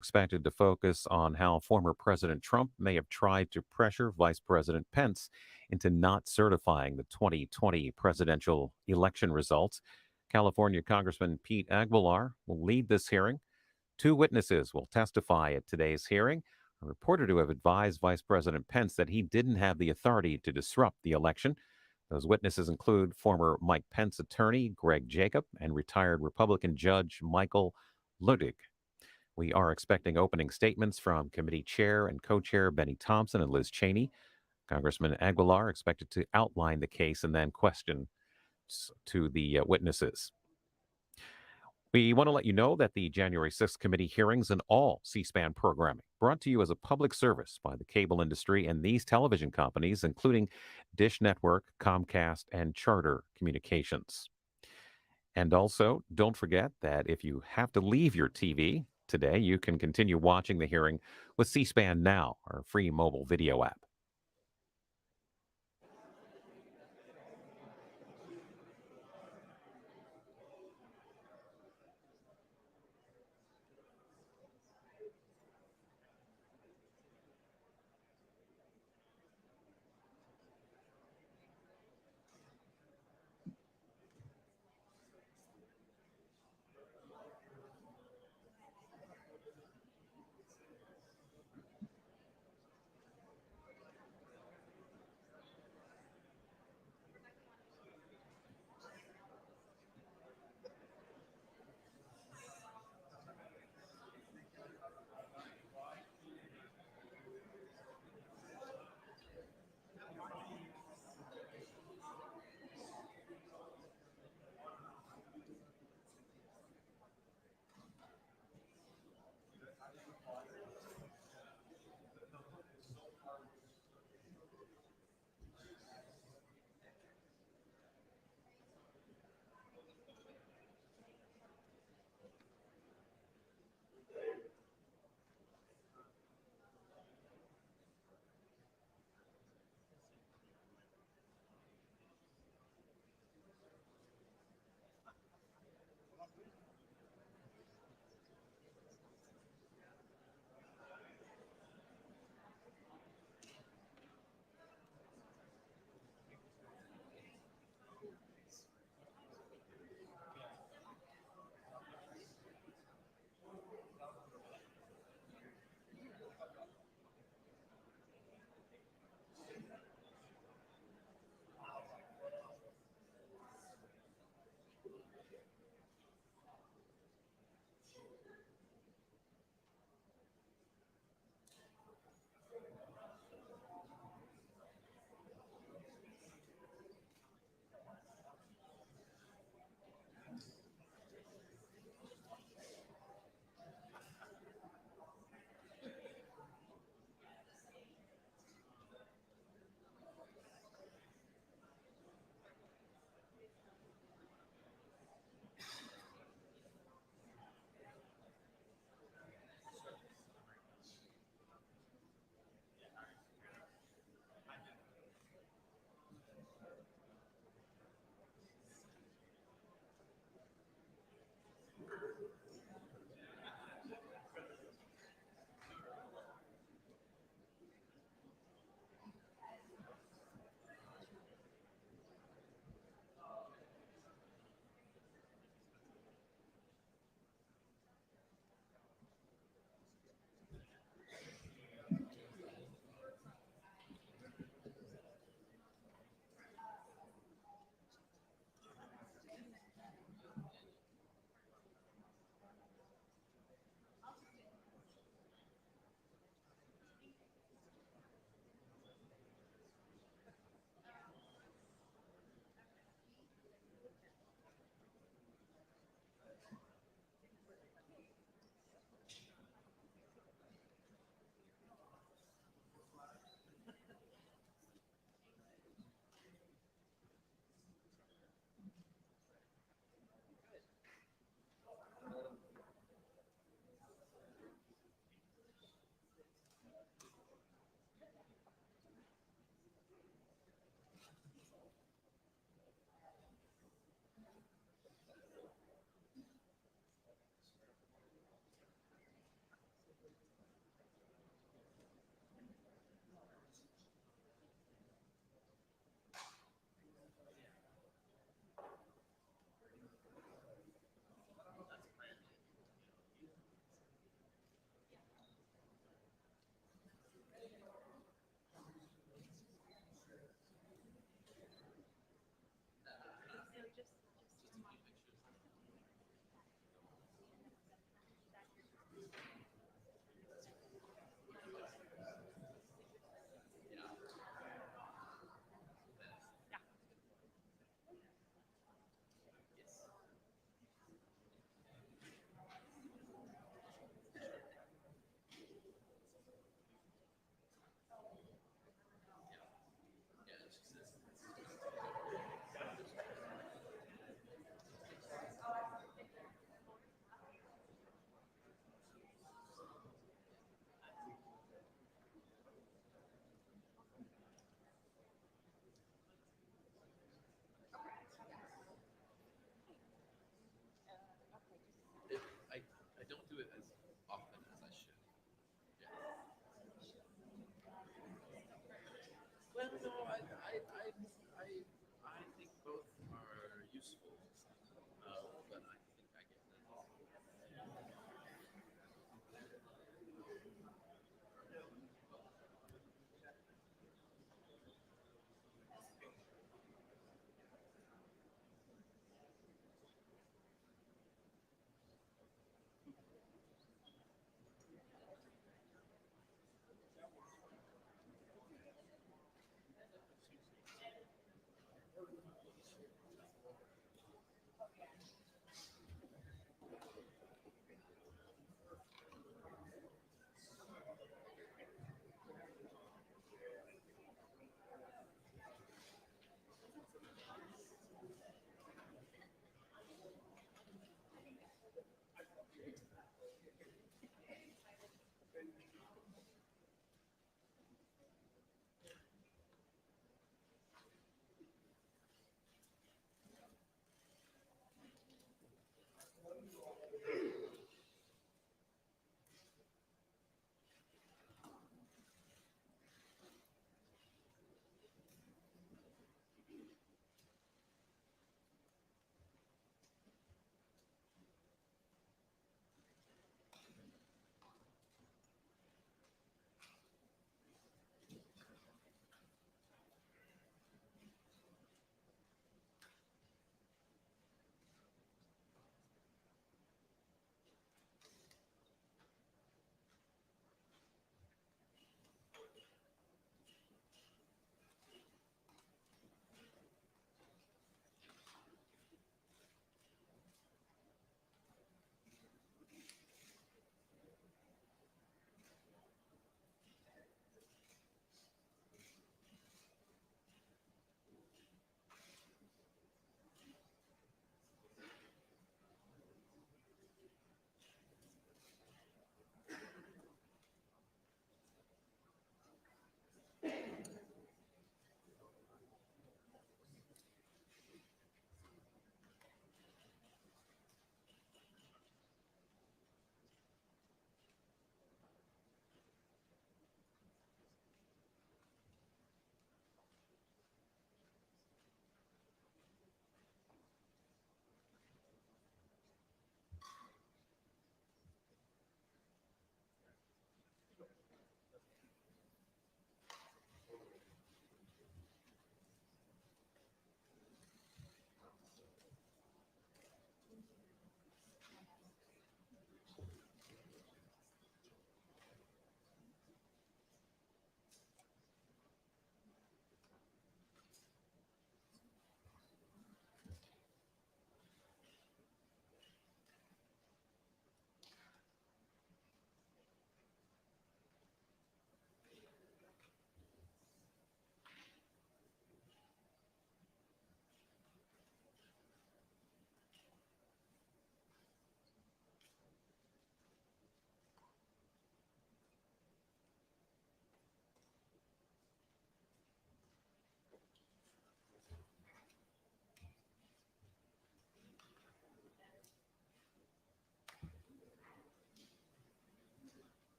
Expected to focus on how former President Trump may have tried to pressure Vice President Pence into not certifying the 2020 presidential election results. California Congressman Pete Aguilar will lead this hearing. Two witnesses will testify at today's hearing. A reporter to have advised Vice President Pence that he didn't have the authority to disrupt the election. Those witnesses include former Mike Pence attorney Greg Jacob and retired Republican Judge Michael Luttig. We are expecting opening statements from committee chair and co-chair Benny Thompson and Liz Cheney. Congressman Aguilar expected to outline the case and then question to the witnesses. We want to let you know that the January 6th committee hearings and all C-SPAN programming brought to you as a public service by the cable industry and these television companies, including Dish Network, Comcast, and Charter Communications. And also, don't forget that if you have to leave your TV today, you can continue watching the hearing with C-SPAN Now, our free mobile video app.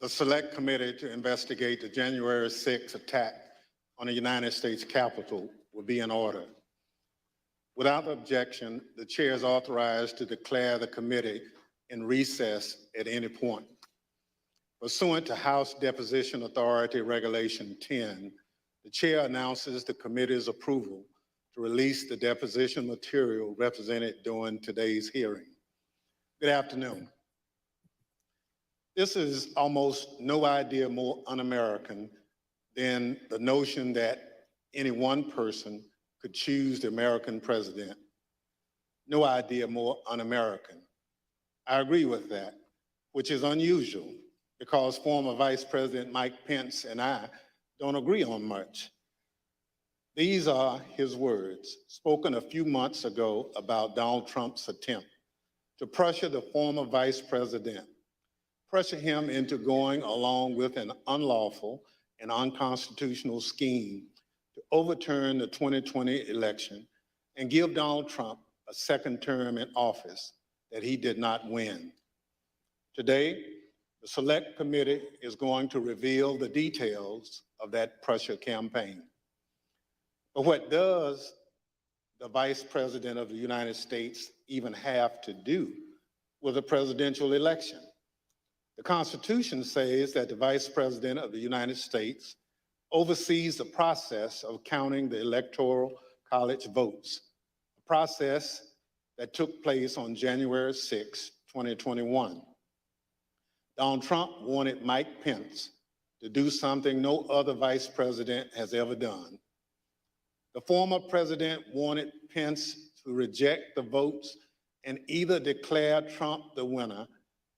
The Select Committee to investigate the January 6th attack on the United States Capitol will be in order. Without objection, the chair is authorized to declare the committee in recess at any point. Pursuant to House Deposition Authority Regulation 10, the chair announces the committee's approval to release the deposition material represented during today's hearing. Good afternoon. This is almost no idea more un-American than the notion that any one person could choose the American president. No idea more un-American. I agree with that, which is unusual because former Vice President Mike Pence and I don't agree on much. These are his words, spoken a few months ago about Donald Trump's attempt to pressure the former vice president, pressure him into going along with an unlawful and unconstitutional scheme to overturn the 2020 election and give Donald Trump a second term in office that he did not win. Today, the Select Committee is going to reveal the details of that pressure campaign. But what does the Vice President of the United States even have to do with a presidential election? The Constitution says that the Vice President of the United States oversees the process of counting the Electoral College votes, a process that took place on January 6, 2021. Donald Trump wanted Mike Pence to do something no other vice president has ever done. The former president wanted Pence to reject the votes and either declare Trump the winner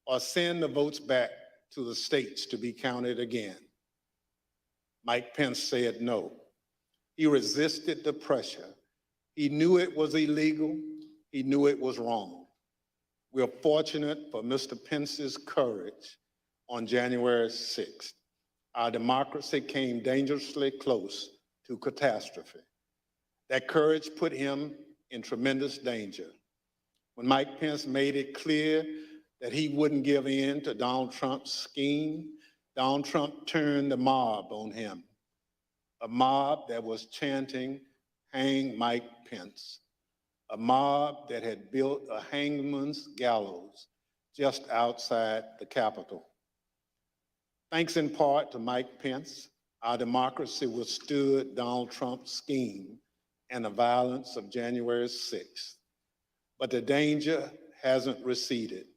or send the votes back to the states to be counted again. Mike Pence said no. He resisted the pressure. He knew it was illegal. He knew it was wrong. We're fortunate for Mr. Pence's courage on January 6th. Our democracy came dangerously close to catastrophe. That courage put him in tremendous danger. When Mike Pence made it clear that he wouldn't give in to Donald Trump's scheme, Donald Trump turned the mob on him, a mob that was chanting, "Hang Mike Pence," a mob that had built a hangman's gallows just outside the Capitol. Thanks in part to Mike Pence, our democracy withstood Donald Trump's scheme and the violence of January 6th. But the danger hasn't receded.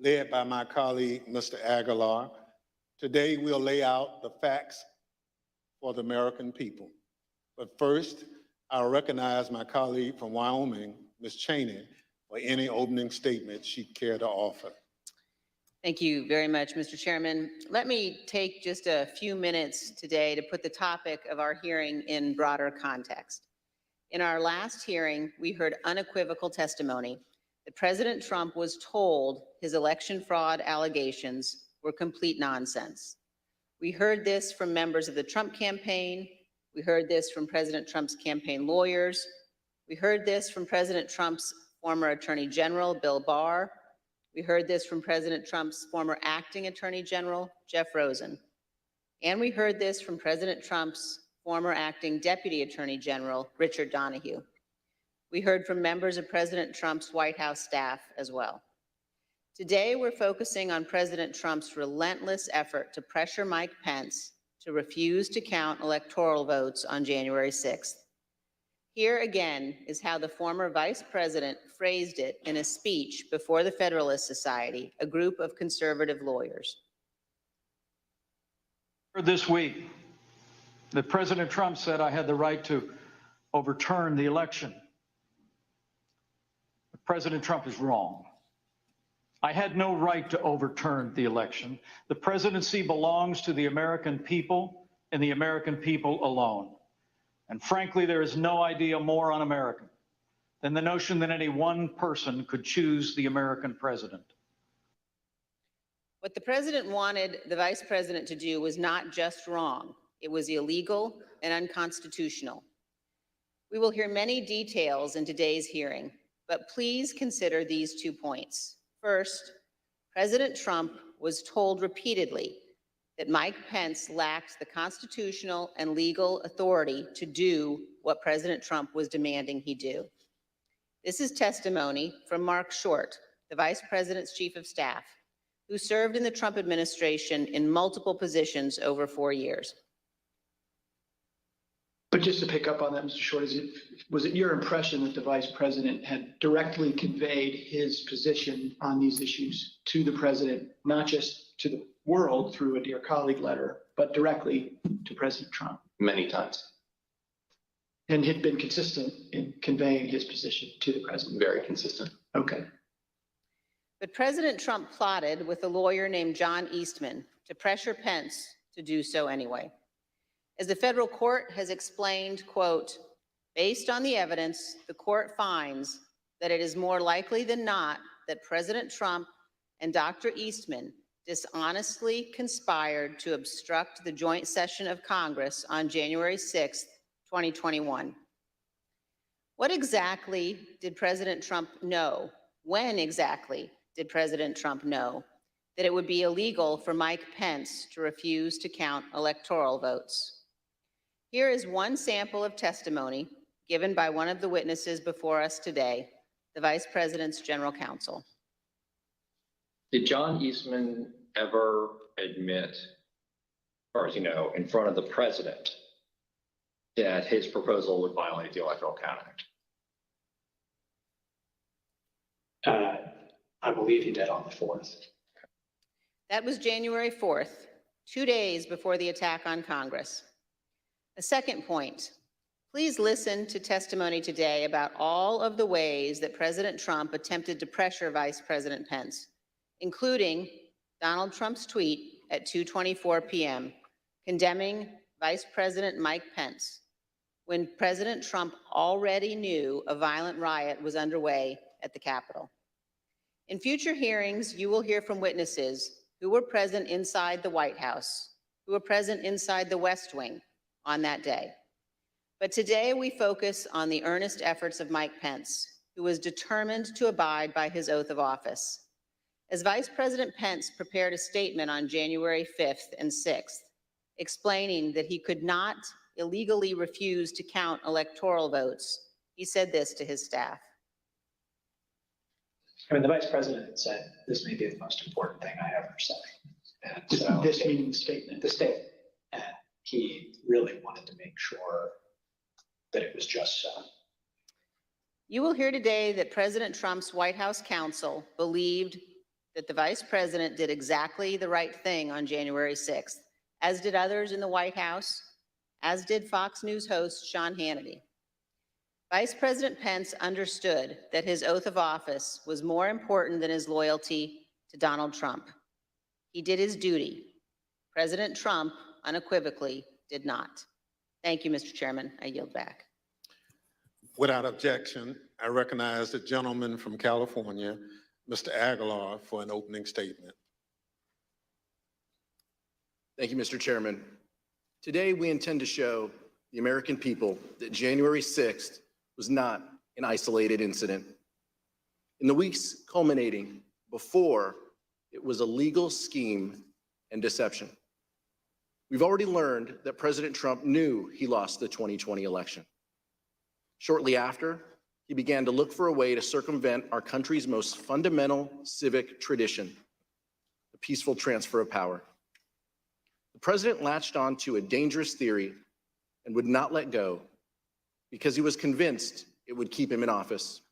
Led by my colleague, Mr. Aguilar, today we'll lay out the facts for the American people. But first, I'll recognize my colleague from Wyoming, Ms. Cheney, for any opening statement she'd care to offer. Thank you very much, Mr. Chairman. Let me take just a few minutes today to put the topic of our hearing in broader context. In our last hearing, we heard unequivocal testimony that President Trump was told his election fraud allegations were complete nonsense. We heard this from members of the Trump campaign. We heard this from President Trump's campaign lawyers. We heard this from President Trump's former Attorney General, Bill Barr. We heard this from President Trump's former acting Attorney General, Jeff Rosen. And we heard this from President Trump's former acting Deputy Attorney General, Richard Donoghue. We heard from members of President Trump's White House staff as well. Today, we're focusing on President Trump's relentless effort to pressure Mike Pence to refuse to count electoral votes on January 6th. Here again is how the former vice president phrased it in a speech before the Federalist Society, a group of conservative lawyers. This week, that President Trump said I had the right to overturn the election. But President Trump is wrong. I had no right to overturn the election. The presidency belongs to the American people and the American people alone. And frankly, there is no idea more un-American than the notion that any one person could choose the American president. What the president wanted the vice president to do was not just wrong, it was illegal and unconstitutional. We will hear many details in today's hearing, but please consider these 2 points. First, President Trump was told repeatedly that Mike Pence lacked the constitutional and legal authority to do what President Trump was demanding he do. This is testimony from Mark Short, the Vice President's Chief of Staff, who served in the Trump administration in multiple positions over 4 years. But just to pick up on that, Mr. Short, was it your impression that the Vice President had directly conveyed his position on these issues to the President, not just to the world through a Dear Colleague letter, but directly to President Trump? Many times. And had been consistent in conveying his position to the President? Very consistent. Okay. But President Trump plotted with a lawyer named John Eastman to pressure Pence to do so anyway. As the federal court has explained, quote, based on the evidence, the court finds that it is more likely than not that President Trump and Dr. Eastman dishonestly conspired to obstruct the joint session of Congress on January 6th, 2021. What exactly did President Trump know? When exactly did President Trump know that it would be illegal for Mike Pence to refuse to count electoral votes? Here is one sample of testimony given by one of the witnesses before us today, the Vice President's General Counsel. Did John Eastman ever admit, as far as you know, in front of the president, that his proposal would violate the Electoral Count Act? I believe he did on the 4th. That was January 4th, 2 days before the attack on Congress. A second point, please listen to testimony today about all of the ways that President Trump attempted to pressure Vice President Pence, including Donald Trump's tweet at 2:24 p.m. condemning Vice President Mike Pence when President Trump already knew a violent riot was underway at the Capitol. In future hearings, you will hear from witnesses who were present inside the White House, who were present inside the West Wing on that day. But today we focus on the earnest efforts of Mike Pence, who was determined to abide by his oath of office. As Vice President Pence prepared a statement on January 5th and 6th, explaining that he could not illegally refuse to count electoral votes, he said this to his staff. I mean, the Vice President had said, this may be the most important thing I ever say. And so, This meaning the statement. the statement. And he really wanted to make sure that it was just so. You will hear today that President Trump's White House counsel believed that the Vice President did exactly the right thing on January 6th, as did others in the White House, as did Fox News host Sean Hannity. Vice President Pence understood that his oath of office was more important than his loyalty to Donald Trump. He did his duty. President Trump unequivocally did not. Thank you, Mr. Chairman. I yield back. Without objection, I recognize the gentleman from California, Mr. Aguilar, for an opening statement. Thank you, Mr. Chairman. Today, we intend to show the American people that January 6th was not an isolated incident. In the weeks culminating before, it was a legal scheme and deception. We've already learned that President Trump knew he lost the 2020 election. Shortly after, he began to look for a way to circumvent our country's most fundamental civic tradition, the peaceful transfer of power. The president latched on to a dangerous theory and would not let go because he was convinced it would keep him in office.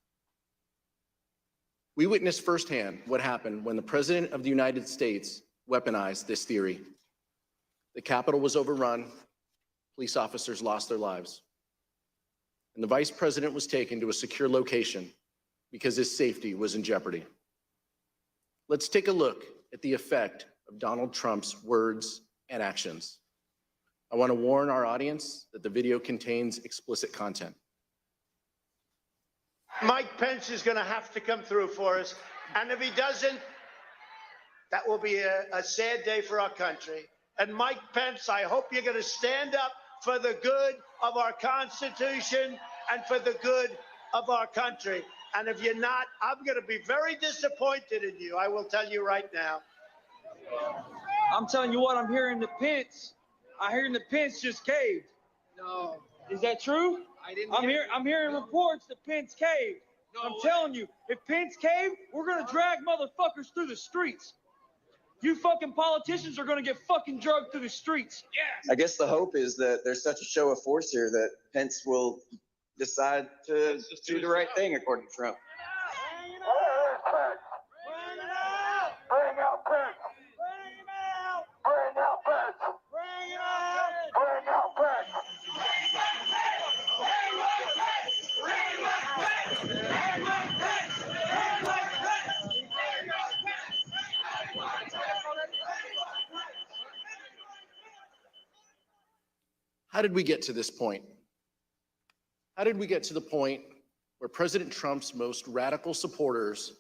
We witnessed firsthand what happened when the President of the United States weaponized this theory. The Capitol was overrun, police officers lost their lives, and the Vice President was taken to a secure location because his safety was in jeopardy. Let's take a look at the effect of Donald Trump's words and actions. I want to warn our audience that the video contains explicit content. Mike Pence is going to have to come through for us. And if he doesn't, that will be a sad day for our country. And Mike Pence, I hope you're going to stand up for the good of our Constitution and for the good of our country. And if you're not, I'm going to be very disappointed in you. I will tell you right now. I'm telling you what, I'm hearing the Pence. I hearing the Pence just caved. No, Is that true? I didn't. I'm hearing reports that Pence caved. No I'm way. telling you, if Pence caved, we're gonna drag motherfuckers through the streets. You fucking politicians are gonna get fucking drugged through the streets. Yes. I guess the hope is that there's such a show of force here that Pence will decide to do the right thing, according to Trump. How did we get to this point? How did we get to the point where President Trump's most radical supporters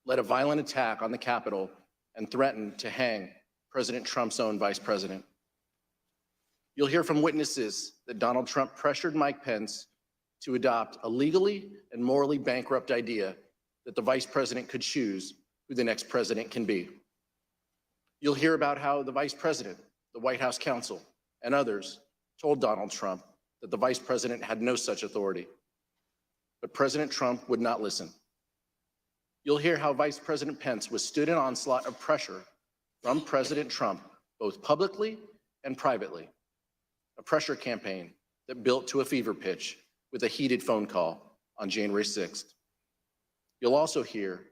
led a violent attack on the Capitol and threatened to hang President Trump's own vice president? You'll hear from witnesses that Donald Trump pressured Mike Pence to adopt a legally and morally bankrupt idea that the vice president could choose who the next president can be. You'll hear about how the vice president, the White House counsel, and others told Donald Trump that the vice president had no such authority. But President Trump would not listen. You'll hear how Vice President Pence withstood an onslaught of pressure from President Trump, both publicly and privately, a pressure campaign that built to a fever pitch with a heated phone call on January 6th. You'll also hear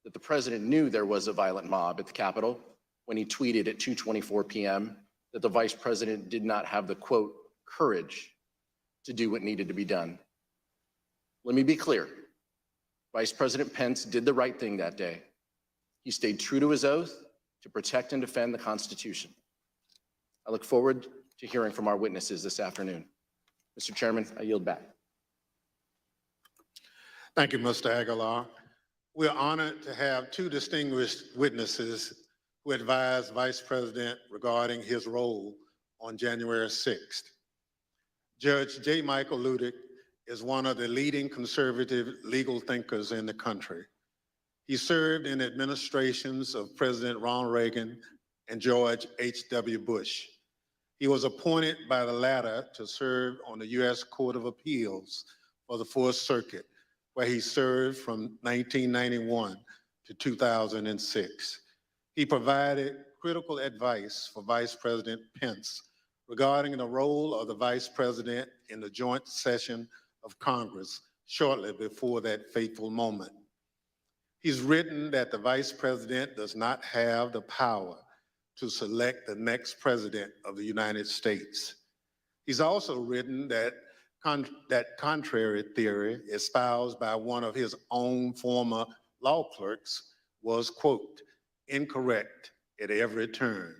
that the president knew there was a violent mob at the Capitol when he tweeted at 2:24 p.m. that the vice president did not have the, quote, courage to do what needed to be done. Let me be clear. Vice President Pence did the right thing that day. He stayed true to his oath to protect and defend the Constitution. I look forward to hearing from our witnesses this afternoon. Mr. Chairman, I yield back. Thank you, Mr. Aguilar. We're honored to have two distinguished witnesses who advised Vice President regarding his role on January 6th. Judge J. Michael Luttig is one of the leading conservative legal thinkers in the country. He served in administrations of President Ronald Reagan and George H.W. Bush. He was appointed by the latter to serve on the U.S. Court of Appeals for the Fourth Circuit, where he served from 1991 to 2006. He provided critical advice for Vice President Pence regarding the role of the Vice President in the joint session of Congress shortly before that fateful moment. He's written that the Vice President does not have the power to select the next President of the United States. He's also written that contrary theory espoused by one of his own former law clerks was, quote, incorrect at every turn.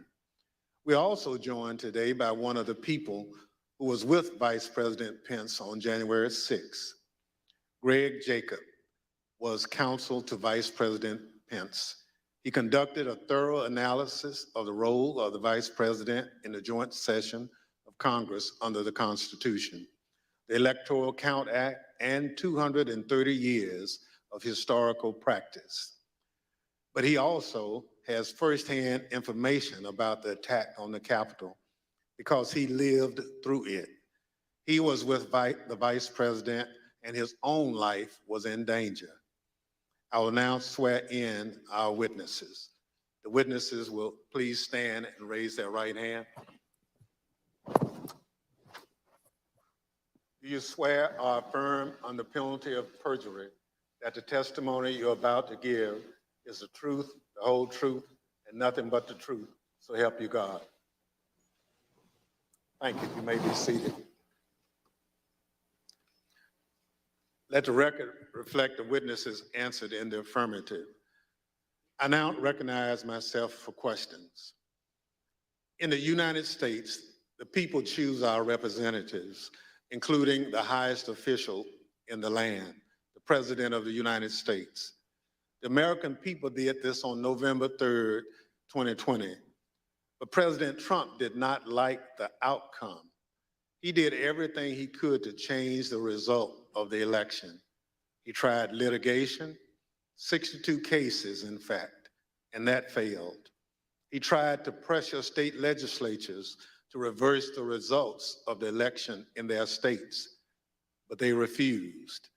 We're also joined today by one of the people who was with Vice President Pence on January 6th. Greg Jacob was counsel to Vice President Pence. He conducted a thorough analysis of the role of the Vice President in the joint session of Congress under the Constitution, the Electoral Count Act, and 230 years of historical practice. But he also has firsthand information about the attack on the Capitol because he lived through it. He was with the Vice President and his own life was in danger. I will now swear in our witnesses. The witnesses will please stand and raise their right hand. Do you swear or affirm under penalty of perjury that the testimony you're about to give is the truth, the whole truth, and nothing but the truth? So help you God. Thank you. You may be seated. Let the record reflect the witnesses answered in the affirmative. I now recognize myself for questions. In the United States, the people choose our representatives, including the highest official in the land, the President of the United States. The American people did this on November 3rd, 2020. But President Trump did not like the outcome. He did everything he could to change the result of the election. He tried litigation, 62 cases, in fact, and that failed. He tried to pressure state legislatures to reverse the results of the election in their states, but they refused.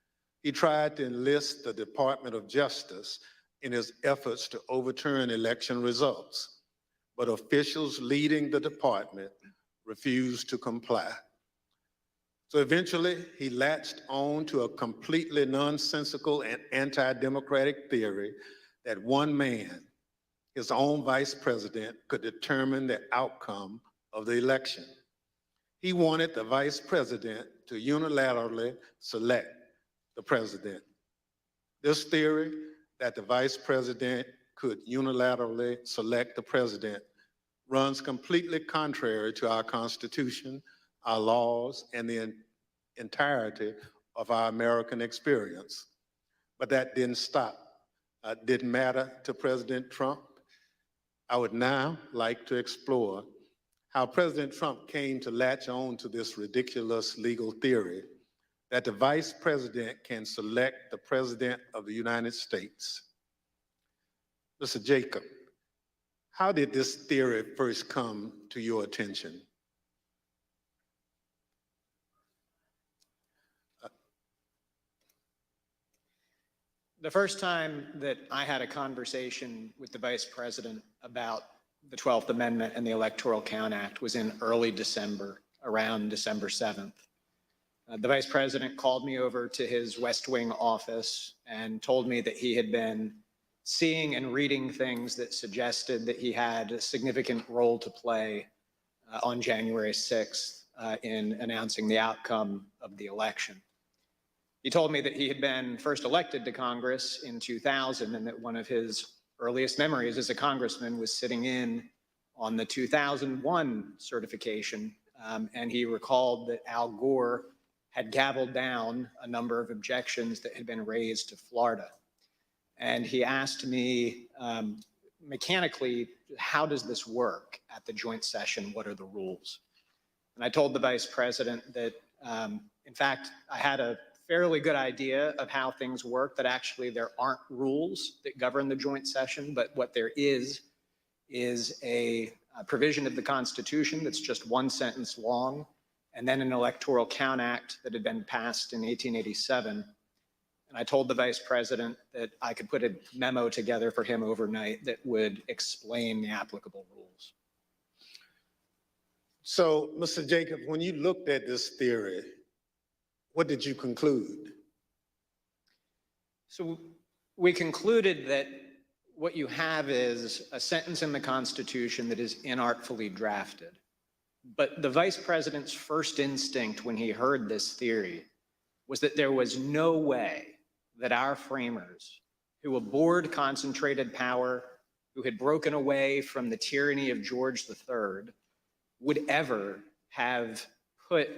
He tried to enlist the Department of Justice in his efforts to overturn election results, but officials leading the department refused to comply. So eventually, he latched on to a completely nonsensical and anti-democratic theory that one man, his own vice president, could determine the outcome of the election. He wanted the vice president to unilaterally select the president. This theory that the vice president could unilaterally select the president runs completely contrary to our Constitution, our laws, and the entirety of our American experience. But that didn't stop, didn't matter to President Trump. I would now like to explore how President Trump came to latch on to this ridiculous legal theory that the vice president can select the president of the United States. Mr. Jacob, how did this theory first come to your attention? The first time that I had a conversation with the vice president about the 12th Amendment and the Electoral Count Act was in early December, around December 7th. The vice president called me over to his West Wing office and told me that he had been seeing and reading things that suggested that he had a significant role to play on January 6th in announcing the outcome of the election. He told me that he had been first elected to Congress in 2000 and that one of his earliest memories as a congressman was sitting in on the 2001 certification. And he recalled that Al Gore had gavelled down a number of objections that had been raised to Florida. And he asked me mechanically, how does this work at the joint session? What are the rules? And I told the vice president that, in fact, I had a fairly good idea of how things work, that actually there aren't rules that govern the joint session, but what there is a provision of the Constitution that's just one sentence long, and then an Electoral Count Act that had been passed in 1887. And I told the vice president that I could put a memo together for him overnight that would explain the applicable rules. So, Mr. Jacob, when you looked at this theory, what did you conclude? So we concluded that what you have is a sentence in the Constitution that is inartfully drafted. But the vice president's first instinct when he heard this theory was that there was no way that our framers, who abhorred concentrated power, who had broken away from the tyranny of George III, would ever have put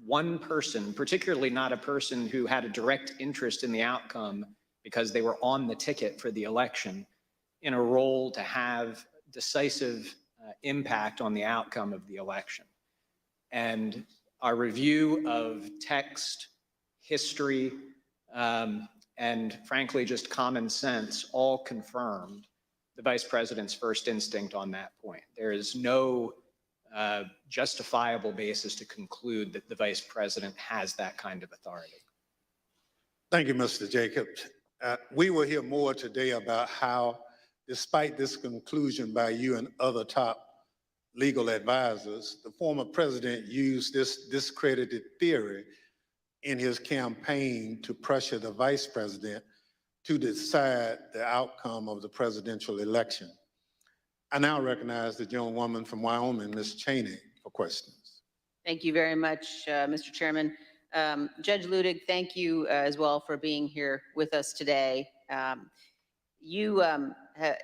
one person, particularly not a person who had a direct interest in the outcome because they were on the ticket for the election, in a role to have decisive impact on the outcome of the election. And our review of text, history, and frankly, just common sense all confirmed the vice president's first instinct on that point. There is no justifiable basis to conclude that the vice president has that kind of authority. Thank you, Mr. Jacobs. We will hear more today about how, despite this conclusion by you and other top legal advisors, the former president used this discredited theory in his campaign to pressure the vice president to decide the outcome of the presidential election. I now recognize the gentlewoman from Wyoming, Ms. Cheney, for questions. Thank you very much, Mr. Chairman. Judge Ludig, thank you as well for being here with us today. You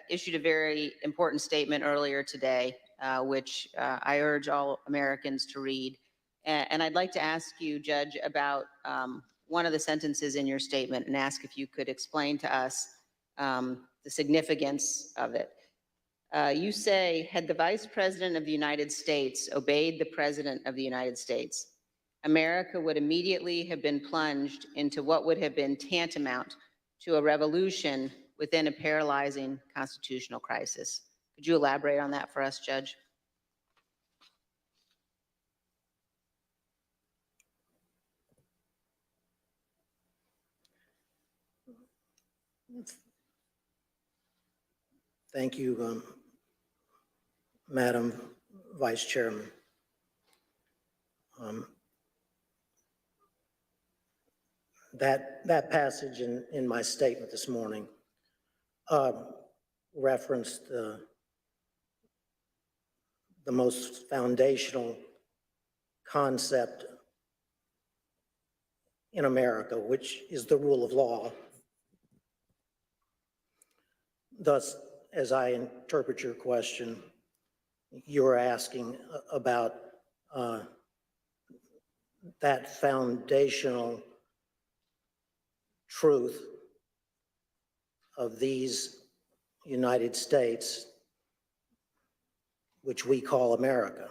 issued a very important statement earlier today, which I urge all Americans to read. And I'd like to ask you, Judge, about one of the sentences in your statement and ask if you could explain to us the significance of it. You say, had the Vice President of the United States obeyed the President of the United States, America would immediately have been plunged into what would have been tantamount to a revolution within a paralyzing constitutional crisis. Could you elaborate on that for us, Judge? Thank you, Madam Vice Chairman. That passage in my statement this morning referenced the most foundational concept in America, which is the rule of law. Thus, as I interpret your question, you're asking about that foundational truth of these United States, which we call America.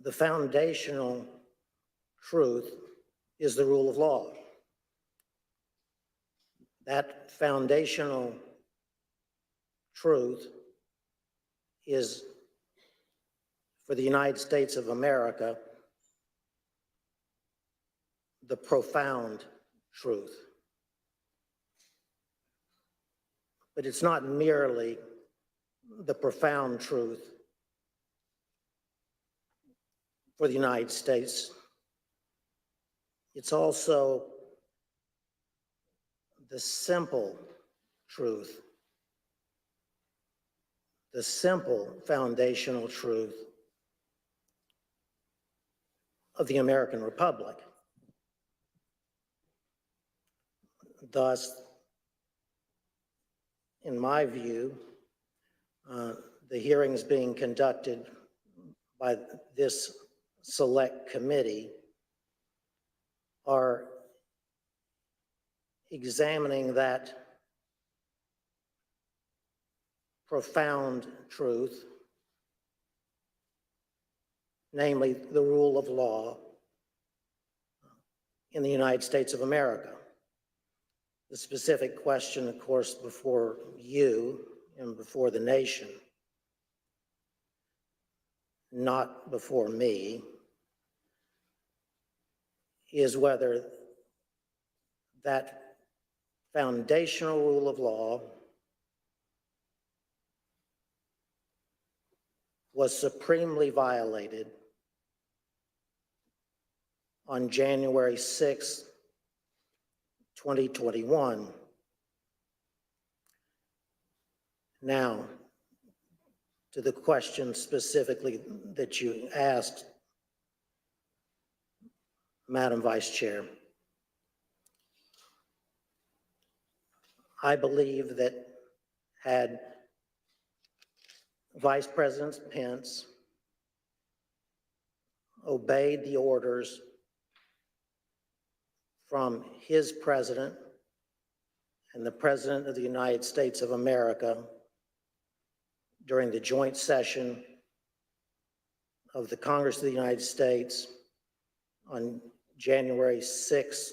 The foundational truth is the rule of law. That foundational truth is, for the United States of America, the profound truth. But it's not merely the profound truth for the United States. It's also the simple truth, the simple foundational truth of the American Republic. Thus, in my view, the hearings being conducted by this select committee are examining that profound truth, namely the rule of law in the United States of America. The specific question, of course, before you and before the nation, not before me, is whether that foundational rule of law was supremely violated on January 6, 2021. Now, to the question specifically that you asked, Madam Vice Chair, I believe that had Vice President Pence obeyed the orders from his president and the President of the United States of America during the joint session of the Congress of the United States on January 6,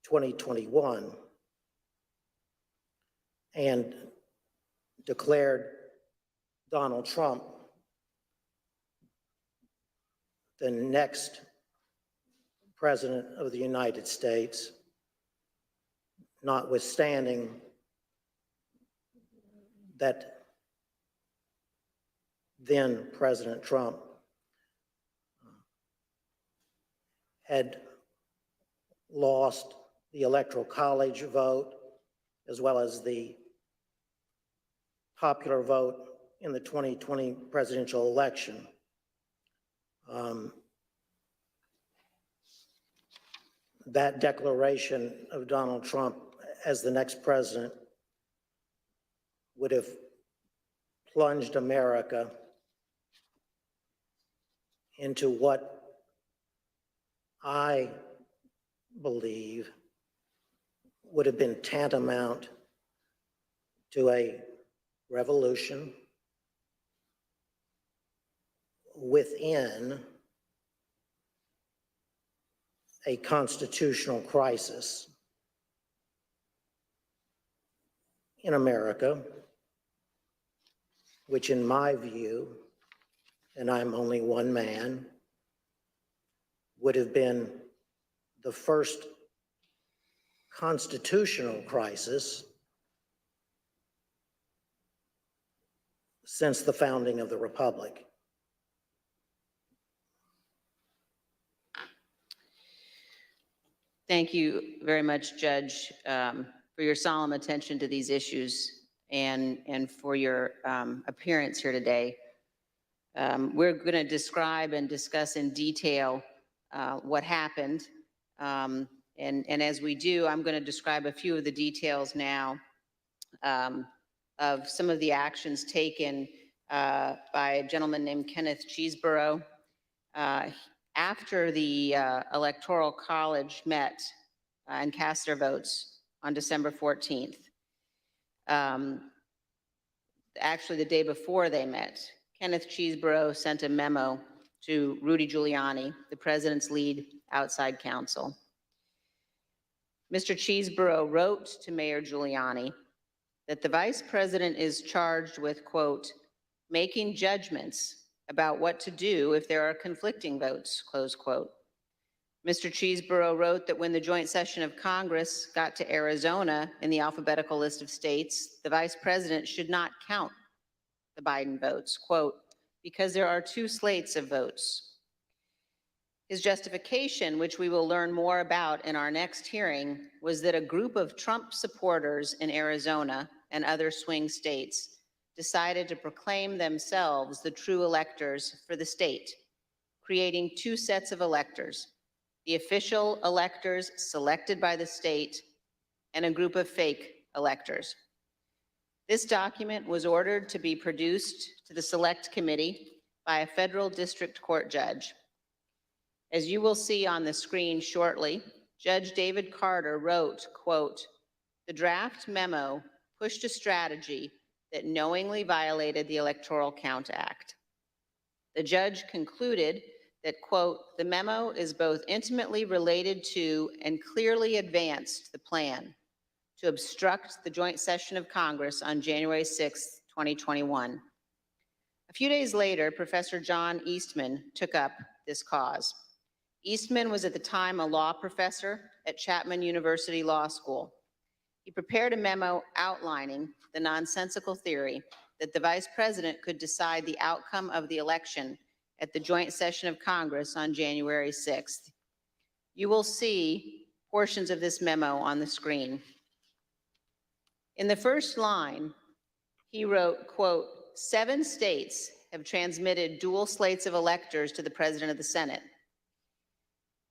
2021, and declared Donald Trump the next President of the United States, notwithstanding that then President Trump had lost the Electoral College vote as well as the popular vote in the 2020 presidential election. That declaration of Donald Trump as the next president would have plunged America into what I believe would have been tantamount to a revolution within a constitutional crisis in America, which in my view, and I'm only one man, would have been the first constitutional crisis since the founding of the Republic. Thank you very much, Judge, for your solemn attention to these issues and for your appearance here today. We're going to describe and discuss in detail what happened. And as we do, I'm going to describe a few of the details now of some of the actions taken by a gentleman named Kenneth Chesebro. After the Electoral College met and cast their votes on December 14th, actually the day before they met, Kenneth Chesebro sent a memo to Rudy Giuliani, the president's lead outside counsel. Mr. Chesebro wrote to Mayor Giuliani that the vice president is charged with, quote, making judgments about what to do if there are conflicting votes, close quote. Mr. Chesebro wrote that when the joint session of Congress got to Arizona in the alphabetical list of states, the vice president should not count the Biden votes, quote, because there are two slates of votes. His justification, which we will learn more about in our next hearing, was that a group of Trump supporters in Arizona and other swing states decided to proclaim themselves the true electors for the state, creating two sets of electors, the official electors selected by the state and a group of fake electors. This document was ordered to be produced to the Select Committee by a federal district court judge. As you will see on the screen shortly, Judge David Carter wrote, quote, the draft memo pushed a strategy that knowingly violated the Electoral Count Act. The judge concluded that, quote, the memo is both intimately related to and clearly advanced the plan to obstruct the joint session of Congress on January 6, 2021. A few days later, Professor John Eastman took up this cause. Eastman was at the time a law professor at Chapman University Law School. He prepared a memo outlining the nonsensical theory that the vice president could decide the outcome of the election at the joint session of Congress on January 6th. You will see portions of this memo on the screen. In the first line, he wrote, quote, 7 states have transmitted dual slates of electors to the president of the Senate.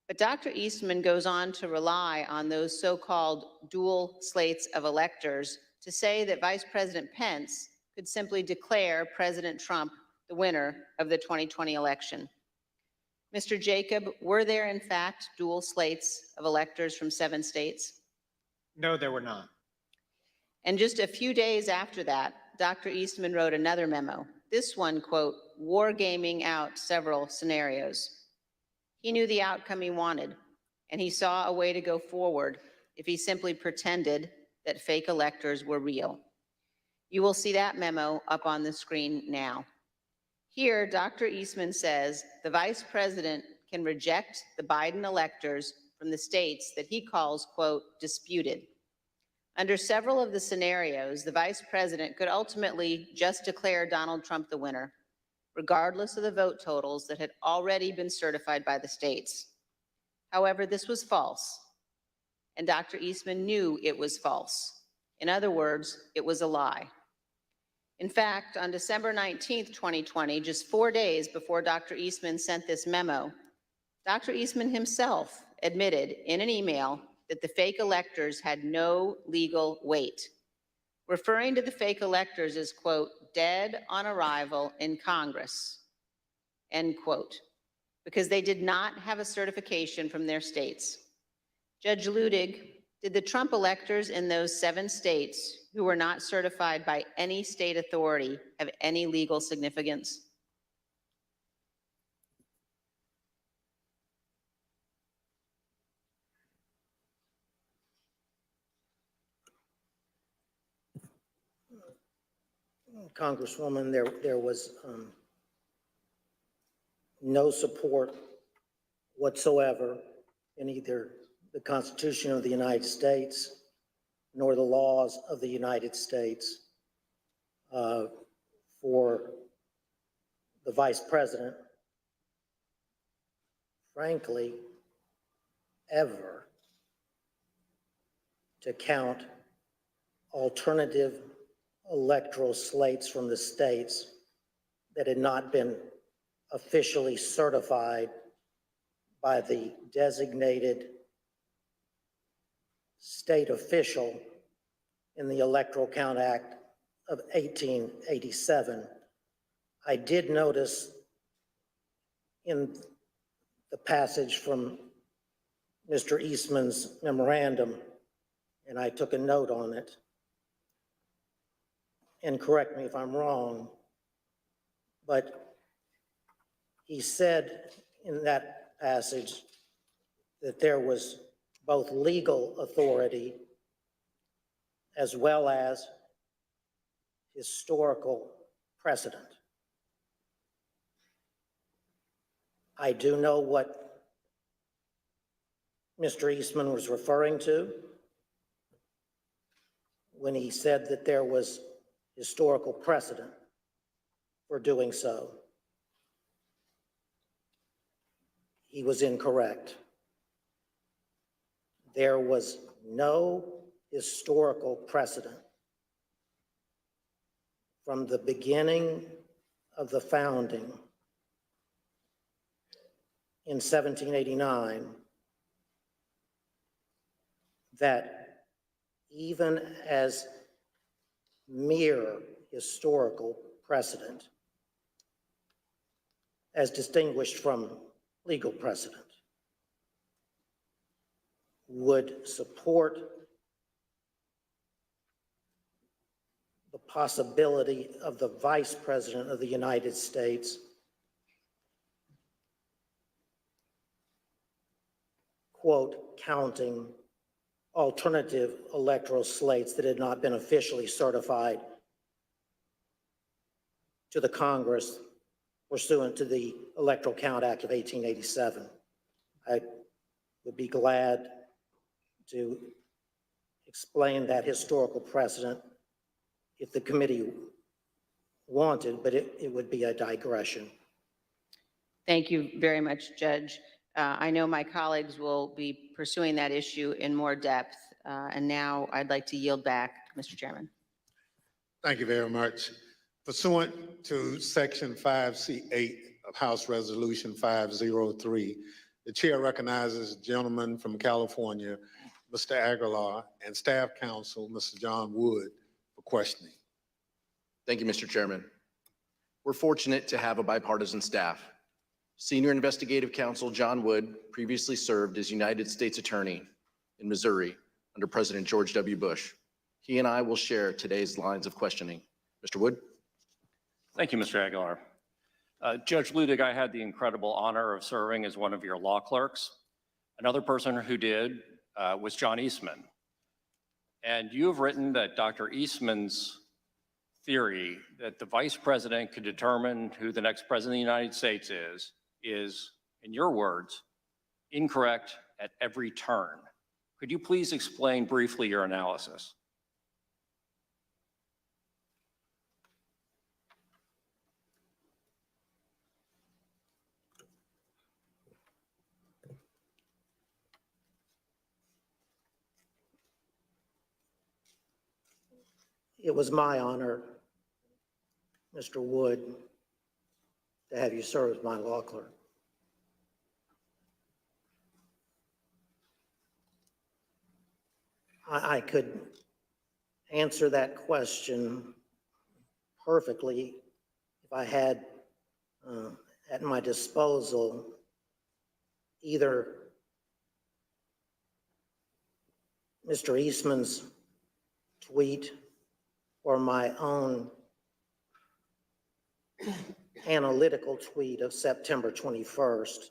But Dr. Eastman goes on to rely on those so-called dual slates of electors to say that Vice President Pence could simply declare President Trump the winner of the 2020 election. Mr. Jacob, were there in fact dual slates of electors from 7 states? No, there were not. And just a few days after that, Dr. Eastman wrote another memo. This one, quote, wargaming out several scenarios. He knew the outcome he wanted, and he saw a way to go forward if he simply pretended that fake electors were real. You will see that memo up on the screen now. Here, Dr. Eastman says the vice president can reject the Biden electors from the states that he calls, quote, disputed. Under several of the scenarios, the vice president could ultimately just declare Donald Trump the winner, regardless of the vote totals that had already been certified by the states. However, this was false, and Dr. Eastman knew it was false. In other words, it was a lie. In fact, on December 19th, 2020, just 4 days before Dr. Eastman sent this memo, Dr. Eastman himself admitted in an email that the fake electors had no legal weight, referring to the fake electors as, quote, dead on arrival in Congress, end quote, because they did not have a certification from their states. Judge Ludig, did the Trump electors in those 7 states who were not certified by any state authority have any legal significance? Congresswoman, there was no support whatsoever in either the Constitution of the United States nor the laws of the United States for the vice president, frankly, ever to count alternative electoral slates from the states that had not been officially certified by the designated state official in the Electoral Count Act of 1887. I did notice in the passage from Mr. Eastman's memorandum, and I took a note on it, and correct me if I'm wrong, but he said in that passage that there was both legal authority as well as historical precedent. I do know what Mr. Eastman was referring to when he said that there was historical precedent for doing so. He was incorrect. There was no historical precedent from the beginning of the founding in 1789 that even as mere historical precedent, as distinguished from legal precedent, would support the possibility of the Vice President of the United States quote, counting alternative electoral slates that had not been officially certified to the Congress pursuant to the Electoral Count Act of 1887. I would be glad to explain that historical precedent if the committee wanted, but it would be a digression. Thank you very much, Judge. I know my colleagues will be pursuing that issue in more depth. And now I'd like to yield back, Mr. Chairman. Thank you very much. Pursuant to Section 5C8 of House Resolution 503, the chair recognizes the gentleman from California, Mr. Aguilar, and staff counsel, Mr. John Wood, for questioning. Thank you, Mr. Chairman. We're fortunate to have a bipartisan staff. Senior Investigative Counsel John Wood previously served as United States Attorney in Missouri under President George W. Bush. He and I will share today's lines of questioning. Mr. Wood. Thank you, Mr. Aguilar. Judge Ludig, I had the incredible honor of serving as one of your law clerks. Another person who did was John Eastman. And you have written that Dr. Eastman's theory that the vice president could determine who the next president of the United States is, in your words, incorrect at every turn. Could you please explain briefly your analysis? It was my honor, Mr. Wood, to have you serve as my law clerk. I could answer that question perfectly if I had at my disposal either Mr. Eastman's tweet or my own analytical tweet of September 21st,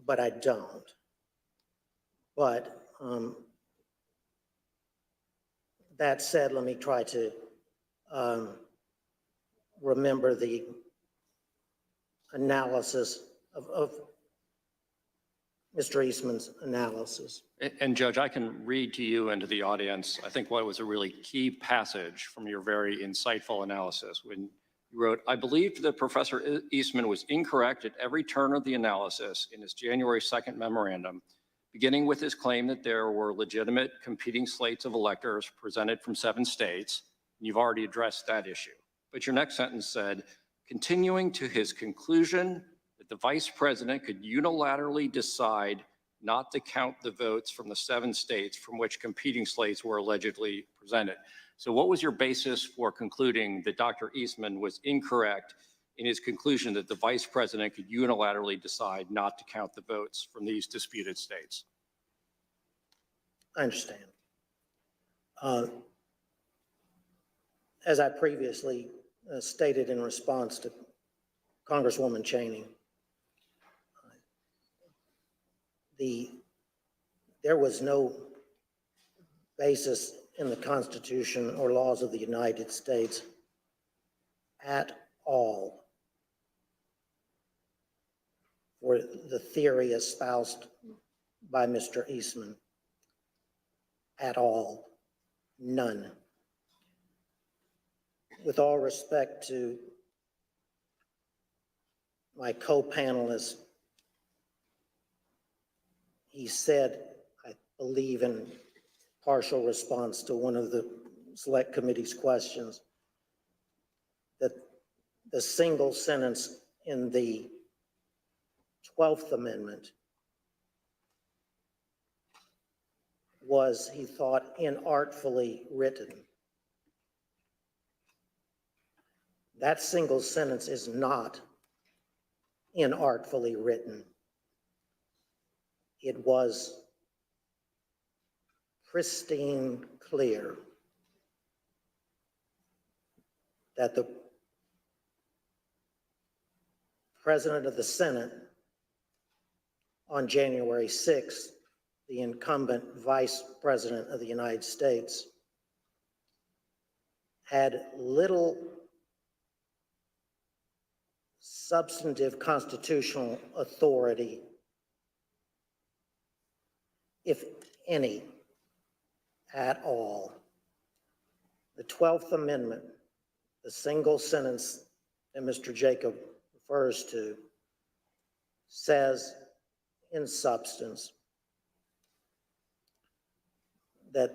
but I don't. But That said, let me try to remember the analysis of Mr. Eastman's analysis. And Judge, I can read to you and to the audience, I think what was a really key passage from your very insightful analysis when you wrote, I believed that Professor Eastman was incorrect at every turn of the analysis in his January 2nd memorandum, beginning with his claim that there were legitimate competing slates of electors presented from 7 states. You've already addressed that issue. But your next sentence said, continuing to his conclusion that the vice president could unilaterally decide not to count the votes from the 7 states from which competing slates were allegedly presented. So what was your basis for concluding that Dr. Eastman was incorrect in his conclusion that the vice president could unilaterally decide not to count the votes from these disputed states? I understand. As I previously stated in response to Congresswoman Cheney, there was no basis in the Constitution or laws of the United States at all for the theory espoused by Mr. Eastman. At all. None. With all respect to my co-panelist, he said, I believe in partial response to one of the Select Committee's questions, that the single sentence in the 12th Amendment was, he thought, inartfully written. That single sentence is not inartfully written. It was pristine clear that the President of the Senate on January 6th, the incumbent Vice President of the United States, had little substantive constitutional authority, if any, at all. The 12th Amendment, the single sentence that Mr. Jacob refers to, says in substance that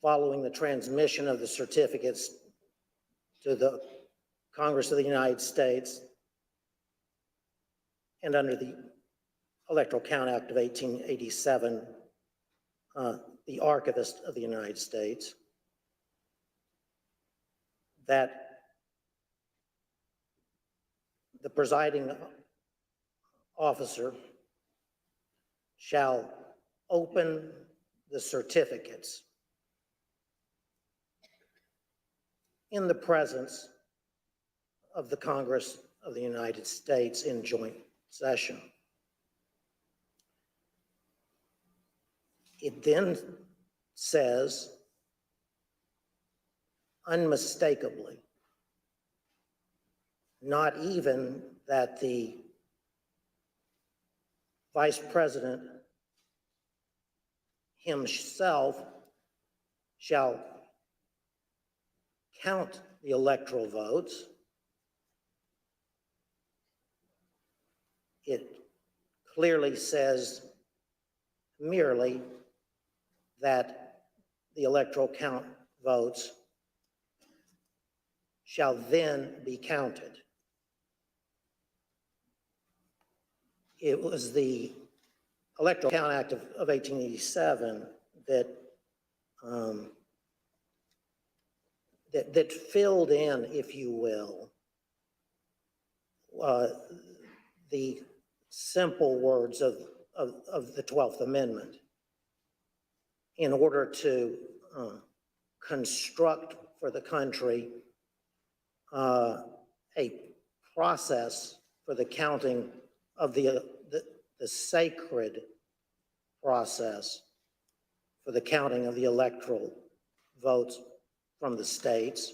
following the transmission of the certificates to the Congress of the United States and under the Electoral Count Act of 1887, the Archivist of the United States, that the presiding officer shall open the certificates in the presence of the Congress of the United States in joint session. It then says unmistakably, not even that the Vice President himself shall count the electoral votes. It clearly says merely that the electoral count votes shall then be counted. It was the Electoral Count Act of 1887 that that filled in, if you will, the simple words of the 12th Amendment in order to construct for the country a process for the counting of the sacred process for the counting of the electoral votes from the states,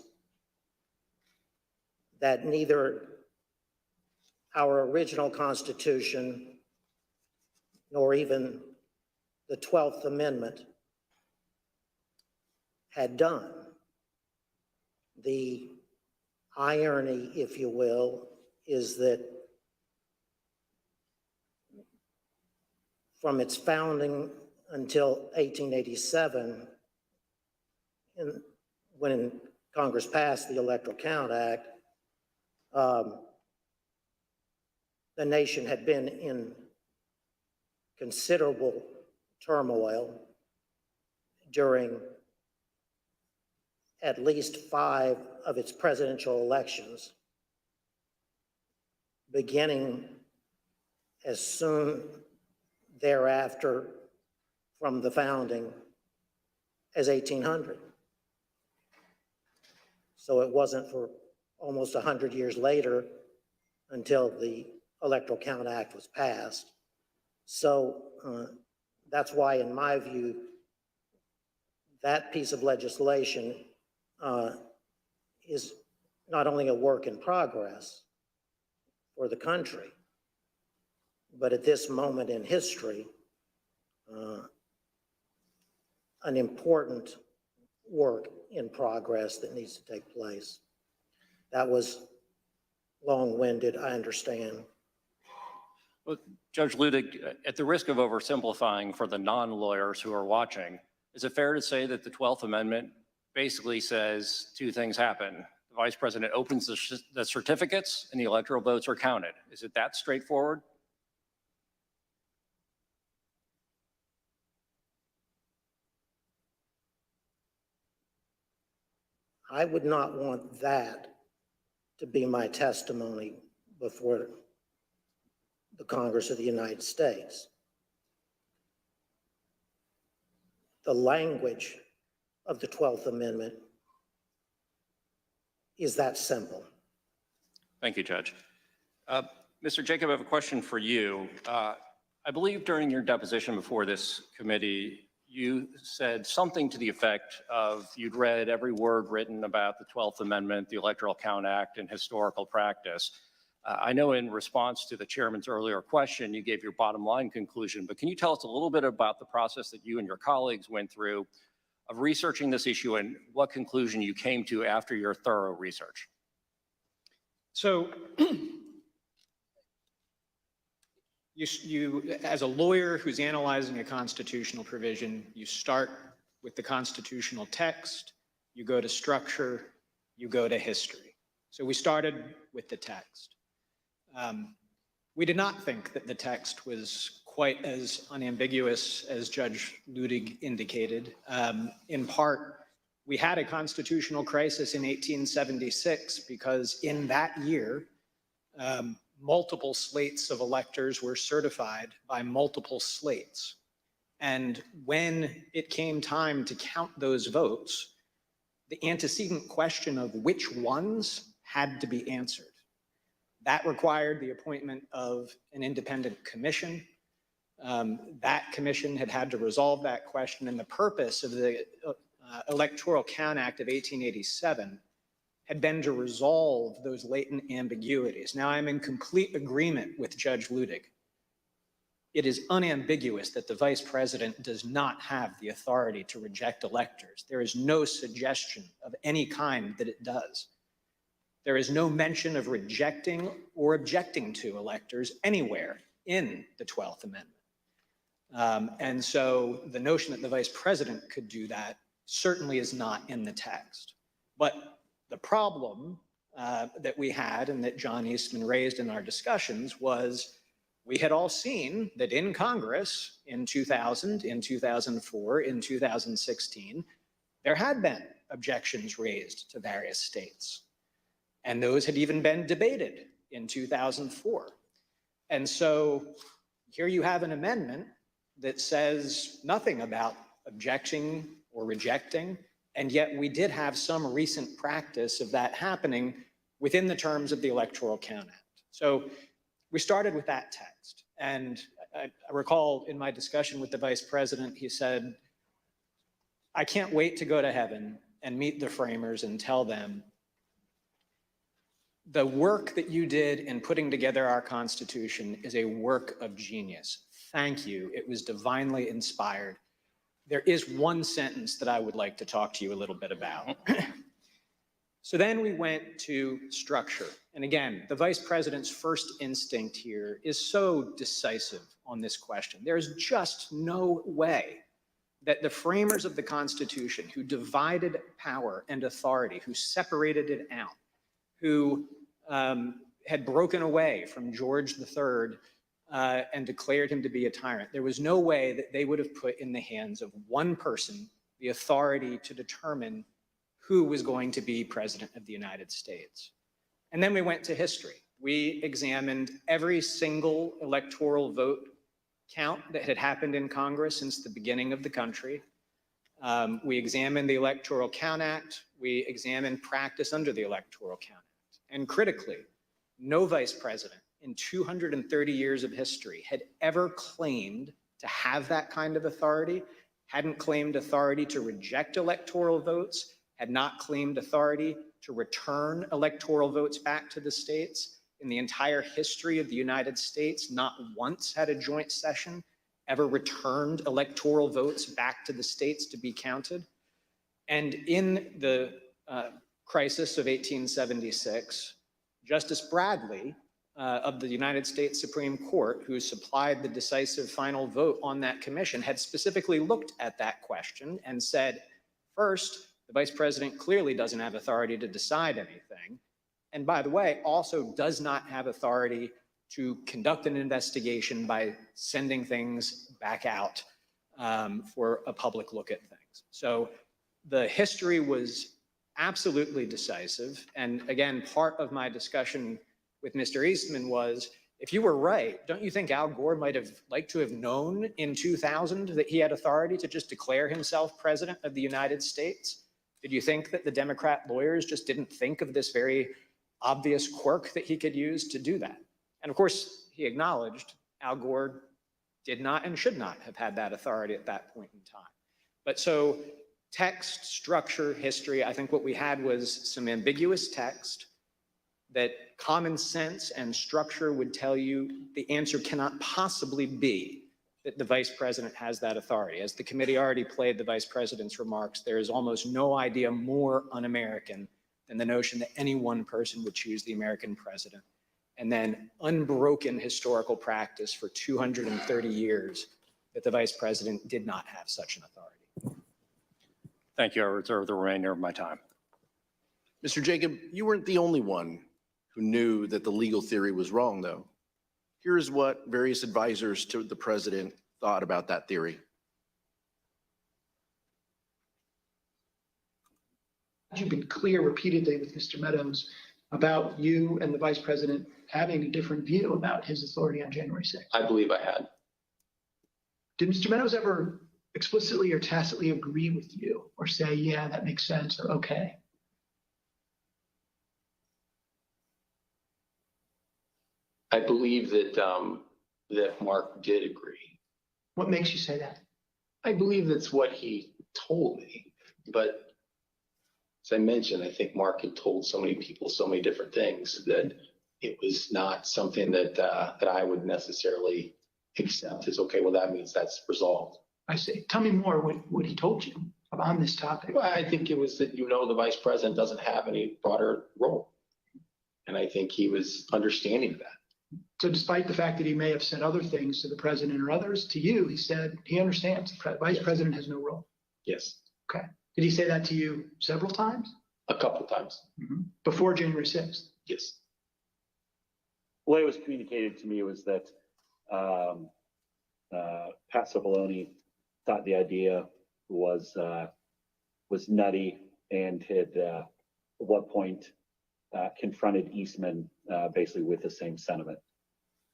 that neither our original Constitution nor even the 12th Amendment had done. The irony, if you will, is that from its founding until 1887, when Congress passed the Electoral Count Act, the nation had been in considerable turmoil during at least 5 of its presidential elections, beginning as soon thereafter from the founding as 1800. So it wasn't for almost 100 years later until the Electoral Count Act was passed. So that's why, in my view, that piece of legislation is not only a work in progress for the country, but at this moment in history, an important work in progress that needs to take place. That was long-winded, I understand. Well, Judge Ludig, at the risk of oversimplifying for the non-lawyers who are watching, is it fair to say that the 12th Amendment basically says 2 things happen? The Vice President opens the certificates and the electoral votes are counted. Is it that straightforward? I would not want that to be my testimony before the Congress of the United States. The language of the 12th Amendment is that simple. Thank you, Judge. Mr. Jacob, I have a question for you. I believe during your deposition before this committee, you said something to the effect of you'd read every word written about the 12th Amendment, the Electoral Count Act, and historical practice. I know in response to the chairman's earlier question, you gave your bottom line conclusion, but can you tell us a little bit about the process that you and your colleagues went through of researching this issue and what conclusion you came to after your thorough research? So you, as a lawyer who's analyzing a constitutional provision, you start with the constitutional text, you go to structure, you go to history. So we started with the text. We did not think that the text was quite as unambiguous as Judge Ludig indicated. In part, we had a constitutional crisis in 1876 because in that year, multiple slates of electors were certified by multiple slates. And when it came time to count those votes, the antecedent question of which ones had to be answered. That required the appointment of an independent commission. That commission had to resolve that question, and the purpose of the Electoral Count Act of 1887 had been to resolve those latent ambiguities. Now, I'm in complete agreement with Judge Ludig. It is unambiguous that the vice president does not have the authority to reject electors. There is no suggestion of any kind that it does. There is no mention of rejecting or objecting to electors anywhere in the 12th Amendment. And so the notion that the vice president could do that certainly is not in the text. But the problem that we had and that John Eastman raised in our discussions was we had all seen that in Congress in 2000, in 2004, in 2016, there had been objections raised to various states. And those had even been debated in 2004. And so here you have an amendment that says nothing about objecting or rejecting, and yet we did have some recent practice of that happening within the terms of the Electoral Count Act. So we started with that text. And I recall in my discussion with the vice president, he said, I can't wait to go to heaven and meet the framers and tell them the work that you did in putting together our Constitution is a work of genius. Thank you. It was divinely inspired. There is one sentence that I would like to talk to you a little bit about. So then we went to structure. And again, the vice president's first instinct here is so decisive on this question. There's just no way that the framers of the Constitution, who divided power and authority, who separated it out, who had broken away from George III and declared him to be a tyrant, there was no way that they would have put in the hands of one person the authority to determine who was going to be president of the United States. And then we went to history. We examined every single electoral vote count that had happened in Congress since the beginning of the country. We examined the Electoral Count Act. We examined practice under the Electoral Count Act. And critically, no vice president in 230 years of history had ever claimed to have that kind of authority, hadn't claimed authority to reject electoral votes, had not claimed authority to return electoral votes back to the states. In the entire history of the United States, not once had a joint session ever returned electoral votes back to the states to be counted. And in the crisis of 1876, Justice Bradley of the United States Supreme Court, who supplied the decisive final vote on that commission, had specifically looked at that question and said, first, the vice president clearly doesn't have authority to decide anything. And by the way, also does not have authority to conduct an investigation by sending things back out for a public look at things. So the history was absolutely decisive. And again, part of my discussion with Mr. Eastman was, if you were right, don't you think Al Gore might have liked to have known in 2000 that he had authority to just declare himself president of the United States? Did you think that the Democrat lawyers just didn't think of this very obvious quirk that he could use to do that? And of course, he acknowledged Al Gore did not and should not have had that authority at that point in time. But so text, structure, history, I think what we had was some ambiguous text that common sense and structure would tell you the answer cannot possibly be that the vice president has that authority. As the committee already played the vice president's remarks, there is almost no idea more un-American than the notion that any one person would choose the American president. And then unbroken historical practice for 230 years that the vice president did not have such an authority. Thank you. I reserve the remainder of my time. Mr. Jacob, you weren't the only one who knew that the legal theory was wrong, though. Here's what various advisors to the president thought about that theory. You've been clear repeatedly with Mr. Meadows about you and the vice president having a different view about his authority on January 6th. I believe I had. Did Mr. Meadows ever explicitly or tacitly agree with you or say, yeah, that makes sense, or okay? I believe that Mark did agree. What makes you say that? I believe that's what he told me. But as I mentioned, I think Mark had told so many people so many different things that it was not something that I would necessarily accept as, okay, well, that means that's resolved. I see. Tell me more what he told you on this topic. Well, I think it was that, the vice president doesn't have any broader role. And I think he was understanding of that. So despite the fact that he may have said other things to the president or others, to you, he said he understands the vice president has no role. Yes. Okay. Did he say that to you several times? A couple of times. Before January 6th? Yes. The way it was communicated to me was that Pat Cipollone thought the idea was nutty and had at one point confronted Eastman basically with the same sentiment.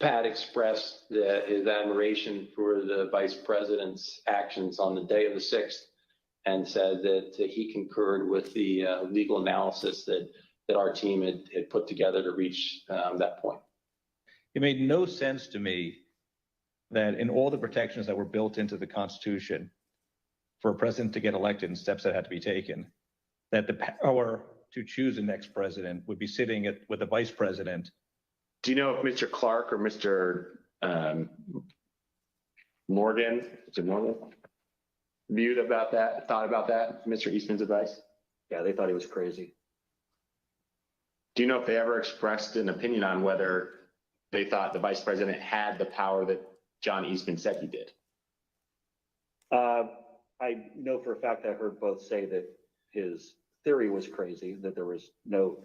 Pat expressed his admiration for the vice president's actions on the day of the 6th and said that he concurred with the legal analysis that our team had put together to reach that point. It made no sense to me that in all the protections that were built into the Constitution, for a president to get elected and steps that had to be taken, that the power to choose the next president would be sitting with the vice president. Do you know if Mr. Clark or Mr. Morgan, is it Morgan, thought about that, Mr. Eastman's advice? Yeah, they thought he was crazy. Do you know if they ever expressed an opinion on whether they thought the vice president had the power that John Eastman said he did? I know for a fact I heard both say that his theory was crazy, that there was no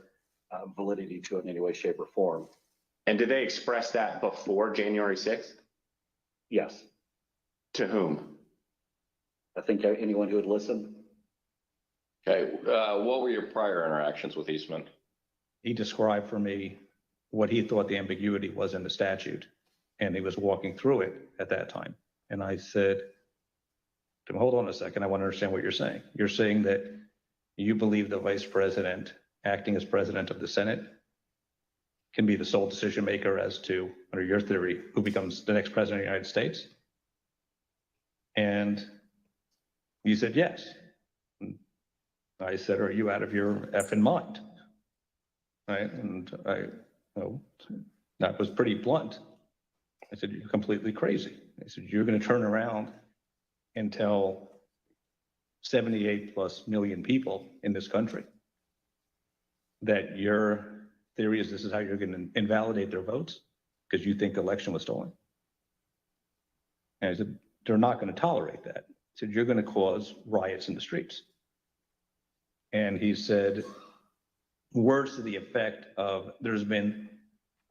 validity to it in any way, shape, or form. And did they express that before January 6th? Yes. To whom? I think anyone who would listen. Okay, what were your prior interactions with Eastman? He described for me what he thought the ambiguity was in the statute, and he was walking through it at that time. And I said, hold on a second, I want to understand what you're saying. You're saying that you believe the vice president, acting as president of the Senate, can be the sole decision maker as to, under your theory, who becomes the next president of the United States? And you said yes. And I said, are you out of your effing mind? Right? And that was pretty blunt. I said, you're completely crazy. I said, you're going to turn around and tell 78 plus million people in this country that your theory is this is how you're going to invalidate their votes because you think the election was stolen. And I said, they're not going to tolerate that. I said, you're going to cause riots in the streets. And he said, words to the effect of there's been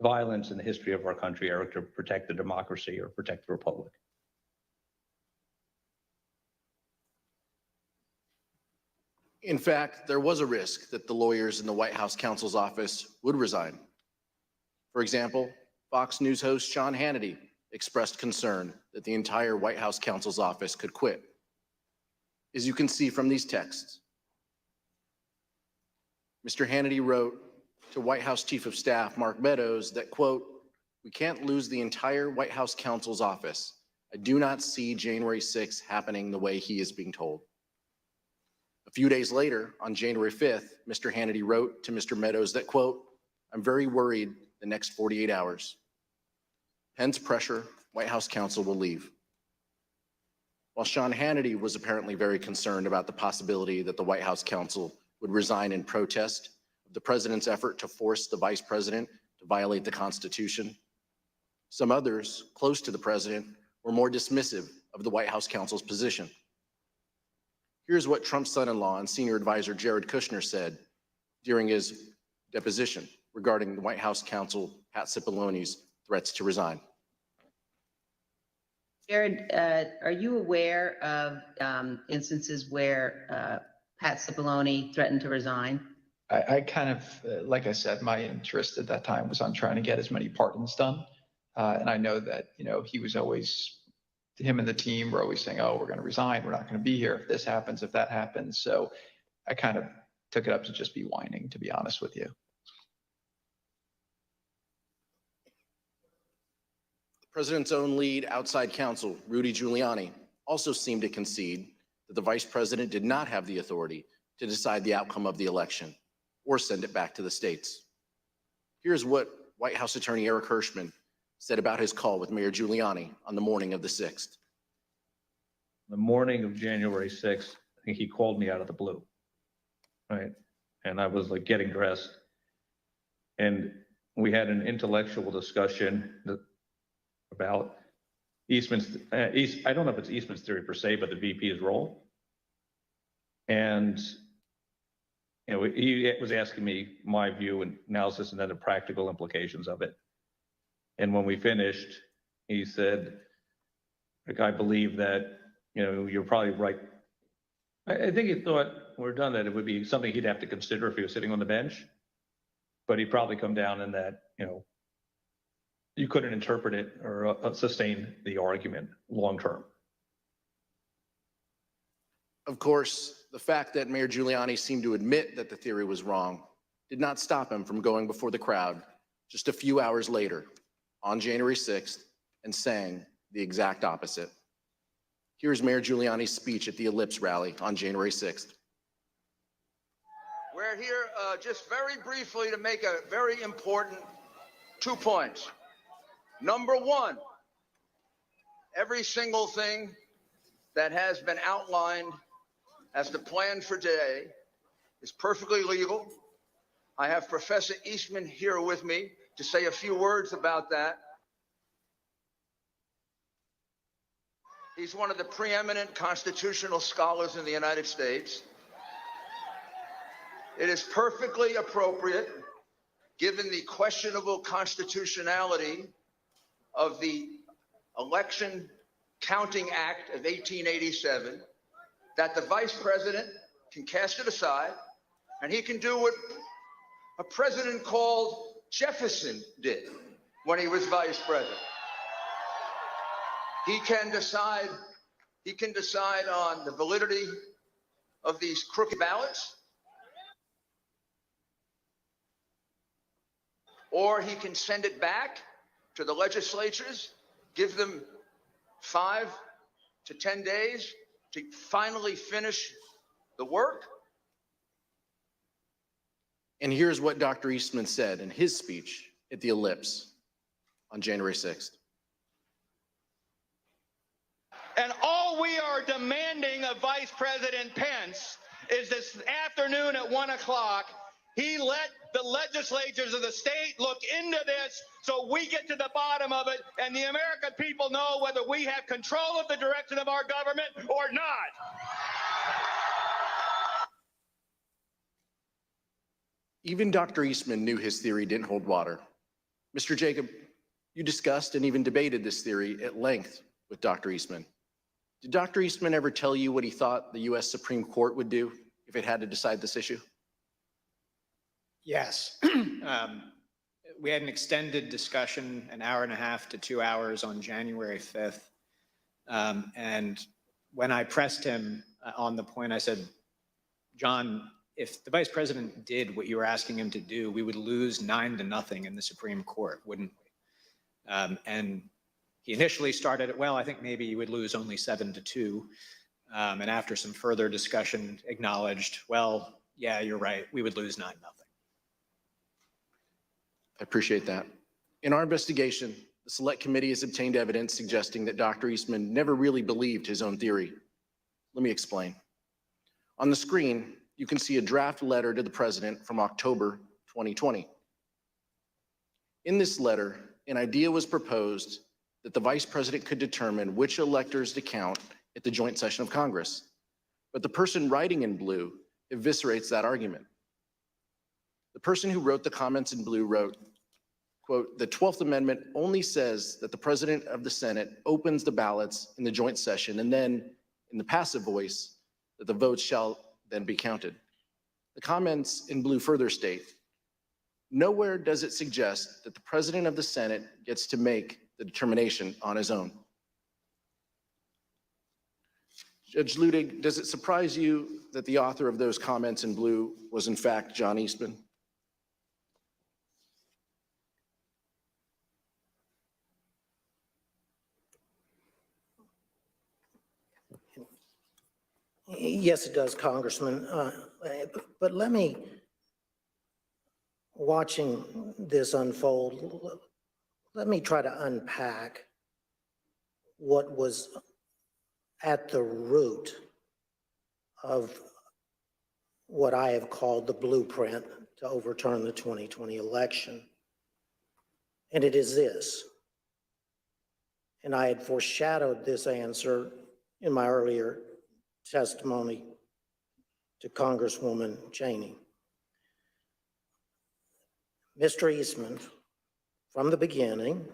violence in the history of our country, Eric, to protect the democracy or protect the republic. In fact, there was a risk that the lawyers in the White House counsel's office would resign. For example, Fox News host Sean Hannity expressed concern that the entire White House counsel's office could quit. As you can see from these texts, Mr. Hannity wrote to White House Chief of Staff Mark Meadows that, quote, "We can't lose the entire White House counsel's office. I do not see January 6th happening the way he is being told." A few days later, on January 5th, Mr. Hannity wrote to Mr. Meadows that, quote, "I'm very worried the next 48 hours. Pence pressure, White House counsel will leave." While Sean Hannity was apparently very concerned about the possibility that the White House counsel would resign in protest of the president's effort to force the vice president to violate the Constitution, some others close to the president were more dismissive of the White House counsel's position. Here's what Trump's son-in-law and senior advisor Jared Kushner said during his deposition regarding the White House counsel Pat Cipollone's threats to resign. Jared, are you aware of instances where Pat Cipollone threatened to resign? I kind of, like I said, my interest at that time was on trying to get as many pardons done. And I know that, he was always, him and the team were always saying, oh, we're going to resign. We're not going to be here if this happens, if that happens. So I kind of took it up to just be whining, to be honest with you. The president's own lead outside counsel, Rudy Giuliani, also seemed to concede that the vice president did not have the authority to decide the outcome of the election or send it back to the states. Here's what White House attorney Eric Hirschman said about his call with Mayor Giuliani on the morning of the 6th. The morning of January 6th, I think he called me out of the blue, right? And I was like getting dressed. And we had an intellectual discussion about Eastman's, I don't know if it's Eastman's theory per se, but the VP's role. And he was asking me my view and analysis and then the practical implications of it. And when we finished, he said, like, I believe that, you're probably right. I think he thought when we're done that it would be something he'd have to consider if he was sitting on the bench. But he'd probably come down in that, you couldn't interpret it or sustain the argument long term. Of course, the fact that Mayor Giuliani seemed to admit that the theory was wrong did not stop him from going before the crowd just a few hours later on January 6th and saying the exact opposite. Here's Mayor Giuliani's speech at the Ellipse rally on January 6th. We're here just very briefly to make a very important 2 points. Number one, every single thing that has been outlined as the plan for today is perfectly legal. I have Professor Eastman here with me to say a few words about that. He's one of the preeminent constitutional scholars in the United States. It is perfectly appropriate, given the questionable constitutionality of the Election Counting Act of 1887, that the Vice President can cast it aside, and he can do what a president called Jefferson did when he was Vice President. He can decide on the validity of these crooked ballots, or he can send it back to the legislatures, give them 5 to 10 days to finally finish the work. And here's what Dr. Eastman said in his speech at the Ellipse on January 6th. And all we are demanding of Vice President Pence is this afternoon at 1 o'clock, he let the legislatures of the state look into this so we get to the bottom of it and the American people know whether we have control of the direction of our government or not. Even Dr. Eastman knew his theory didn't hold water. Mr. Jacob, you discussed and even debated this theory at length with Dr. Eastman. Did Dr. Eastman ever tell you what he thought the U.S. Supreme Court would do if it had to decide this issue? Yes. We had an extended discussion, an hour and a half to 2 hours on January 5th. And when I pressed him on the point, I said, John, if the vice president did what you were asking him to do, we would lose 9-0 in the Supreme Court, wouldn't we? And he initially started it, well, I think maybe you would lose only 7-2. And after some further discussion, acknowledged, well, yeah, you're right, we would lose 9-0. I appreciate that. In our investigation, the Select Committee has obtained evidence suggesting that Dr. Eastman never really believed his own theory. Let me explain. On the screen, you can see a draft letter to the president from October 2020. In this letter, an idea was proposed that the vice president could determine which electors to count at the joint session of Congress. But the person writing in blue eviscerates that argument. The person who wrote the comments in blue wrote, quote, "The 12th Amendment only says that the president of the Senate opens the ballots in the joint session and then, in the passive voice, that the votes shall then be counted." The comments in blue further state, "Nowhere does it suggest that the president of the Senate gets to make the determination on his own." Judge Ludig, does it surprise you that the author of those comments in blue was in fact John Eastman? Yes, it does, Congressman. But let me, watching this unfold, let me try to unpack what was at the root of what I have called the blueprint to overturn the 2020 election. And it is this. And I had foreshadowed this answer in my earlier testimony to Congresswoman Cheney. Mr. Eastman, from the beginning,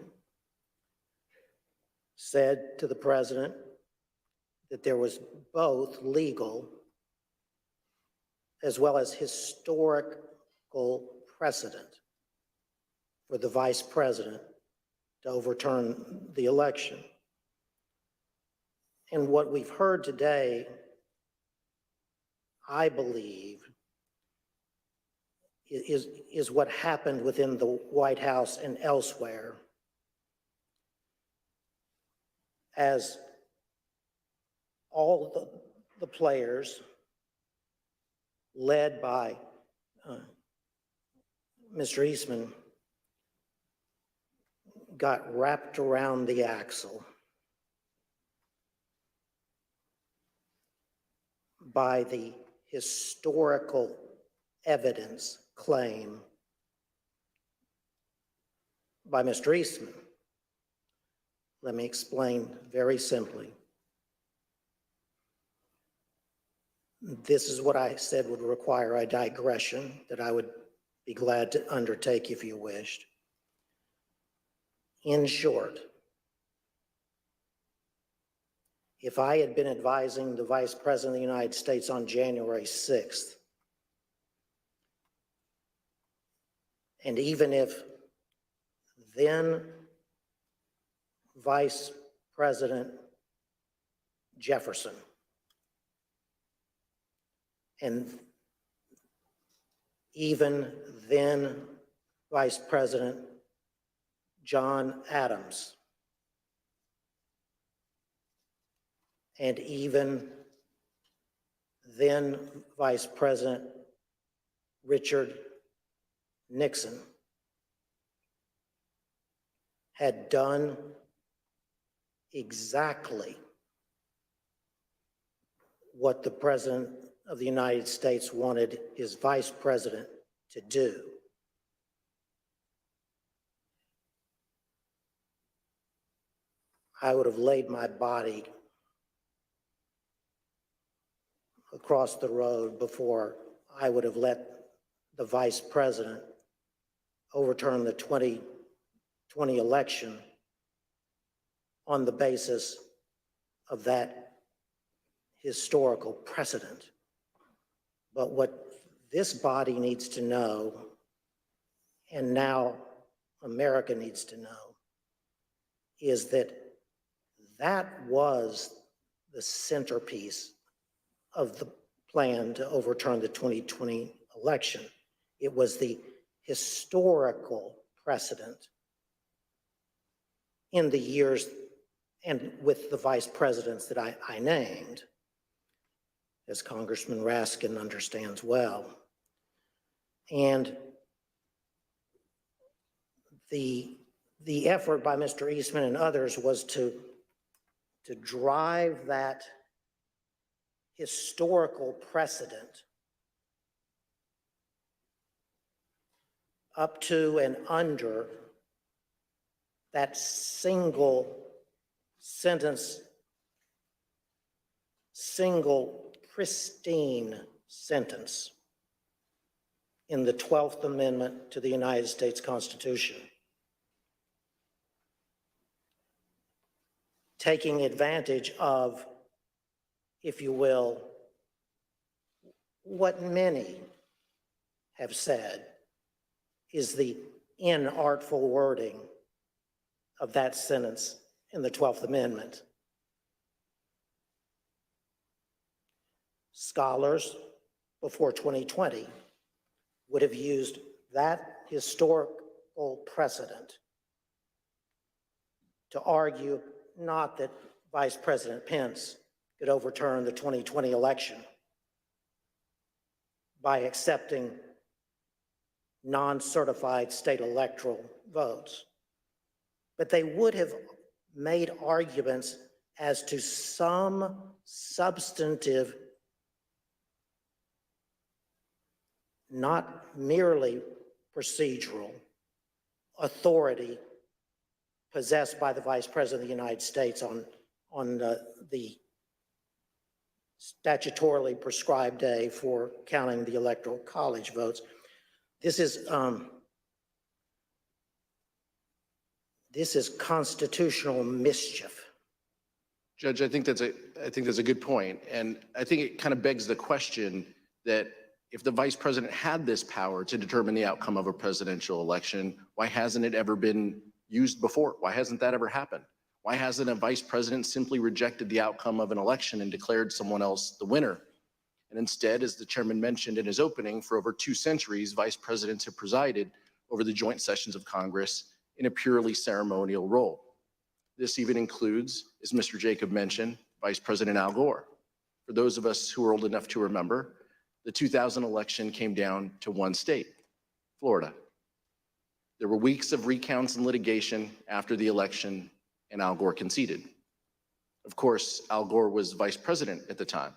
said to the president that there was both legal as well as historical precedent for the vice president to overturn the election. And what we've heard today, I believe, is what happened within the White House and elsewhere as all the players, led by Mr. Eastman, got wrapped around the axle by the historical evidence claim by Mr. Eastman. Let me explain very simply. This is what I said would require a digression that I would be glad to undertake if you wished. In short, if I had been advising the Vice President of the United States on January 6th, and even if then Vice President Jefferson and even then Vice President John Adams and even then Vice President Richard Nixon had done exactly what the President of the United States wanted his Vice President to do. I would have laid my body across the road before I would have let the Vice President overturn the 2020 election on the basis of that historical precedent. But what this body needs to know, and now America needs to know, is that that was the centerpiece of the plan to overturn the 2020 election. It was the historical precedent in the years and with the vice presidents that I named, as Congressman Raskin understands well. And the effort by Mr. Eastman and others was to drive that historical precedent up to and under that single sentence, single pristine sentence in the 12th Amendment to the United States Constitution. Taking advantage of, if you will, what many have said is the inartful wording of that sentence in the 12th Amendment. Scholars before 2020 would have used that historical precedent to argue not that Vice President Pence could overturn the 2020 election by accepting non-certified state electoral votes, but they would have made arguments as to some substantive, not merely procedural, authority possessed by the Vice President of the United States on the statutorily prescribed day for counting the Electoral College votes. This is constitutional mischief. Judge, I think that's a good point. And I think it kind of begs the question that if the vice president had this power to determine the outcome of a presidential election, why hasn't it ever been used before? Why hasn't that ever happened? Why hasn't a vice president simply rejected the outcome of an election and declared someone else the winner? And instead, as the chairman mentioned in his opening, for over 2 centuries, vice presidents have presided over the joint sessions of Congress in a purely ceremonial role. This even includes, as Mr. Jacob mentioned, Vice President Al Gore. For those of us who are old enough to remember, the 2000 election came down to one state, Florida. There were weeks of recounts and litigation after the election, and Al Gore conceded. Of course, Al Gore was vice president at the time,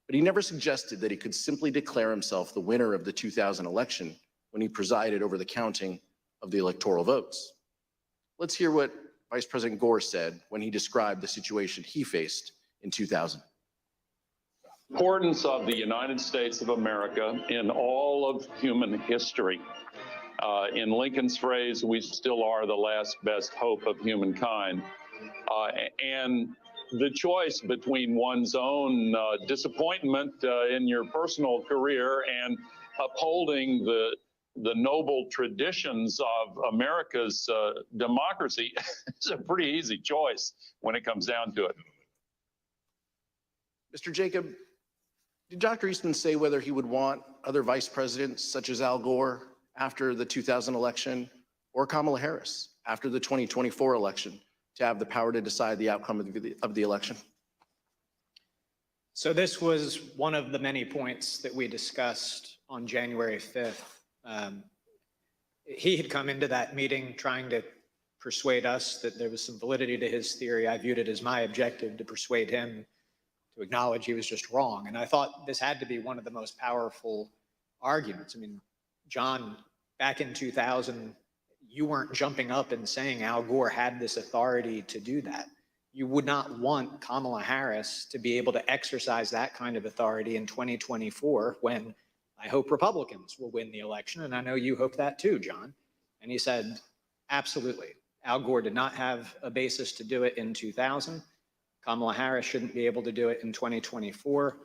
but he never suggested that he could simply declare himself the winner of the 2000 election when he presided over the counting of the electoral votes. Let's hear what Vice President Gore said when he described the situation he faced in 2000. Importance of the United States of America in all of human history. In Lincoln's phrase, we still are the last best hope of humankind. And the choice between one's own disappointment in your personal career and upholding the noble traditions of America's democracy is a pretty easy choice when it comes down to it. Mr. Jacob, did Dr. Eastman say whether he would want other vice presidents such as Al Gore after the 2000 election or Kamala Harris after the 2024 election to have the power to decide the outcome of the election? So this was one of the many points that we discussed on January 5th. He had come into that meeting trying to persuade us that there was some validity to his theory. I viewed it as my objective to persuade him to acknowledge he was just wrong. And I thought this had to be one of the most powerful arguments. I mean, John, back in 2000, you weren't jumping up and saying Al Gore had this authority to do that. You would not want Kamala Harris to be able to exercise that kind of authority in 2024 when I hope Republicans will win the election. And I know you hope that too, John. And he said, absolutely. Al Gore did not have a basis to do it in 2000. Kamala Harris shouldn't be able to do it in 2024,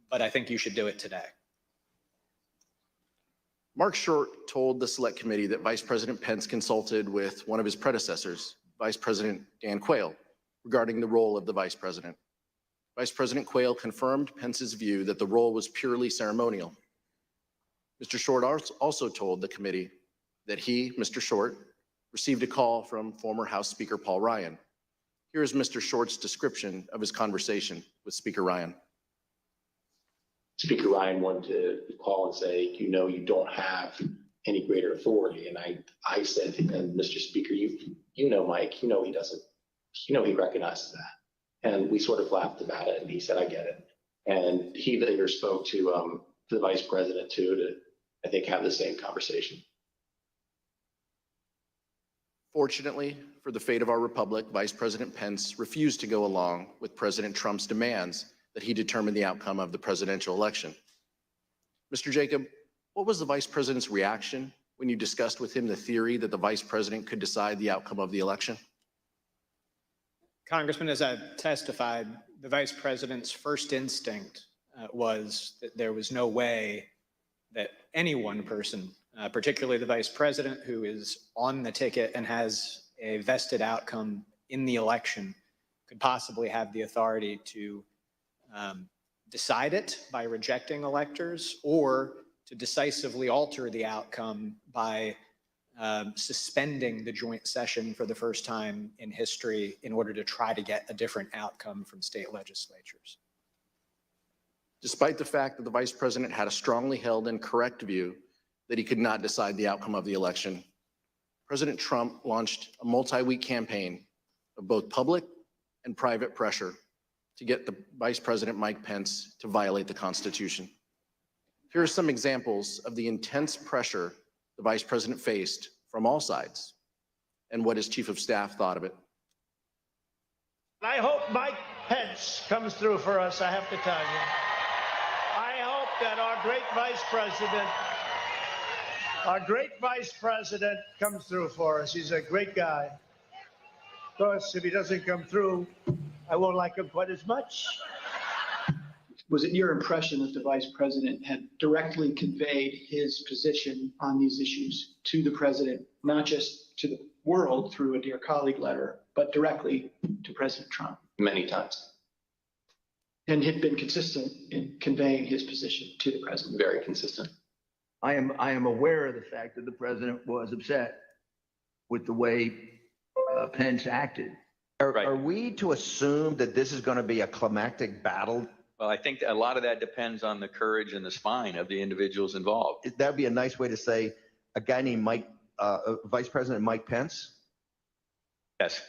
but I think you should do it today. Mark Short told the Select Committee that Vice President Pence consulted with one of his predecessors, Vice President Dan Quayle, regarding the role of the Vice President. Vice President Quayle confirmed Pence's view that the role was purely ceremonial. Mr. Short also told the committee that he, Mr. Short, received a call from former House Speaker Paul Ryan. Here is Mr. Short's description of his conversation with Speaker Ryan. Speaker Ryan wanted to call and say, you know, you don't have any greater authority. And I said to him, Mr. Speaker, you know, Mike, you know, he doesn't, you know, he recognizes that. And we sort of laughed about it. And he said, I get it. And he later spoke to the vice president too, to, I think, have the same conversation. Fortunately for the fate of our republic, Vice President Pence refused to go along with President Trump's demands that he determine the outcome of the presidential election. Mr. Jacob, what was the vice president's reaction when you discussed with him the theory that the vice president could decide the outcome of the election? Congressman, as I've testified, the vice president's first instinct was that there was no way that any one person, particularly the vice president who is on the ticket and has a vested outcome in the election, could possibly have the authority to decide it by rejecting electors or to decisively alter the outcome by suspending the joint session for the first time in history in order to try to get a different outcome from state legislatures. Despite the fact that the vice president had a strongly held and correct view that he could not decide the outcome of the election, President Trump launched a multi-week campaign of both public and private pressure to get the Vice President Mike Pence to violate the Constitution. Here are some examples of the intense pressure the Vice President faced from all sides and what his Chief of Staff thought of it. I hope Mike Pence comes through for us, I have to tell you. I hope that our great vice president comes through for us. He's a great guy. Of course, if he doesn't come through, I won't like him quite as much. Was it your impression that the vice president had directly conveyed his position on these issues to the president, not just to the world through a dear colleague letter, but directly to President Trump? Many times. And had been consistent in conveying his position to the president? Very consistent. I am aware of the fact that the president was upset with the way Pence acted. Are we to assume that this is going to be a climactic battle? Well, I think a lot of that depends on the courage and the spine of the individuals involved. That'd be a nice way to say a guy named Vice President Mike Pence? Yes.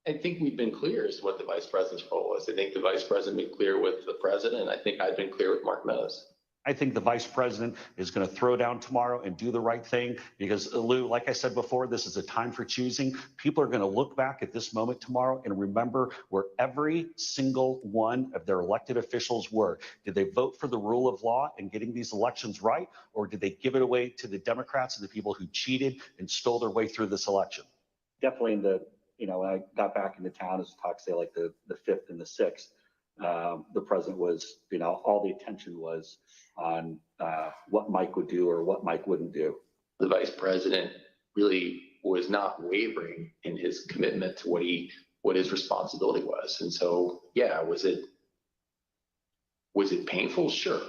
I think we've been clear as to what the vice president's role was. I think the vice president been clear with the president. I think I've been clear with Mark Meadows. I think the vice president is going to throw down tomorrow and do the right thing because, Lou, like I said before, this is a time for choosing. People are going to look back at this moment tomorrow and remember where every single one of their elected officials were. Did they vote for the rule of law and getting these elections right, or did they give it away to the Democrats and the people who cheated and stole their way through this election? Definitely when I got back into town, as talk say like the 5th and the 6th, the president was, all the attention was on what Mike would do or what Mike wouldn't do. The vice president really was not wavering in his commitment to what his responsibility was. And so, yeah, was it painful? Sure.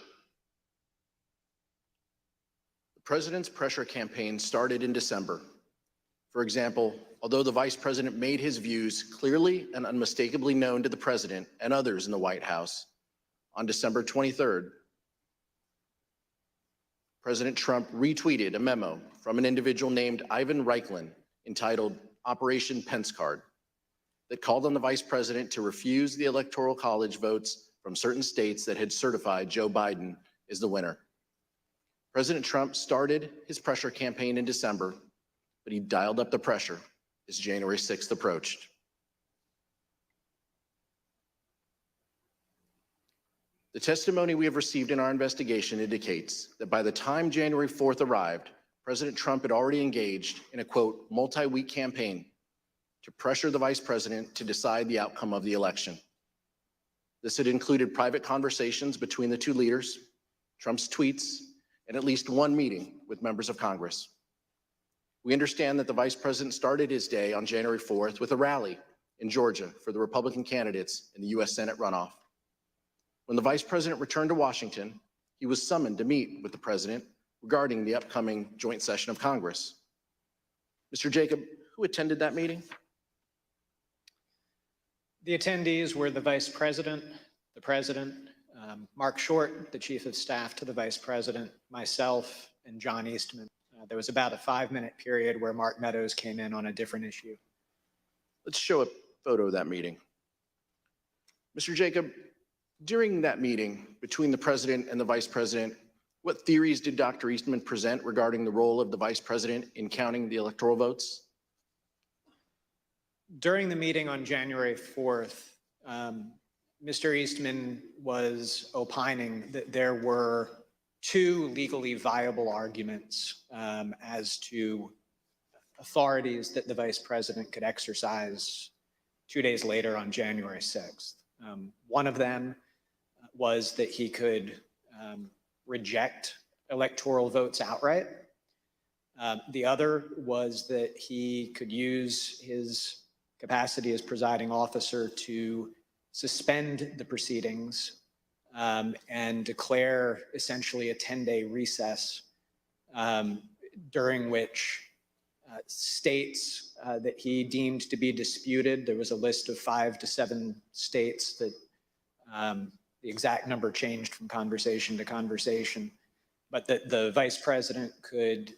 The president's pressure campaign started in December. For example, although the vice president made his views clearly and unmistakably known to the president and others in the White House, on December 23rd, President Trump retweeted a memo from an individual named Ivan Reichlen entitled Operation Pence Card that called on the vice president to refuse the Electoral College votes from certain states that had certified Joe Biden as the winner. President Trump started his pressure campaign in December, but he dialed up the pressure as January 6th approached. The testimony we have received in our investigation indicates that by the time January 4th arrived, President Trump had already engaged in a, quote, multi-week campaign to pressure the vice president to decide the outcome of the election. This had included private conversations between the two leaders, Trump's tweets, and at least one meeting with members of Congress. We understand that the vice president started his day on January 4th with a rally in Georgia for the Republican candidates in the U.S. Senate runoff. When the vice president returned to Washington, he was summoned to meet with the president regarding the upcoming joint session of Congress. Mr. Jacob, who attended that meeting? The attendees were the vice president, the president, Mark Short, the chief of staff to the vice president, myself, and John Eastman. There was about a 5-minute period where Mark Meadows came in on a different issue. Let's show a photo of that meeting. Mr. Jacob, during that meeting between the president and the vice president, what theories did Dr. Eastman present regarding the role of the vice president in counting the electoral votes? During the meeting on January 4th, Mr. Eastman was opining that there were 2 legally viable arguments as to authorities that the vice president could exercise 2 days later on January 6th. One of them was that he could reject electoral votes outright. The other was that he could use his capacity as presiding officer to suspend the proceedings and declare essentially a 10-day recess during which states that he deemed to be disputed, there was a list of 5 to 7 states that the exact number changed from conversation to conversation, but that the vice president could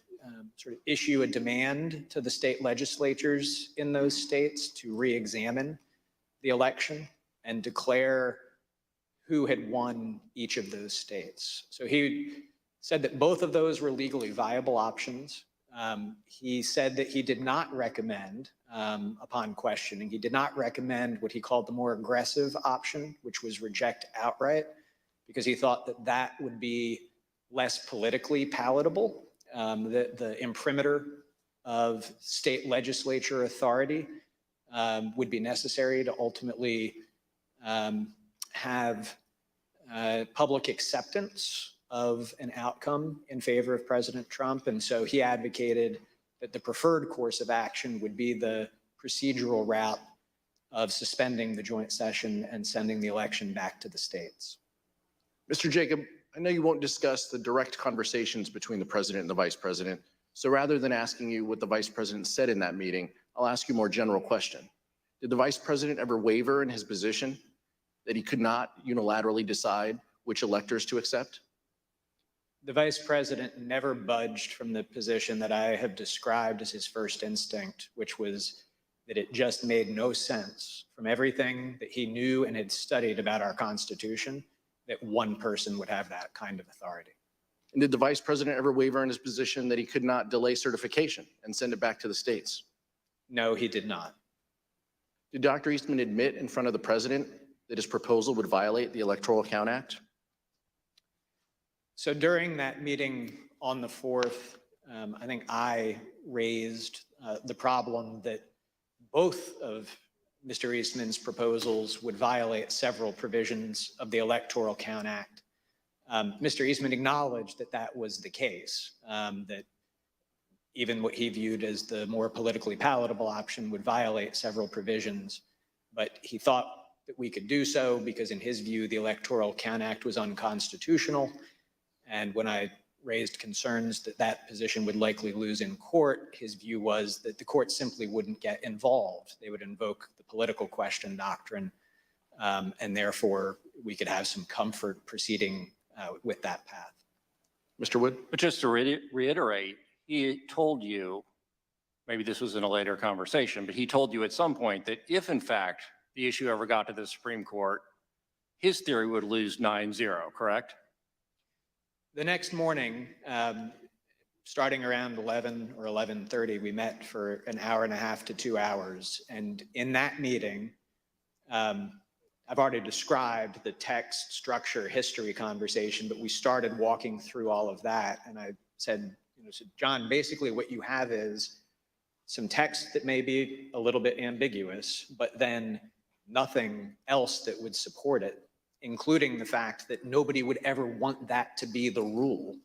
sort of issue a demand to the state legislatures in those states to re-examine the election and declare who had won each of those states. So he said that both of those were legally viable options. He said that he did not recommend, upon questioning, he did not recommend what he called the more aggressive option, which was reject outright, because he thought that that would be less politically palatable. The imprimatur of state legislature authority would be necessary to ultimately have public acceptance of an outcome in favor of President Trump. And so he advocated that the preferred course of action would be the procedural route of suspending the joint session and sending the election back to the states. Mr. Jacob, I know you won't discuss the direct conversations between the president and the vice president. So rather than asking you what the vice president said in that meeting, I'll ask you a more general question. Did the vice president ever waver in his position that he could not unilaterally decide which electors to accept? The vice president never budged from the position that I have described as his first instinct, which was that it just made no sense from everything that he knew and had studied about our Constitution that one person would have that kind of authority. And did the vice president ever waver in his position that he could not delay certification and send it back to the states? No, he did not. Did Dr. Eastman admit in front of the president that his proposal would violate the Electoral Count Act? So during that meeting on the 4th, I think I raised the problem that both of Mr. Eastman's proposals would violate several provisions of the Electoral Count Act. Mr. Eastman acknowledged that that was the case, that even what he viewed as the more politically palatable option would violate several provisions, but he thought that we could do so because in his view, the Electoral Count Act was unconstitutional. And when I raised concerns that that position would likely lose in court, his view was that the court simply wouldn't get involved. They would invoke the political question doctrine, and therefore we could have some comfort proceeding with that path. Mr. Wood? But just to reiterate, he told you, maybe this was in a later conversation, but he told you at some point that if in fact the issue ever got to the Supreme Court, his theory would lose 9-0, correct? The next morning, starting around 11 or 11:30, we met for an hour and a half to 2 hours. And in that meeting, I've already described the text, structure, history conversation, but we started walking through all of that. And I said, John, basically what you have is some text that may be a little bit ambiguous, but then nothing else that would support it, including the fact that nobody would ever want that to be the rule.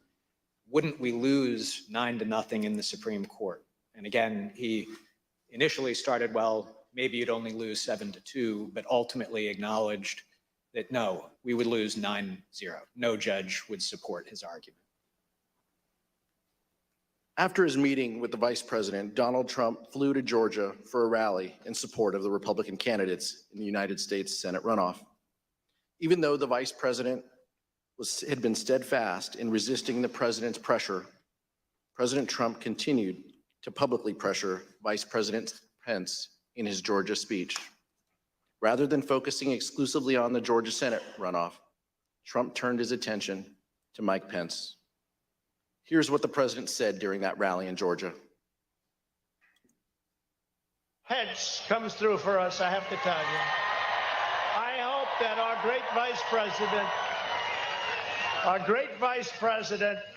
Wouldn't we lose 9-0 in the Supreme Court? And again, he initially started, well, maybe you'd only lose 7-2, but ultimately acknowledged that no, we would lose 9-0. No judge would support his argument. After his meeting with the vice president, Donald Trump flew to Georgia for a rally in support of the Republican candidates in the United States Senate runoff. Even though the vice president had been steadfast in resisting the president's pressure, President Trump continued to publicly pressure Vice President Pence in his Georgia speech. Rather than focusing exclusively on the Georgia Senate runoff, Trump turned his attention to Mike Pence. Here's what the president said during that rally in Georgia. Pence comes through for us, I have to tell you. I hope that our great vice president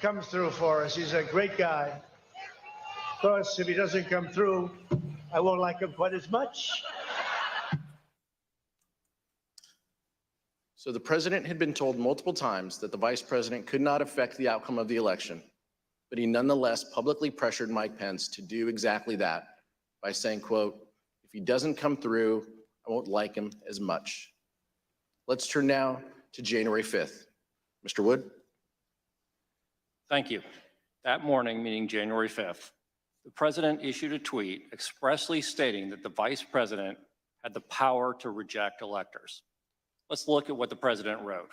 comes through for us. He's a great guy. Of course, if he doesn't come through, I won't like him quite as much. So the president had been told multiple times that the vice president could not affect the outcome of the election, but he nonetheless publicly pressured Mike Pence to do exactly that by saying, quote, if he doesn't come through, I won't like him as much. Let's turn now to January 5th. Mr. Wood? Thank you. That morning, meaning January 5th, the president issued a tweet expressly stating that the vice president had the power to reject electors. Let's look at what the president wrote.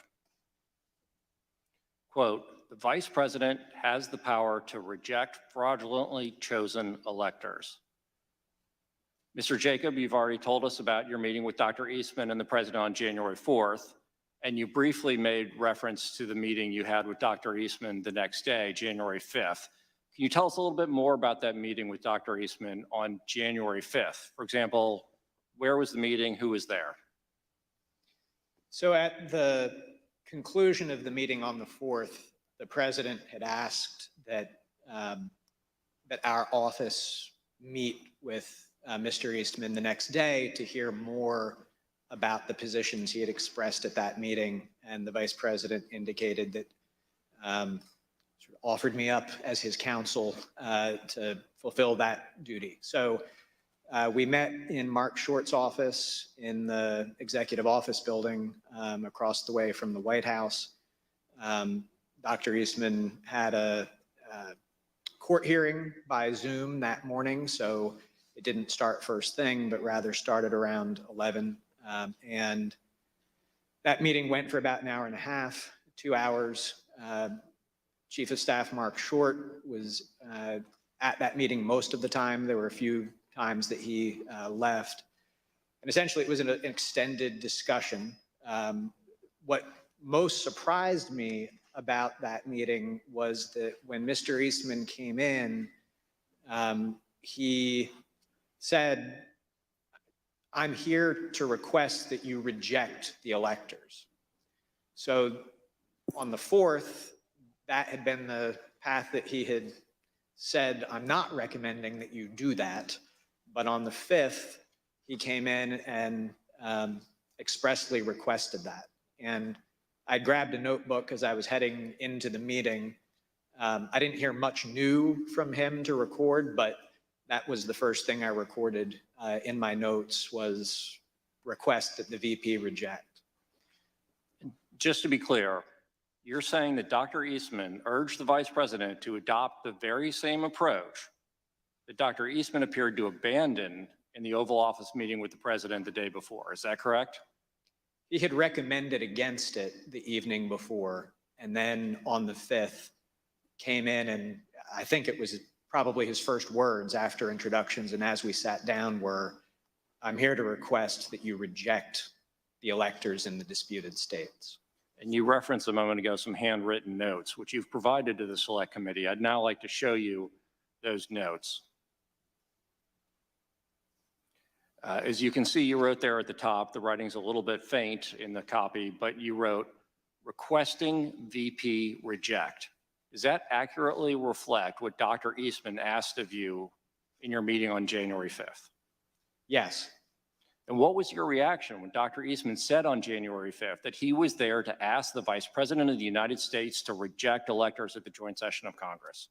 Quote, the vice president has the power to reject fraudulently chosen electors. Mr. Jacob, you've already told us about your meeting with Dr. Eastman and the president on January 4th, and you briefly made reference to the meeting you had with Dr. Eastman the next day, January 5th. Can you tell us a little bit more about that meeting with Dr. Eastman on January 5th? For example, where was the meeting? Who was there? So at the conclusion of the meeting on the 4th, the president had asked that that our office meet with Mr. Eastman the next day to hear more about the positions he had expressed at that meeting. And the vice president indicated that sort of offered me up as his counsel to fulfill that duty. So we met in Mark Short's office in the executive office building across the way from the White House. Dr. Eastman had a court hearing by Zoom that morning, so It didn't start first thing, but rather started around 11. And that meeting went for about an hour and a half, 2 hours. Chief of Staff Mark Short was at that meeting most of the time. There were a few times that he left. And essentially, it was an extended discussion. What most surprised me about that meeting was that when Mr. Eastman came in, he said, "I'm here to request that you reject the electors." So on the 4th, that had been the path that he had said, "I'm not recommending that you do that." But on the 5th, he came in and expressly requested that. And I grabbed a notebook as I was heading into the meeting. I didn't hear much new from him to record, but that was the first thing I recorded in my notes was request that the VP reject. Just to be clear, you're saying that Dr. Eastman urged the Vice President to adopt the very same approach that Dr. Eastman appeared to abandon in the Oval Office meeting with the President the day before. Is that correct? He had recommended against it the evening before, and then on the 5th came in, and I think it was probably his first words after introductions and as we sat down were, "I'm here to request that you reject the electors in the disputed states." And you referenced a moment ago some handwritten notes, which you've provided to the Select Committee. I'd now like to show you those notes. As you can see, you wrote there at the top, the writing's a little bit faint in the copy, but you wrote, "Requesting VP reject." Does that accurately reflect what Dr. Eastman asked of you in your meeting on January 5th? Yes. And what was your reaction when Dr. Eastman said on January 5th that he was there to ask the Vice President of the United States to reject electors at the joint session of Congress?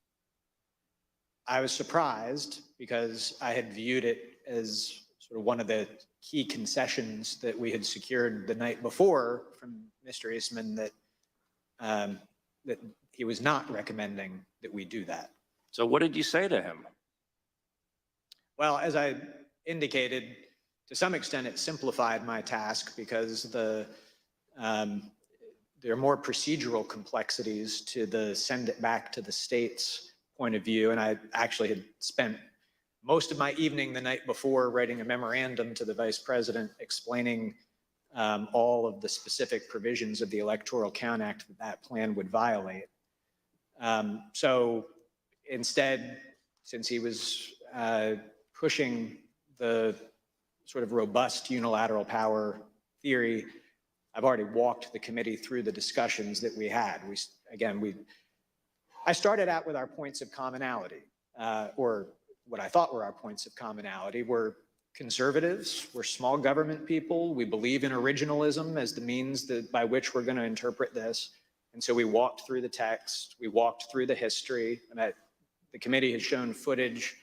I was surprised because I had viewed it as sort of one of the key concessions that we had secured the night before from Mr. Eastman that that he was not recommending that we do that. So what did you say to him? Well, as I indicated, to some extent, it simplified my task because there are more procedural complexities to the send it back to the states point of view. And I actually had spent most of my evening the night before writing a memorandum to the Vice President explaining all of the specific provisions of the Electoral Count Act that plan would violate. So instead, since he was pushing the sort of robust unilateral power theory, I've already walked the committee through the discussions that we had. I started out with our points of commonality, or what I thought were our points of commonality. We're conservatives, we're small government people, we believe in originalism as the means by which we're going to interpret this. And so we walked through the text, we walked through the history, and the committee has shown footage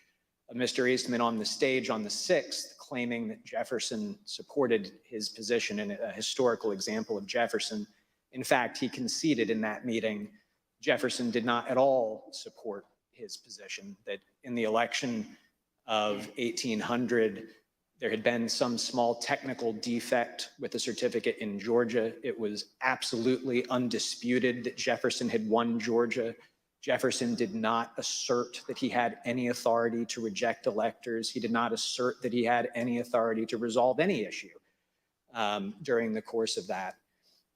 of Mr. Eastman on the stage on the 6th claiming that Jefferson supported his position in a historical example of Jefferson. In fact, he conceded in that meeting Jefferson did not at all support his position, that in the election of 1800, there had been some small technical defect with the certificate in Georgia. It was absolutely undisputed that Jefferson had won Georgia. Jefferson did not assert that he had any authority to reject electors. He did not assert that he had any authority to resolve any issue during the course of that.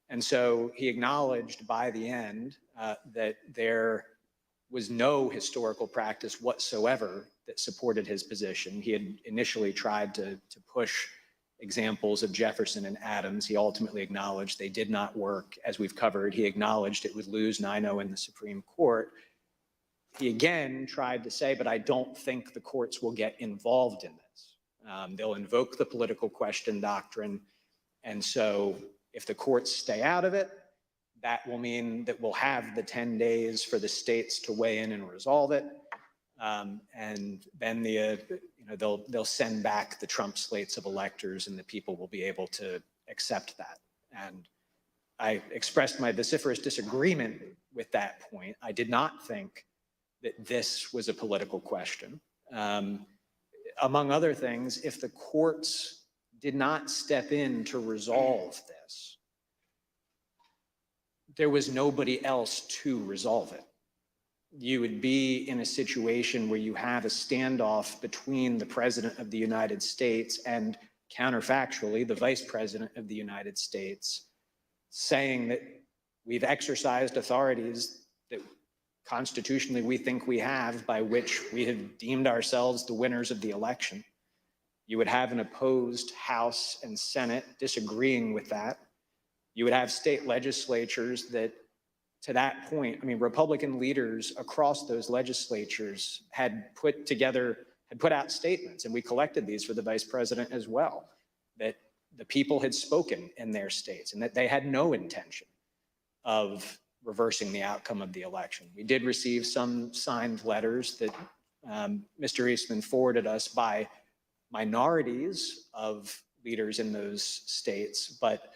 And so he acknowledged by the end that there was no historical practice whatsoever that supported his position. He had initially tried to push examples of Jefferson and Adams. He ultimately acknowledged they did not work. As we've covered, he acknowledged it would lose 9-0 in the Supreme Court. He again tried to say, but I don't think the courts will get involved in this. They'll invoke the political question doctrine. And so if the courts stay out of it, that will mean that we'll have the 10 days for the states to weigh in and resolve it. And then they'll send back the Trump slates of electors and the people will be able to accept that. And I expressed my vociferous disagreement with that point. I did not think that this was a political question. among other things, if the courts did not step in to resolve this, there was nobody else to resolve it. You would be in a situation where you have a standoff between the President of the United States and, counterfactually, the Vice President of the United States, saying that we've exercised authorities that constitutionally we think we have, by which we have deemed ourselves the winners of the election. You would have an opposed House and Senate disagreeing with that. You would have state legislatures that, to that point, I mean, Republican leaders across those legislatures had put out statements, and we collected these for the Vice President as well, that the people had spoken in their states and that they had no intention of reversing the outcome of the election. We did receive some signed letters that Mr. Eastman forwarded us by minorities of leaders in those states, but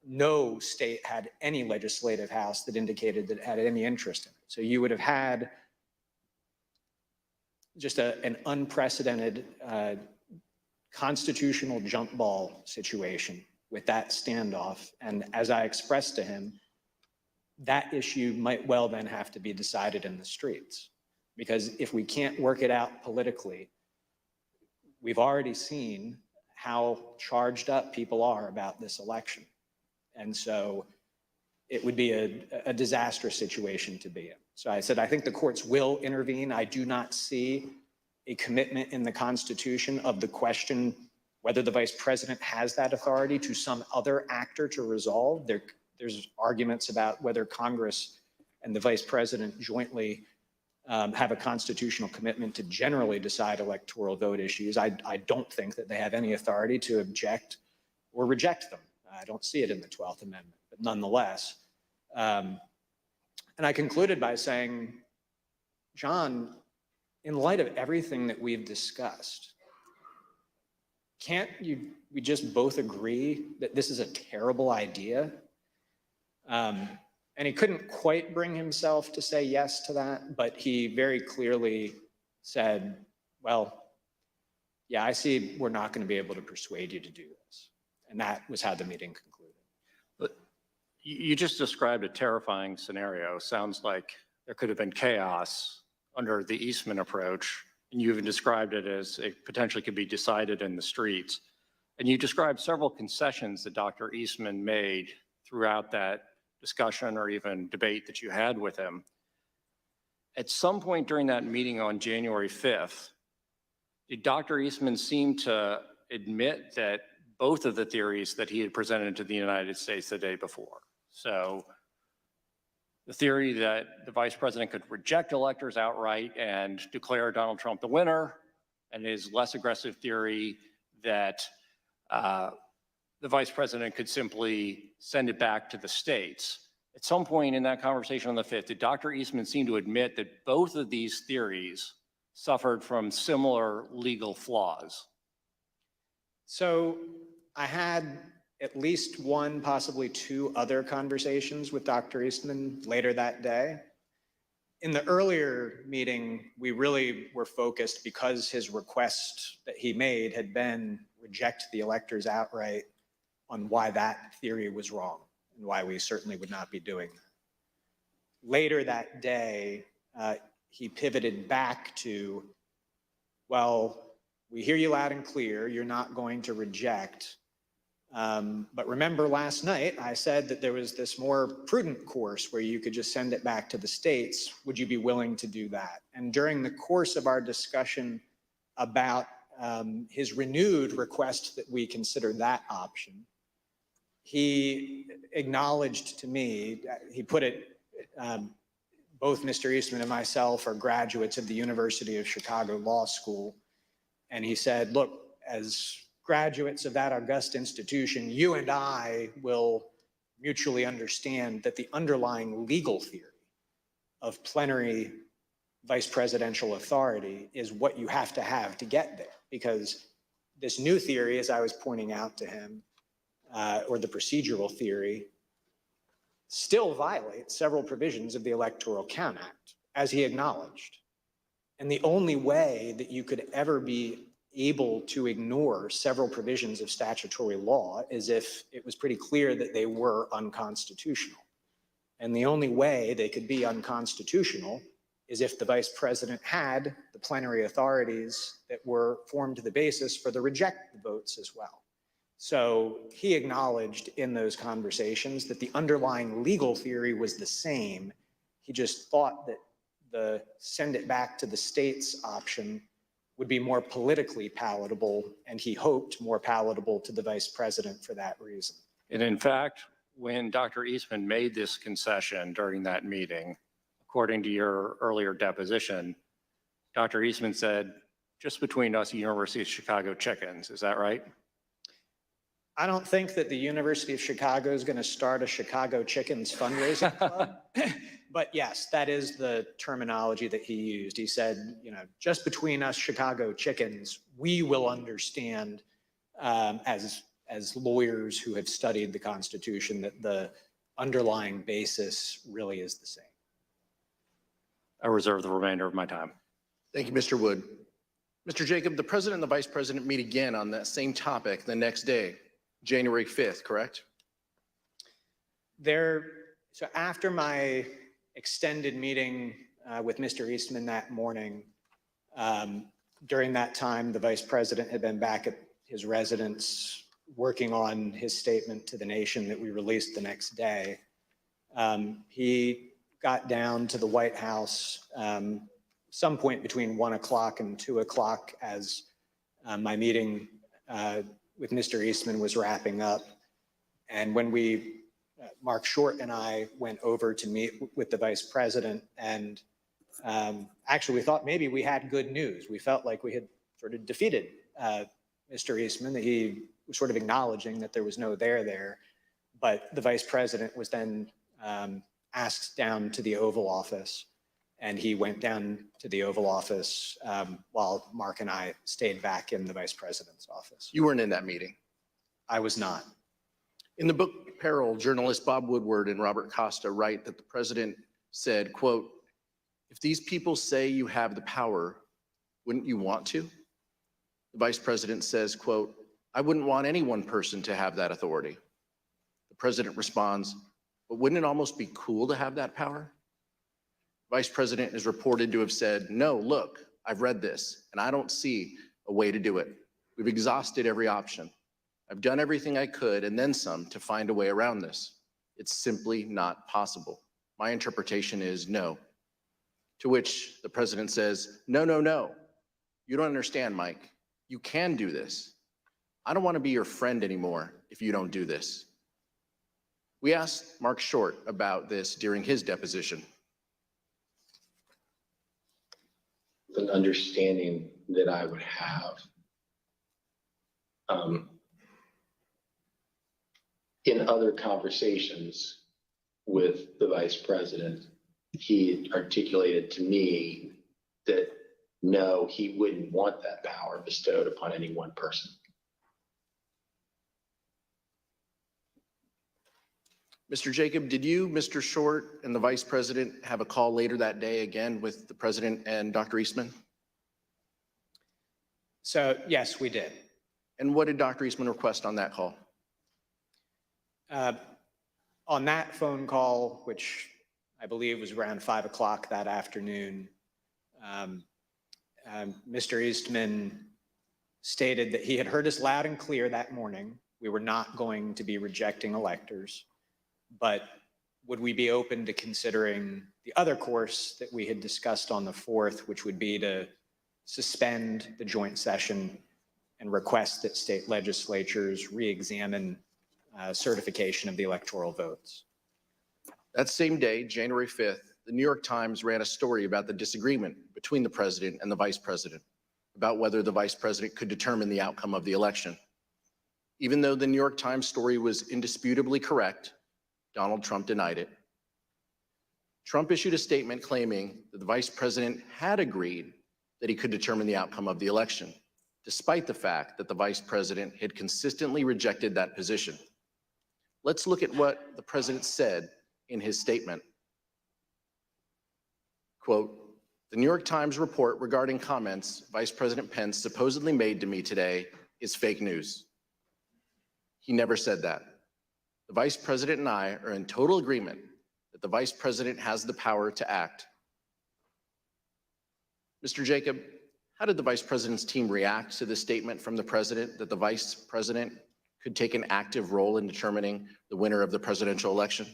no state had any legislative house that indicated that it had any interest in it. So you would have had just an unprecedented constitutional jump ball situation with that standoff. And as I expressed to him, that issue might well then have to be decided in the streets. Because if we can't work it out politically, we've already seen how charged up people are about this election. And so it would be a disastrous situation to be in. So I said, I think the courts will intervene. I do not see a commitment in the Constitution of the question whether the Vice President has that authority to some other actor to resolve. There's arguments about whether Congress and the Vice President jointly have a constitutional commitment to generally decide electoral vote issues. I don't think that they have any authority to object or reject them. I don't see it in the 12th Amendment, but nonetheless. And I concluded by saying, John, in light of everything that we've discussed, can't we just both agree that this is a terrible idea? And he couldn't quite bring himself to say yes to that, but he very clearly said, well, yeah, I see we're not going to be able to persuade you to do this. And that was how the meeting concluded. But you just described a terrifying scenario. Sounds like there could have been chaos under the Eastman approach, and you even described it as it potentially could be decided in the streets. And you described several concessions that Dr. Eastman made throughout that discussion or even debate that you had with him. At some point during that meeting on January 5th, did Dr. Eastman seem to admit that both of the theories that he had presented to the United States the day before? So the theory that the Vice President could reject electors outright and declare Donald Trump the winner, and his less aggressive theory that the Vice President could simply send it back to the states. At some point in that conversation on the 5th, did Dr. Eastman seem to admit that both of these theories suffered from similar legal flaws? So I had at least one, possibly two other conversations with Dr. Eastman later that day. In the earlier meeting, we really were focused, because his request that he made had been reject the electors outright, on why that theory was wrong and why we certainly would not be doing that. Later that day, he pivoted back to, well, we hear you loud and clear, you're not going to reject. But remember last night, I said that there was this more prudent course where you could just send it back to the states. Would you be willing to do that? And during the course of our discussion about his renewed request that we consider that option, he acknowledged to me, he put it, both Mr. Eastman and myself are graduates of the University of Chicago Law School. And he said, look, as graduates of that august institution, you and I will mutually understand that the underlying legal theory of plenary vice presidential authority is what you have to get there. Because this new theory, as I was pointing out to him, or the procedural theory, still violates several provisions of the Electoral Count Act, as he acknowledged. And the only way that you could ever be able to ignore several provisions of statutory law as if it was pretty clear that they were unconstitutional. And the only way they could be unconstitutional is if the vice president had the plenary authorities that were formed the basis for the reject votes as well. So he acknowledged in those conversations that the underlying legal theory was the same. He just thought that the send it back to the states option would be more politically palatable, and he hoped more palatable to the vice president for that reason. And in fact, when Dr. Eastman made this concession during that meeting, according to your earlier deposition, Dr. Eastman said, just between us, University of Chicago chickens, is that right? I don't think that the University of Chicago is going to start a Chicago Chickens fundraising club. But yes, that is the terminology that he used. He said, you know, just between us Chicago chickens, we will understand as lawyers who have studied the Constitution that the underlying basis really is the same. I reserve the remainder of my time. Thank you, Mr. Wood. Mr. Jacob, the president and the vice president meet again on that same topic the next day, January 5th, correct? So after my extended meeting with Mr. Eastman that morning, during that time, the vice president had been back at his residence working on his statement to the nation that we released the next day. He got down to the White House some point between 1 o'clock and 2 o'clock as my meeting with Mr. Eastman was wrapping up. And when Mark Short and I went over to meet with the vice president, and actually we thought maybe we had good news. We felt like we had sort of defeated Mr. Eastman, that he was sort of acknowledging that there was no there. But the vice president was then asked down to the Oval Office, and he went down to the Oval Office while Mark and I stayed back in the vice president's office. You weren't in that meeting. I was not. In the book Peril, journalists Bob Woodward and Robert Costa write that the president said, quote, "If these people say you have the power, wouldn't you want to?" The vice president says, quote, "I wouldn't want any one person to have that authority." The president responds, "But wouldn't it almost be cool to have that power?" The vice president is reported to have said, "No, look, I've read this and I don't see a way to do it. We've exhausted every option. I've done everything I could and then some to find a way around this. It's simply not possible. My interpretation is no." To which the president says, "No, no, no. You don't understand, Mike. You can do this. I don't want to be your friend anymore if you don't do this." We asked Mark Short about this during his deposition. An understanding that I would have in other conversations with the vice president, he articulated to me that no, he wouldn't want that power bestowed upon any one person. Mr. Jacob, did you, Mr. Short, and the vice president have a call later that day again with the president and Dr. Eastman? So yes, we did. And what did Dr. Eastman request on that call? On that phone call, which I believe was around 5 o'clock that afternoon, Mr. Eastman stated that he had heard us loud and clear that morning. We were not going to be rejecting electors, but would we be open to considering the other course that we had discussed on the 4th, which would be to suspend the joint session and request that state legislatures re-examine certification of the electoral votes. That same day, January 5th, the New York Times ran a story about the disagreement between the president and the vice president about whether the vice president could determine the outcome of the election. Even though the New York Times story was indisputably correct, Donald Trump denied it. Trump issued a statement claiming that the vice president had agreed that he could determine the outcome of the election, despite the fact that the vice president had consistently rejected that position. Let's look at what the president said in his statement. Quote, The New York Times report regarding comments Vice President Pence supposedly made to me today is fake news. He never said that. The Vice President and I are in total agreement that the Vice President has the power to act. Mr. Jacob, how did the Vice President's team react to the statement from the President that the Vice President could take an active role in determining the winner of the presidential election?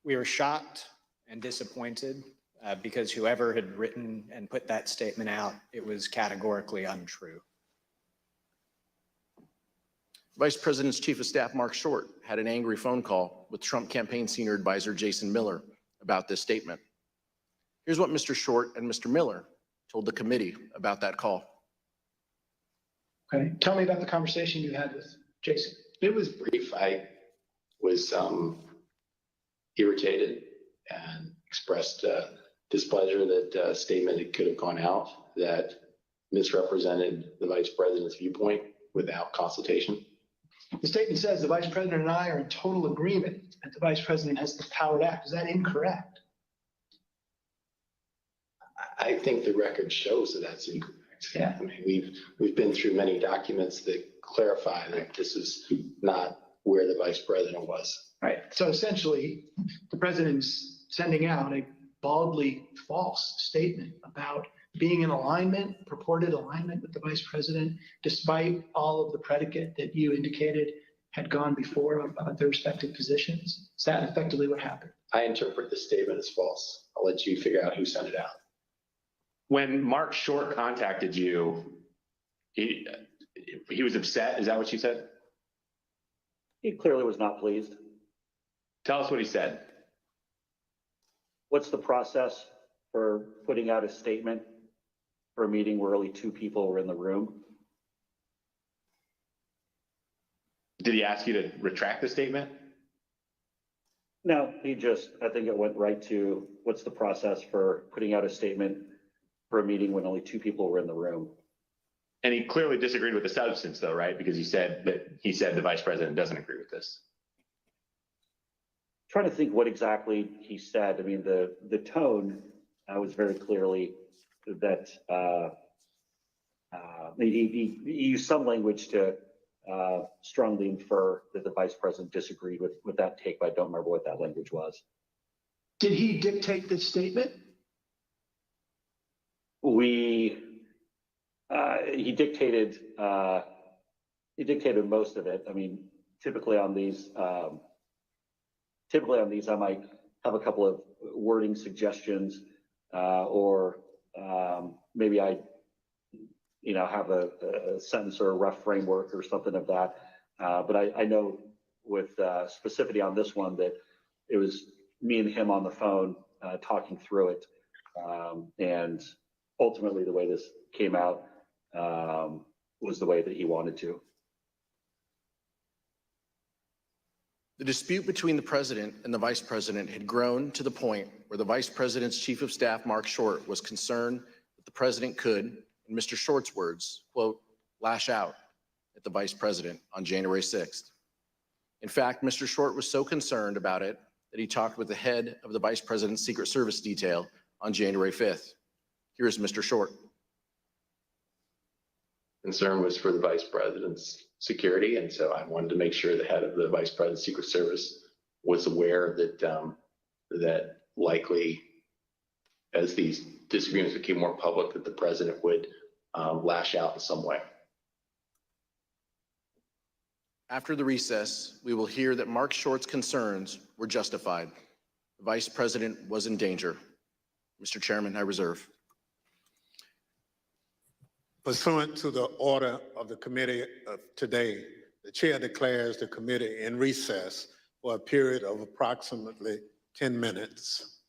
We were shocked and disappointed because whoever had written and put that statement out, it was categorically untrue. Vice President's Chief of Staff, Mark Short, had an angry phone call with Trump campaign senior advisor Jason Miller about this statement. Here's what Mr. Short and Mr. Miller told the committee about that call. Okay, tell me about the conversation you had with Jason. It was brief. I was irritated and expressed displeasure that a statement could have gone out that misrepresented the Vice President's viewpoint without consultation. The statement says the Vice President and I are in total agreement that the Vice President has the power to act. Is that incorrect? I think the record shows that that's incorrect. Yeah. I mean, we've been through many documents that clarify that this is not where the Vice President was. Right. So essentially, the President is sending out a baldly false statement about being in alignment, purported alignment with the Vice President, despite all of the predicate that you indicated had gone before about their respective positions. Is that effectively what happened? I interpret the statement as false. I'll let you figure out who sent it out. When Mark Short contacted you, he was upset. Is that what you said? He clearly was not pleased. Tell us what he said. What's the process for putting out a statement for a meeting where only 2 people were in the room? Did he ask you to retract the statement? No, I think it went right to what's the process for putting out a statement for a meeting when only 2 people were in the room. And he clearly disagreed with the substance though, right? Because he said the Vice President doesn't agree with this. Trying to think what exactly he said. I mean, the tone was very clearly that he used some language to strongly infer that the Vice President disagreed with that take, but I don't remember what that language was. Did he dictate this statement? He dictated most of it. I mean, typically on these, I might have a couple of wording suggestions, or maybe I, have a sentence or a rough framework or something of that. But I know with specificity on this one that it was me and him on the phone talking through it, and ultimately the way this came out was the way that he wanted to. The dispute between the President and the Vice President had grown to the point where the Vice President's Chief of Staff, Mark Short, was concerned that the President could, in Mr. Short's words, quote, lash out at the Vice President on January 6th. In fact, Mr. Short was so concerned about it that he talked with the head of the Vice President's Secret Service detail on January 5th. Here's Mr. Short. Concern was for the Vice President's security, and so I wanted to make sure the head of the Vice President's Secret Service was aware that that likely, as these disagreements became more public, that the President would lash out in some way. After the recess, we will hear that Mark Short's concerns were justified. The Vice President was in danger. Mr. Chairman, I reserve. Pursuant to the order of the committee of today, the chair declares the committee in recess for a period of approximately 10 minutes.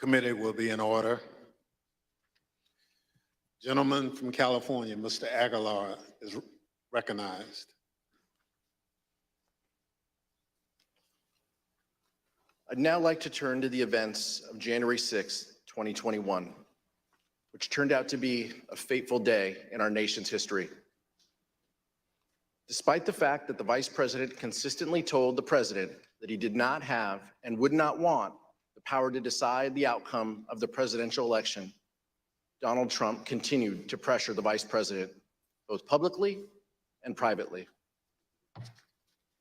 Committee will be in order. Gentleman from California, Mr. Aguilar, is recognized. I'd now like to turn to the events of January 6, 2021, which turned out to be a fateful day in our nation's history. Despite the fact that the Vice President consistently told the President that he did not have and would not want the power to decide the outcome of the presidential election, Donald Trump continued to pressure the Vice President, both publicly and privately.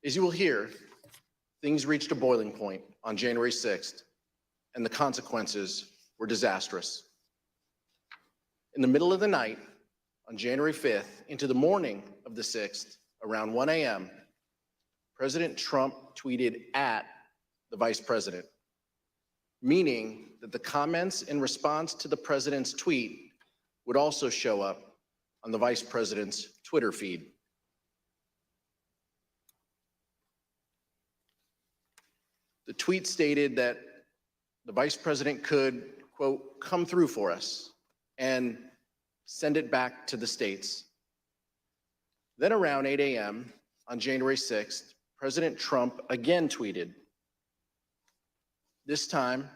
As you will hear, things reached a boiling point on January 6th, and the consequences were disastrous. In the middle of the night, on January 5th, into the morning of the 6th, around 1 a.m., President Trump tweeted at the Vice President, meaning that the comments in response to the President's tweet would also show up on the Vice President's Twitter feed. The tweet stated that the Vice President could, quote, come through for us and send it back to the states. Then around 8 a.m. on January 6th, President Trump again tweeted, this time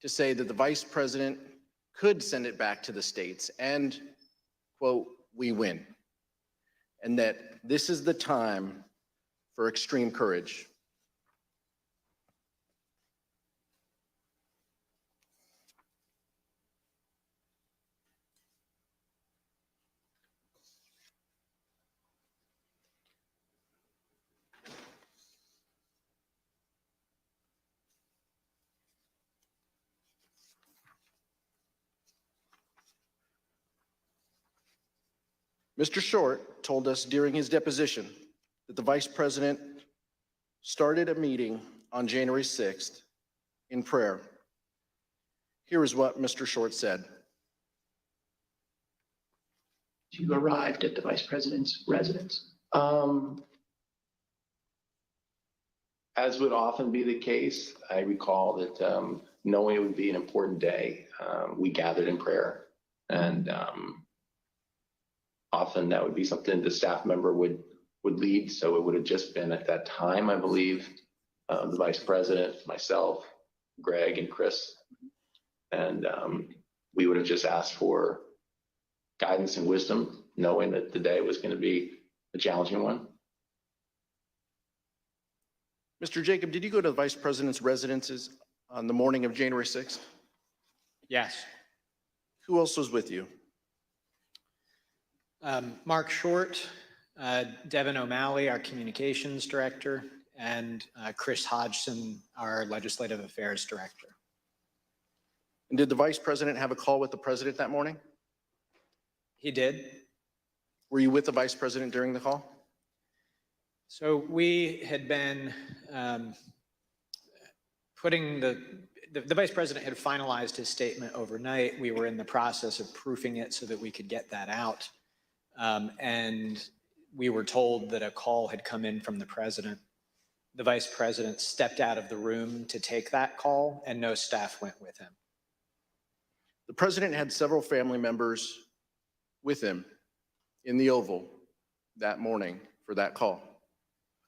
to say that the Vice President could send it back to the states and, quote, we win, and that this is the time for extreme courage. Mr. Short told us during his deposition that the Vice President started a meeting on January 6th in prayer. Here is what Mr. Short said. You arrived at the Vice President's residence. As would often be the case, I recall that knowing it would be an important day, we gathered in prayer. And often that would be something the staff member would lead. So it would have just been at that time, I believe, the Vice President, myself, Greg, and Chris. And we would have just asked for guidance and wisdom, knowing that the day was going to be a challenging one. Mr. Jacob, did you go to the Vice President's residences on the morning of January 6th? Yes. Who else was with you? Mark Short, Devin O'Malley, our communications director, and Chris Hodgson, our legislative affairs director. And did the Vice President have a call with the President that morning? He did. Were you with the Vice President during the call? So we had been putting the Vice President had finalized his statement overnight. We were in the process of proofing it so that we could get that out. And we were told that a call had come in from the President. The Vice President stepped out of the room to take that call, and no staff went with him. The President had several family members with him in the Oval that morning for that call.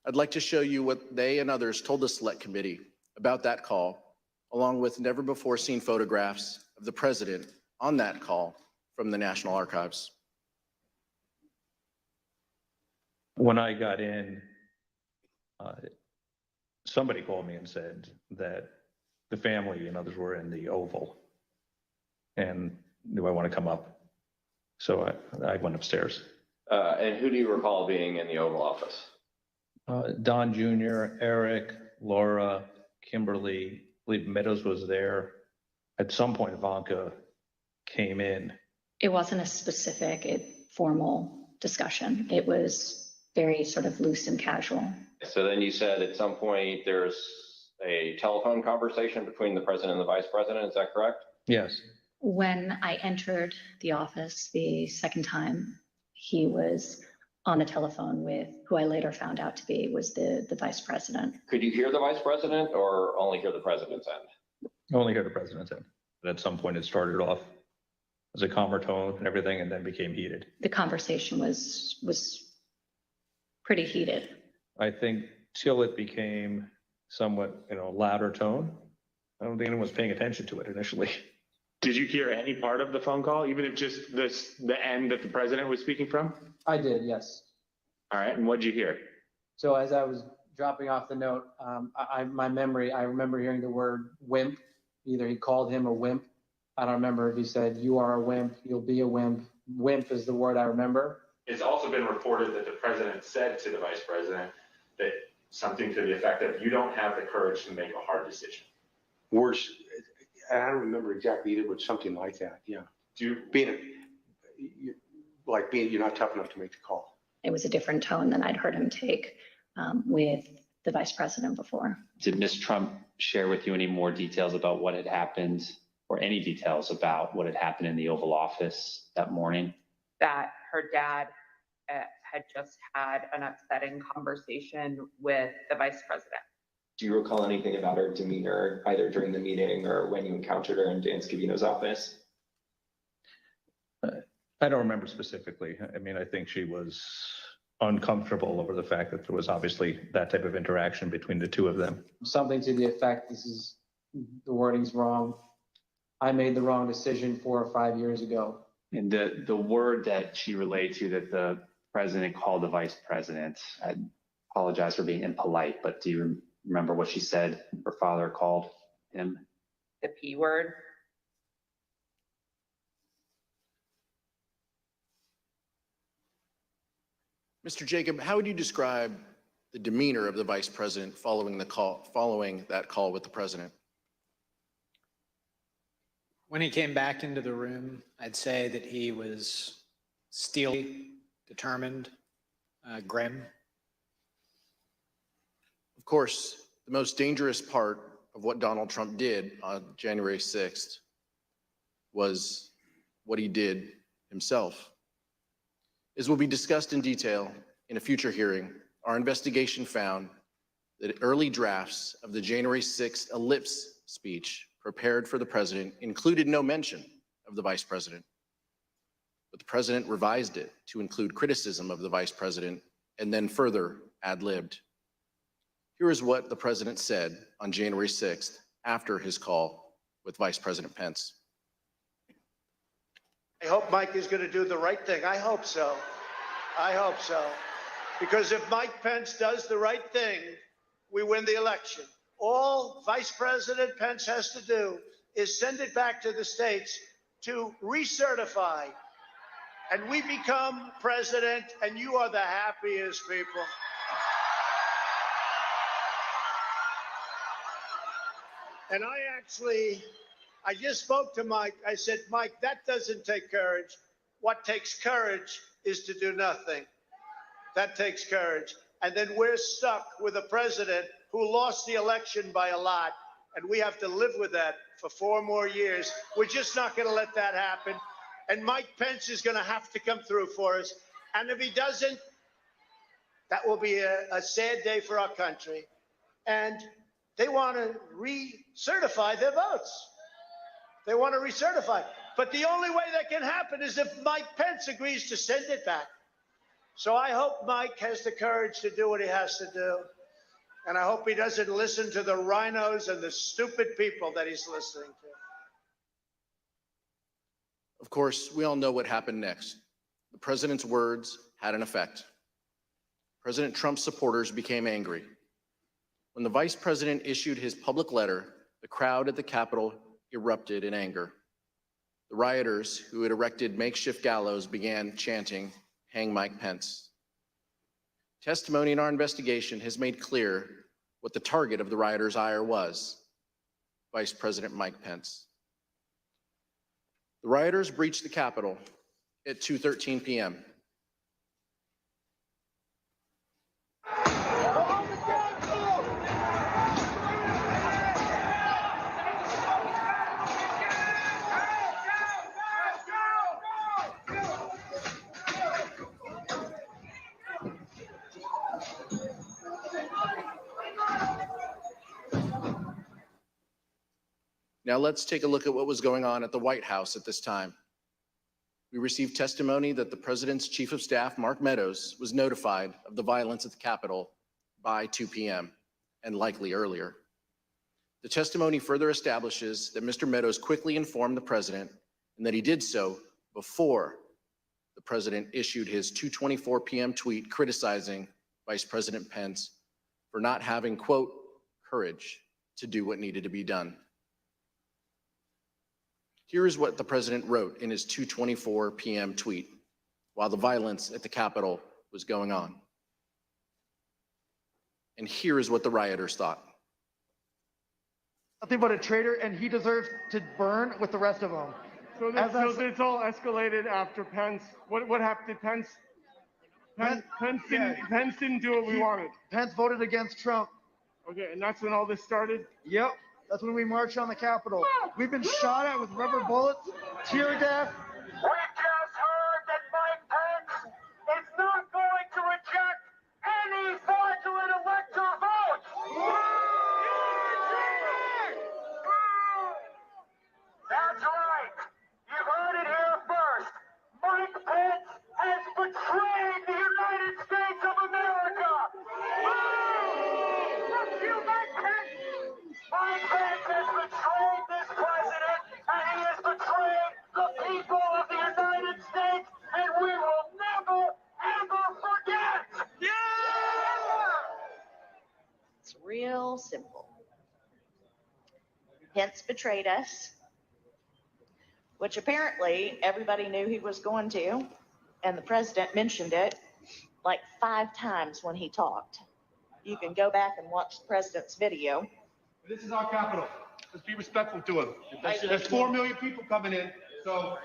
I'd like to show you what they and others told the Select Committee about that call, along with never-before-seen photographs of the President on that call from the National Archives. When I got in, somebody called me and said that the family and others were in the Oval. And do I want to come up? So I went upstairs. And who do you recall being in the Oval Office? Don Jr., Eric, Laura, Kimberly, I believe Meadows was there. At some point, Ivanka came in. It wasn't a specific, formal discussion. It was very sort of loose and casual. So then you said at some point there's a telephone conversation between the President and the Vice President. Is that correct? Yes. When I entered the office the second time, he was on the telephone with who I later found out to be was the Vice President. Could you hear the Vice President or only hear the President's end? Only hear the President's end. And at some point, it started off as a calmer tone and everything, and then became heated. The conversation was pretty heated. I think till it became somewhat, louder tone, I don't think anyone was paying attention to it initially. Did you hear any part of the phone call, even if just the end that the president was speaking from? I did, yes. All right, and what did you hear? So as I was dropping off the note, my memory, I remember hearing the word wimp. Either he called him a wimp. I don't remember if he said, "You are a wimp, you'll be a wimp." Wimp is the word I remember. It's also been reported that the president said to the vice president that something to the effect of, "You don't have the courage to make a hard decision." Worse, I don't remember exactly either, but something like that, yeah. You're not tough enough to make the call. It was a different tone than I'd heard him take with the vice president before. Did Ms. Trump share with you any more details about what had happened, or any details about what had happened in the Oval Office that morning? That her dad had just had an upsetting conversation with the vice president. Do you recall anything about her demeanor, either during the meeting or when you encountered her in Dan Scavino's office? I don't remember specifically. I mean, I think she was uncomfortable over the fact that there was obviously that type of interaction between the two of them. Something to the effect, the wording's wrong. I made the wrong decision 4 or 5 years ago. And the word that she relayed to that the president called the vice president, I apologize for being impolite, but do you remember what she said her father called him? The P word. Mr. Jacob, how would you describe the demeanor of the vice president following that call with the president? When he came back into the room, I'd say that he was steely, determined, grim. Of course, the most dangerous part of what Donald Trump did on January 6th was what he did himself. As will be discussed in detail in a future hearing, our investigation found that early drafts of the January 6th ellipse speech prepared for the president included no mention of the vice president. But the president revised it to include criticism of the vice president and then further ad-libbed. Here is what the president said on January 6th after his call with Vice President Pence. I hope Mike is going to do the right thing. I hope so. I hope so. Because if Mike Pence does the right thing, we win the election. All Vice President Pence has to do is send it back to the states to recertify. And we become president, and you are the happiest people. And I just spoke to Mike. I said, Mike, that doesn't take courage. What takes courage is to do nothing. That takes courage. And then we're stuck with a president who lost the election by a lot. And we have to live with that for 4 more years. We're just not going to let that happen. And Mike Pence is going to have to come through for us. And if he doesn't, that will be a sad day for our country. And they want to recertify their votes. They want to recertify. But the only way that can happen is if Mike Pence agrees to send it back. So I hope Mike has the courage to do what he has to do. And I hope he doesn't listen to the rhinos and the stupid people that he's listening to. Of course, we all know what happened next. The president's words had an effect. President Trump's supporters became angry. When the vice president issued his public letter, the crowd at the Capitol erupted in anger. The rioters who had erected makeshift gallows began chanting, "Hang Mike Pence." Testimony in our investigation has made clear what the target of the rioters' ire was: Vice President Mike Pence. The rioters breached the Capitol at 2:13 p.m. Now let's take a look at what was going on at the White House at this time. We received testimony that the President's Chief of Staff, Mark Meadows, was notified of the violence at the Capitol by 2 p.m. and likely earlier. The testimony further establishes that Mr. Meadows quickly informed the President and that he did so before the President issued his 2:24 p.m. tweet criticizing Vice President Pence for not having, quote, courage to do what needed to be done. Here is what the President wrote in his 2:24 p.m. tweet while the violence at the Capitol was going on. And here is what the rioters thought. Nothing but a traitor, and he deserves to burn with the rest of them. So it's all escalated after Pence. What happened to Pence? Pence didn't do what we wanted. Pence voted against Trump. Okay, and that's when all this started? Yep, that's when we marched on the Capitol. We've been shot at with rubber bullets, tear gas. We just heard that Mike Pence is not going to reject any fraudulent electoral votes. That's right. You heard it here first. Mike Pence has betrayed the United States of America. Fuck you, Mike Pence. Mike Pence has betrayed this president, and he has betrayed the people of the United States, and we will never, ever forget. It's real simple. Pence betrayed us, which apparently everybody knew he was going to, and the president mentioned it like 5 times when he talked. You can go back and watch the president's video. This is our capital. Let's be respectful to him. There's 4 million people coming in, so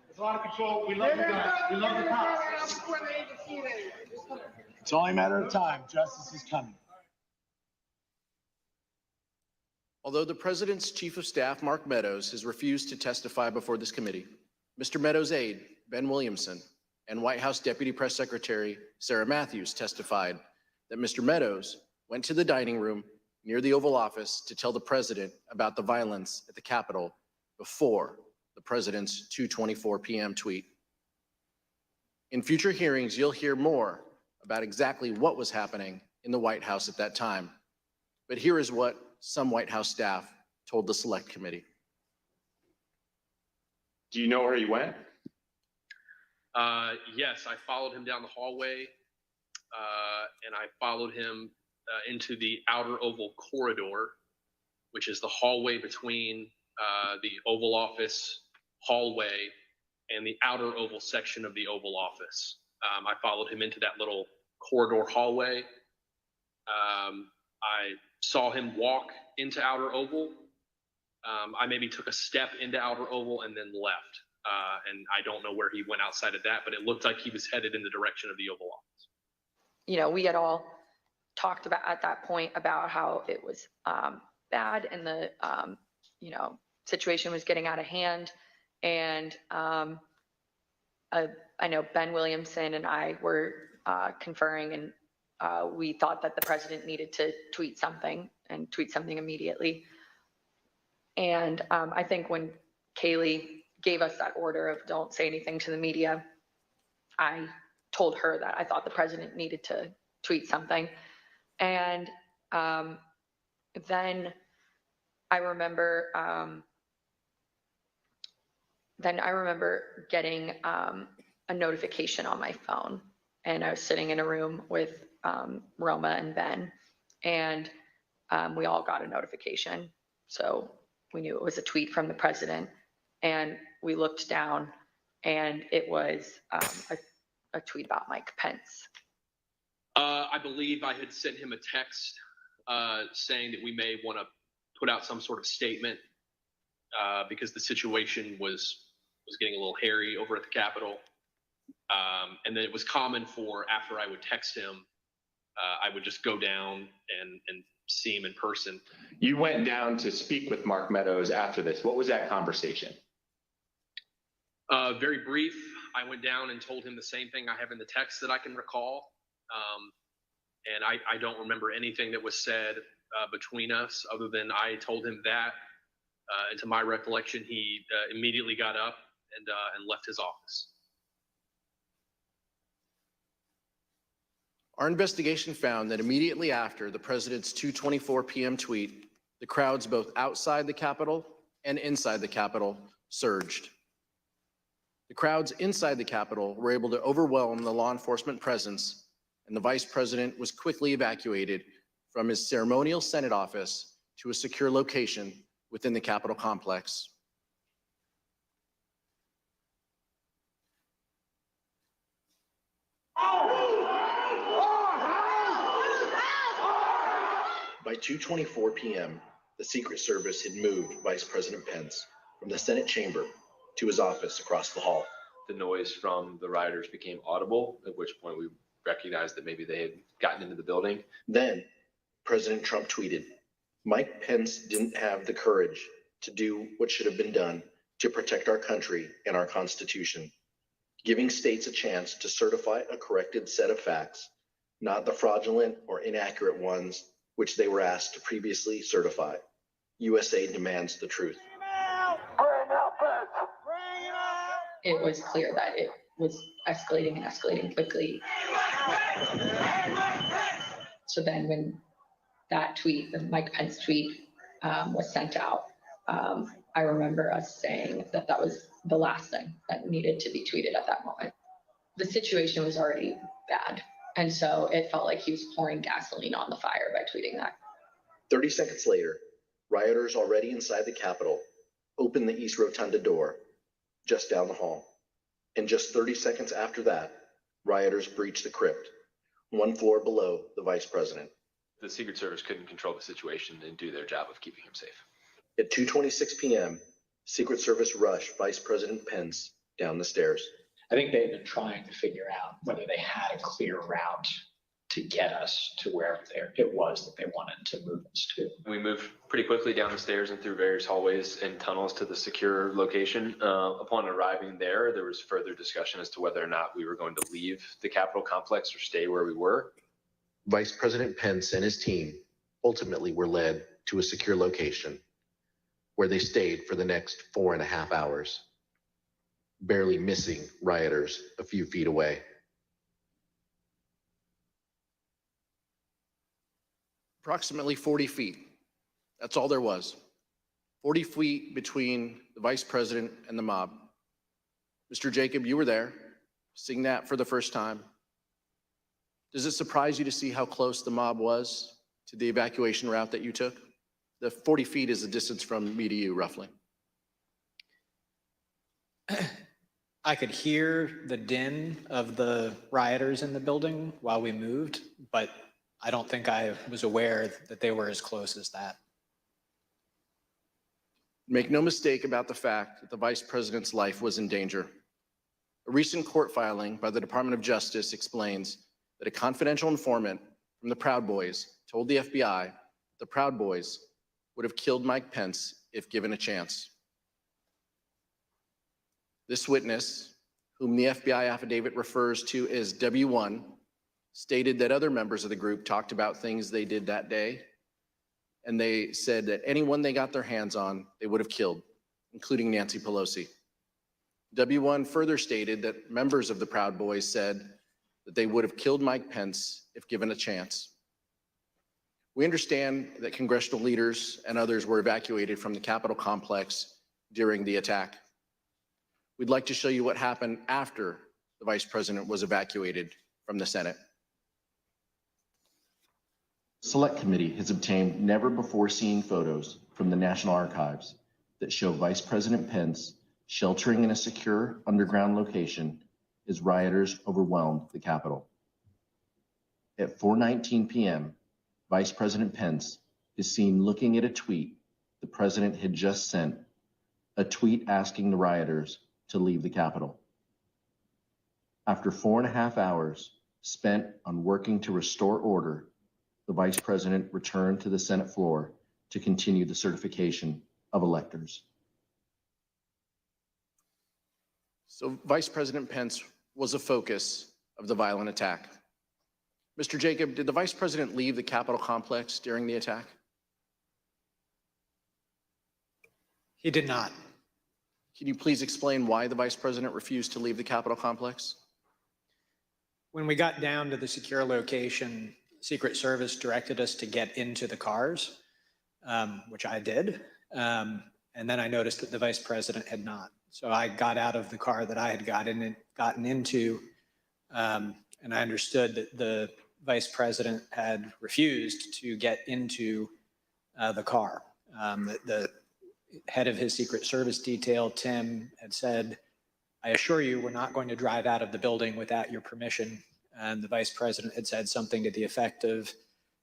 there's a lot of control. We love you guys. We love the cops. It's only a matter of time. Justice is coming. Although the President's Chief of Staff, Mark Meadows, has refused to testify before this committee, Mr. Meadows' aide, Ben Williamson, and White House Deputy Press Secretary Sarah Matthews testified that Mr. Meadows went to the dining room near the Oval Office to tell the President about the violence at the Capitol before the President's 2:24 p.m. tweet. In future hearings, you'll hear more about exactly what was happening in the White House at that time. But here is what some White House staff told the Select Committee. Do you know where he went? Yes, I followed him down the hallway, and I followed him into the outer Oval corridor, which is the hallway between the Oval Office hallway and the outer Oval section of the Oval Office. I followed him into that little corridor hallway. I saw him walk into outer Oval. I maybe took a step into outer Oval and then left. And I don't know where he went outside of that, but it looked like he was headed in the direction of the Oval Office. You know, we had all talked about at that point about how it was bad and the, you know, situation was getting out of hand. And I know Ben Williamson and I were conferring, and we thought that the president needed to tweet something and tweet something immediately. And I think when Kaylee gave us that order of don't say anything to the media, I told her that I thought the president needed to tweet something. And then I remember getting a notification on my phone, and I was sitting in a room with Roma and Ben, and we all got a notification. So we knew it was a tweet from the president, and we looked down, and it was a tweet about Mike Pence. I believe I had sent him a text saying that we may want to put out some sort of statement because the situation was getting a little hairy over at the Capitol. And then it was common for, after I would text him, I would just go down and see him in person. You went down to speak with Mark Meadows after this. What was that conversation? Very brief. I went down and told him the same thing I have in the text that I can recall. And I don't remember anything that was said between us other than I told him that. And to my recollection, he immediately got up and left his office. Our investigation found that immediately after the president's 2:24 p.m. tweet, the crowds both outside the Capitol and inside the Capitol surged. The crowds inside the Capitol were able to overwhelm the law enforcement presence, and the vice president was quickly evacuated from his ceremonial Senate office to a secure location within the Capitol complex. By 2:24 p.m., the Secret Service had moved Vice President Pence from the Senate chamber to his office across the hall. The noise from the rioters became audible, at which point we recognized that maybe they had gotten into the building. Then President Trump tweeted, "Mike Pence didn't have the courage to do what should have been done to protect our country and our Constitution, giving states a chance to certify a corrected set of facts, not the fraudulent or inaccurate ones which they were asked to previously certify. USA demands the truth." It was clear that it was escalating and escalating quickly. So then when that tweet, the Mike Pence tweet, was sent out, I remember us saying that that was the last thing that needed to be tweeted at that moment. The situation was already bad. And so it felt like he was pouring gasoline on the fire by tweeting that. 30 seconds later, rioters already inside the Capitol opened the East Rotunda door just down the hall. And just 30 seconds after that, rioters breached the crypt, one floor below the vice president. The Secret Service couldn't control the situation and do their job of keeping him safe. At 2:26 p.m., Secret Service rushed Vice President Pence down the stairs. I think they've been trying to figure out whether they had a clear route to get us to wherever it was that they wanted to move us to. We moved pretty quickly down the stairs and through various hallways and tunnels to the secure location. Upon arriving there, there was further discussion as to whether or not we were going to leave the Capitol complex or stay where we were. Vice President Pence and his team ultimately were led to a secure location where they stayed for the next 4.5 hours, barely missing rioters a few feet away. Approximately 40 feet. That's all there was. 40 feet between the vice president and the mob. Mr. Jacob, you were there, seeing that for the first time. Does it surprise you to see how close the mob was to the evacuation route that you took? The 40 feet is the distance from me to you, roughly. I could hear the din of the rioters in the building while we moved, but I don't think I was aware that they were as close as that. Make no mistake about the fact that the vice president's life was in danger. A recent court filing by the Department of Justice explains that a confidential informant from the Proud Boys told the FBI the Proud Boys would have killed Mike Pence if given a chance. This witness, whom the FBI affidavit refers to as W1, stated that other members of the group talked about things they did that day, and they said that anyone they got their hands on, they would have killed, including Nancy Pelosi. W1 further stated that members of the Proud Boys said that they would have killed Mike Pence if given a chance. We understand that congressional leaders and others were evacuated from the Capitol complex during the attack. We'd like to show you what happened after the vice president was evacuated from the Senate. Select Committee has obtained never-before-seen photos from the National Archives that show Vice President Pence sheltering in a secure underground location as rioters overwhelmed the Capitol. At 4:19 p.m., Vice President Pence is seen looking at a tweet the president had just sent, a tweet asking the rioters to leave the Capitol. After 4.5 hours spent on working to restore order, the vice president returned to the Senate floor to continue the certification of electors. So Vice President Pence was a focus of the violent attack. Mr. Jacob, did the vice president leave the Capitol complex during the attack? He did not. Can you please explain why the vice president refused to leave the Capitol complex? When we got down to the secure location, Secret Service directed us to get into the cars, which I did. And then I noticed that the vice president had not. So I got out of the car that I had gotten into, and I understood that the vice president had refused to get into the car. The head of his Secret Service detail, Tim, had said, "I assure you, we're not going to drive out of the building without your permission." And the vice president had said something to the effect of,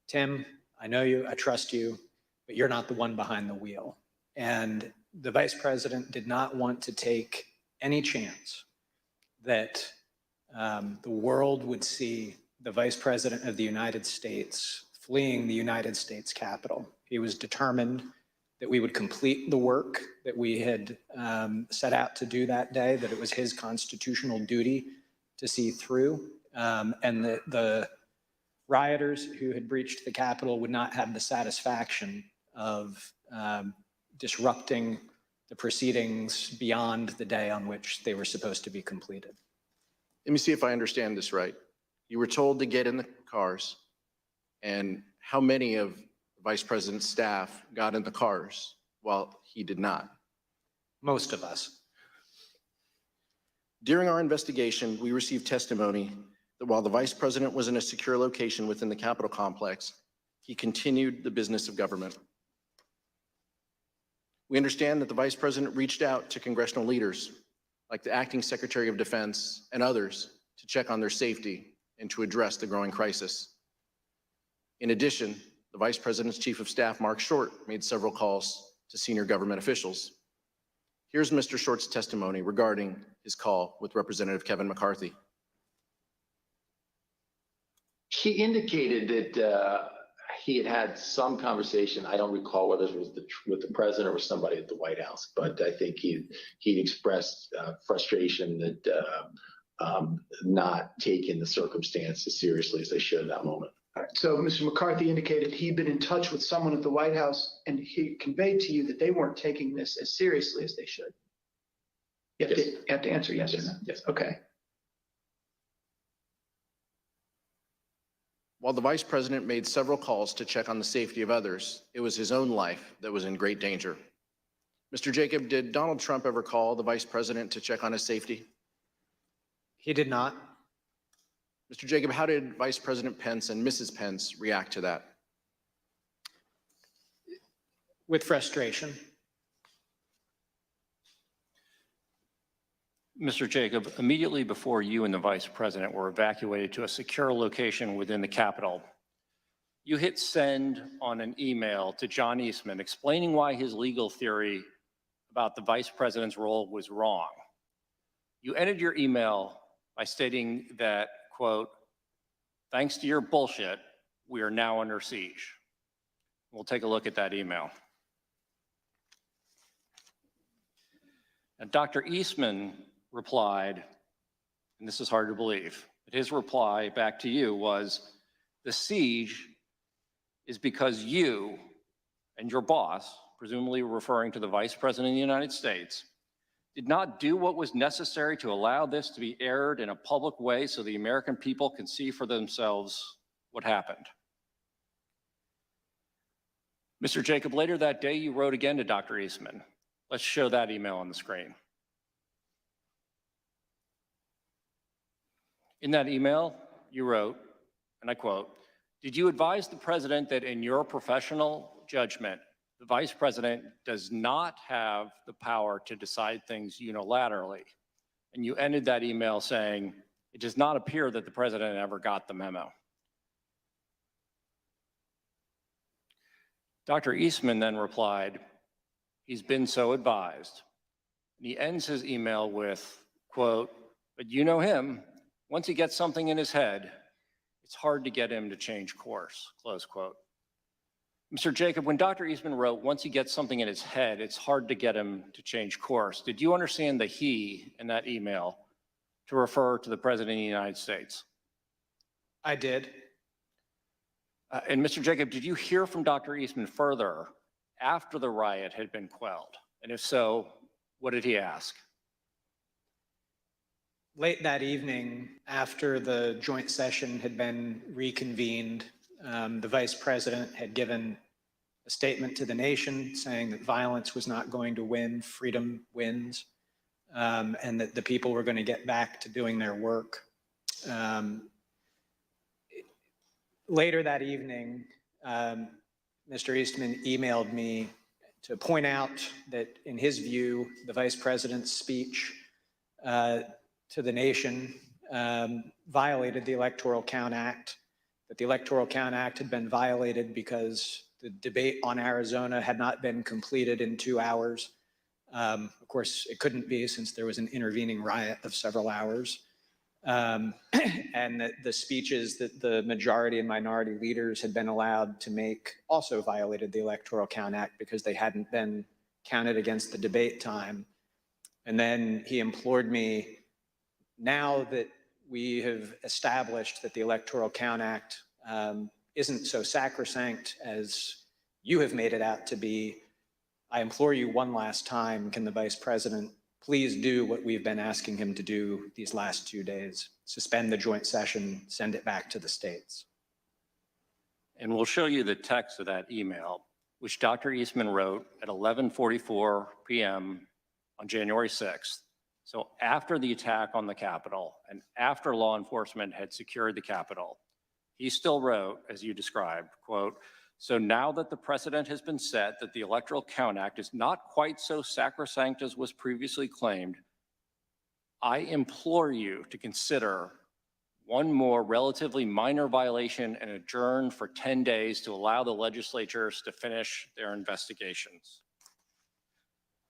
"Tim, I know you, I trust you, but you're not the one behind the wheel." And the vice president did not want to take any chance that the world would see the vice president of the United States fleeing the United States Capitol. He was determined that we would complete the work that we had set out to do that day, that it was his constitutional duty to see through, and that the rioters who had breached the Capitol would not have the satisfaction of disrupting the proceedings beyond the day on which they were supposed to be completed. Let me see if I understand this right. You were told to get in the cars, and how many of the vice president's staff got in the cars while he did not? Most of us. During our investigation, we received testimony that while the vice president was in a secure location within the Capitol complex, he continued the business of government. We understand that the vice president reached out to congressional leaders, like the acting Secretary of Defense and others, to check on their safety and to address the growing crisis. In addition, the vice president's chief of staff, Mark Short, made several calls to senior government officials. Here's Mr. Short's testimony regarding his call with Representative Kevin McCarthy. He indicated that he had had some conversation. I don't recall whether it was with the president or with somebody at the White House, but I think he'd expressed frustration that not taking the circumstance as seriously as they should in that moment. All right, so Mr. McCarthy indicated he'd been in touch with someone at the White House, and he conveyed to you that they weren't taking this as seriously as they should. You have to answer yes or no. Yes. Okay. While the vice president made several calls to check on the safety of others, it was his own life that was in great danger. Mr. Jacob, did Donald Trump ever call the vice president to check on his safety? He did not. Mr. Jacob, how did Vice President Pence and Mrs. Pence react to that? With frustration. Mr. Jacob, immediately before you and the vice president were evacuated to a secure location within the Capitol, you hit send on an email to John Eastman explaining why his legal theory about the vice president's role was wrong. You ended your email by stating that, quote, "Thanks to your bullshit, we are now under siege." We'll take a look at that email. And Dr. Eastman replied, and this is hard to believe, but his reply back to you was, "The siege is because you and your boss," presumably referring to the vice president of the United States, "did not do what was necessary to allow this to be aired in a public way so the American people can see for themselves what happened." Mr. Jacob, later that day, you wrote again to Dr. Eastman. Let's show that email on the screen. In that email, you wrote, and I quote, "Did you advise the president that in your professional judgment, the vice president does not have the power to decide things unilaterally?" And you ended that email saying, "It does not appear that the president ever got the memo." Dr. Eastman then replied, "He's been so advised." And he ends his email with, quote, "But you know him, once he gets something in his head, it's hard to get him to change course," close quote. Mr. Jacob, when Dr. Eastman wrote, "Once he gets something in his head, it's hard to get him to change course," did you understand the "he" in that email to refer to the President of the United States? I did. And Mr. Jacob, did you hear from Dr. Eastman further after the riot had been quelled? And if so, what did he ask? Late that evening, after the joint session had been reconvened, the vice president had given a statement to the nation saying that violence was not going to win, freedom wins, and that the people were going to get back to doing their work. Later that evening, Mr. Eastman emailed me to point out that in his view, the vice president's speech to the nation violated the Electoral Count Act, that the Electoral Count Act had been violated because the debate on Arizona had not been completed in 2 hours. Of course, it couldn't be since there was an intervening riot of several hours. And that the speeches that the majority and minority leaders had been allowed to make also violated the Electoral Count Act because they hadn't been counted against the debate time. And then he implored me, now that we have established that the Electoral Count Act isn't so sacrosanct as you have made it out to be, I implore you one last time, can the vice president please do what we've been asking him to do these last 2 days, suspend the joint session, send it back to the states. And we'll show you the text of that email, which Dr. Eastman wrote at 11:44 p.m. on January 6th. So after the attack on the Capitol and after law enforcement had secured the Capitol, he still wrote, as you described, quote, "So now that the precedent has been set that the Electoral Count Act is not quite so sacrosanct as was previously claimed, I implore you to consider one more relatively minor violation and adjourn for 10 days to allow the legislatures to finish their investigations."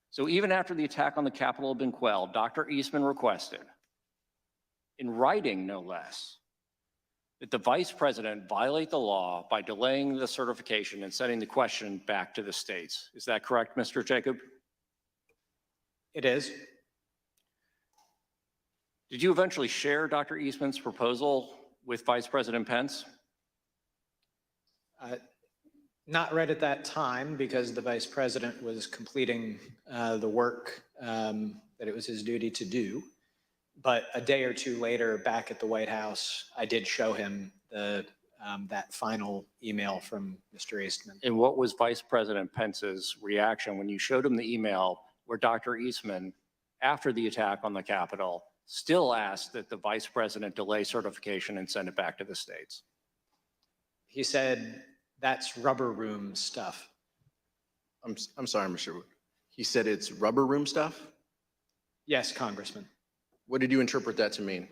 So even after the attack on the Capitol had been quelled, Dr. Eastman requested, in writing no less, that the vice president violate the law by delaying the certification and sending the question back to the states. Is that correct, Mr. Jacob? It is. Did you eventually share Dr. Eastman's proposal with Vice President Pence? Not right at that time because the vice president was completing the work that it was his duty to do. But a day or two later, back at the White House, I did show him that final email from Mr. Eastman. And what was Vice President Pence's reaction when you showed him the email where Dr. Eastman, after the attack on the Capitol, still asked that the vice president delay certification and send it back to the states? He said, "That's rubber room stuff." I'm sorry, Mr. Wood. He said it's rubber room stuff? Yes, Congressman. What did you interpret that to mean?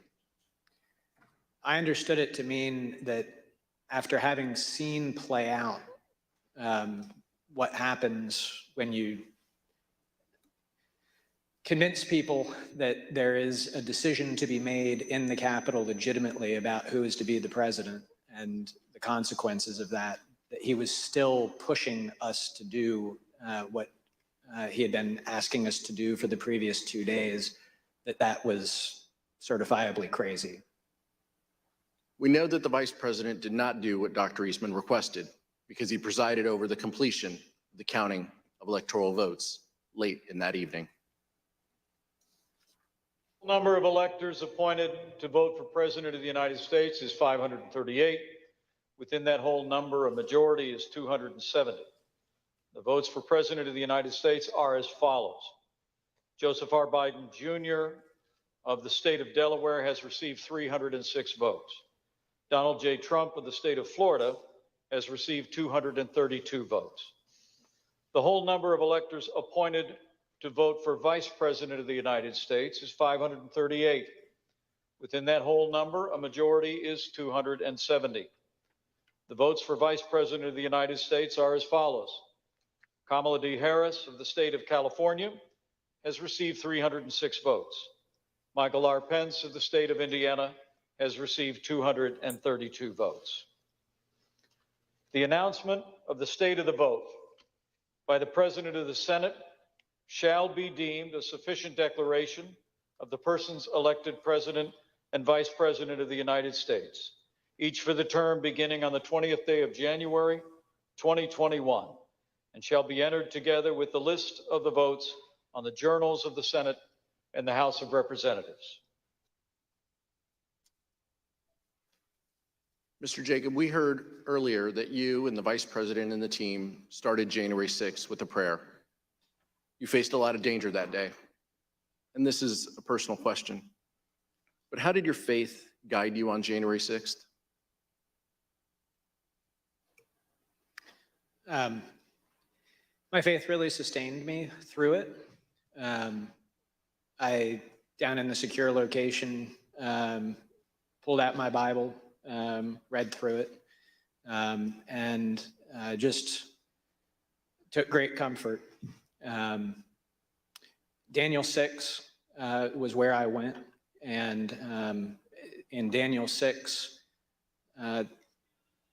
I understood it to mean that after having seen play out what happens when you convince people that there is a decision to be made in the Capitol legitimately about who is to be the president and the consequences of that, that he was still pushing us to do what he had been asking us to do for the previous 2 days, that was certifiably crazy. We know that the vice president did not do what Dr. Eastman requested because he presided over the completion of the counting of electoral votes late in that evening. Number of electors appointed to vote for President of the United States is 538. Within that whole number, a majority is 270. The votes for President of the United States are as follows. Joseph R. Biden Jr. of the state of Delaware has received 306 votes. Donald J. Trump of the state of Florida has received 232 votes. The whole number of electors appointed to vote for Vice President of the United States is 538. Within that whole number, a majority is 270. The votes for Vice President of the United States are as follows. Kamala D. Harris of the state of California has received 306 votes. Michael R. Pence of the state of Indiana has received 232 votes. The announcement of the state of the vote by the President of the Senate shall be deemed a sufficient declaration of the persons elected President and Vice President of the United States, each for the term beginning on the 20th day of January, 2021, and shall be entered together with the list of the votes on the journals of the Senate and the House of Representatives. Mr. Jacob, we heard earlier that you and the Vice President and the team started January 6th with a prayer. You faced a lot of danger that day. And this is a personal question. But how did your faith guide you on January 6th? My faith really sustained me through it. I, down in the secure location, pulled out my Bible, read through it, and just took great comfort. Daniel 6 was where I went, and in Daniel 6,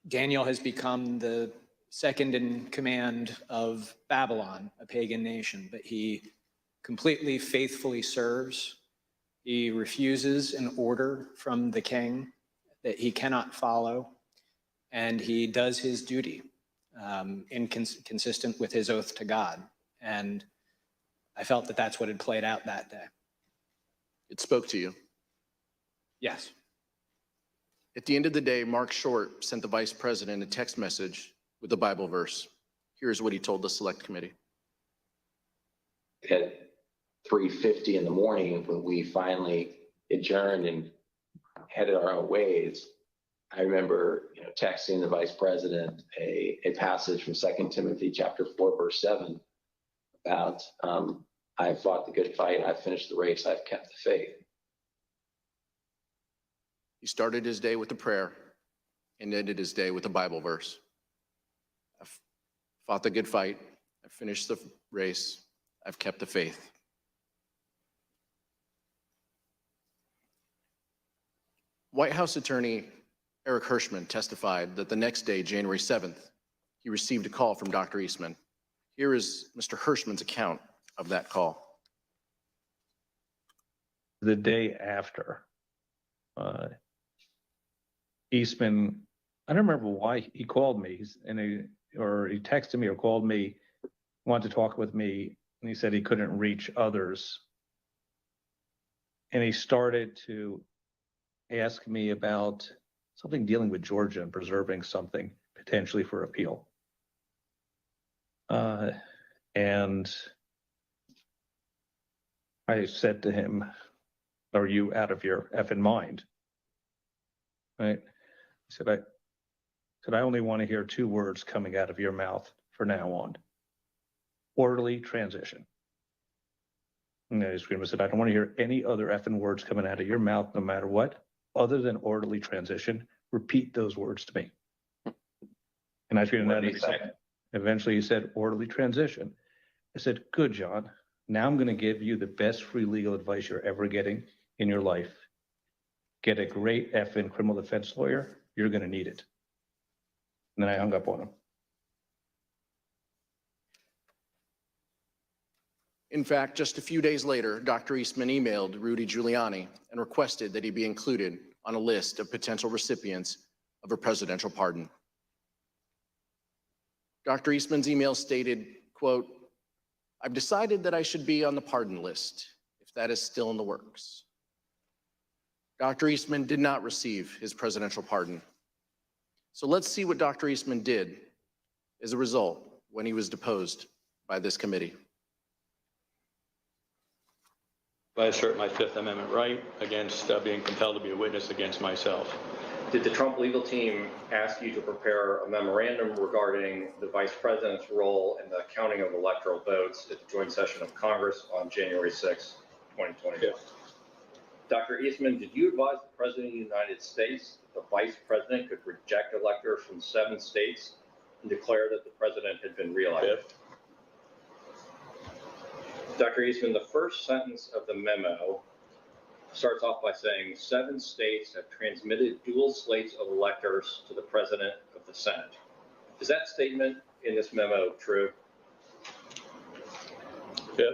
Daniel has become the second in command of Babylon, a pagan nation, but he completely faithfully serves. He refuses an order from the king that he cannot follow, and he does his duty consistent with his oath to God. And I felt that that's what had played out that day. It spoke to you. Yes. At the end of the day, Mark Short sent the Vice President a text message with a Bible verse. Here's what he told the Select Committee. At 3:50 in the morning, when we finally adjourned and headed our own ways, I remember, texting the Vice President a passage from 2 Timothy chapter 4, verse 7 about, I fought the good fight, I've finished the race, I've kept the faith. He started his day with a prayer and ended his day with a Bible verse. I've fought the good fight, I've finished the race, I've kept the faith. White House Attorney Eric Hirschman testified that the next day, January 7th, he received a call from Dr. Eastman. Here is Mr. Hirschman's account of that call. The day after, Eastman, I don't remember why he called me, or he texted me or called me, wanted to talk with me, and he said he couldn't reach others. And he started to ask me about something dealing with Georgia and preserving something potentially for appeal. And I said to him, are you out of your effing mind? Right? I said, I only want to hear two words coming out of your mouth from now on. Orderly transition. And I screamed, I said, I don't want to hear any other effing words coming out of your mouth, no matter what, other than orderly transition. Repeat those words to me. And I screamed that. Eventually he said, orderly transition. I said, good, John. Now I'm going to give you the best free legal advice you're ever getting in your life. Get a great effing criminal defense lawyer. You're going to need it. And then I hung up on him. In fact, just a few days later, Dr. Eastman emailed Rudy Giuliani and requested that he be included on a list of potential recipients of a presidential pardon. Dr. Eastman's email stated, quote, I've decided that I should be on the pardon list, if that is still in the works. Dr. Eastman did not receive his presidential pardon. So let's see what Dr. Eastman did as a result when he was deposed by this committee. I assert my Fifth Amendment right against being compelled to be a witness against myself. Did the Trump legal team ask you to prepare a memorandum regarding the vice president's role in the counting of electoral votes at the joint session of Congress on January 6, 2021? Yeah. Dr. Eastman, did you advise the President of the United States that the Vice President could reject electors from 7 states and declare that the President had been reelected? Yeah. Dr. Eastman, the first sentence of the memo starts off by saying 7 states have transmitted dual slates of electors to the President of the Senate. Is that statement in this memo true? Yeah.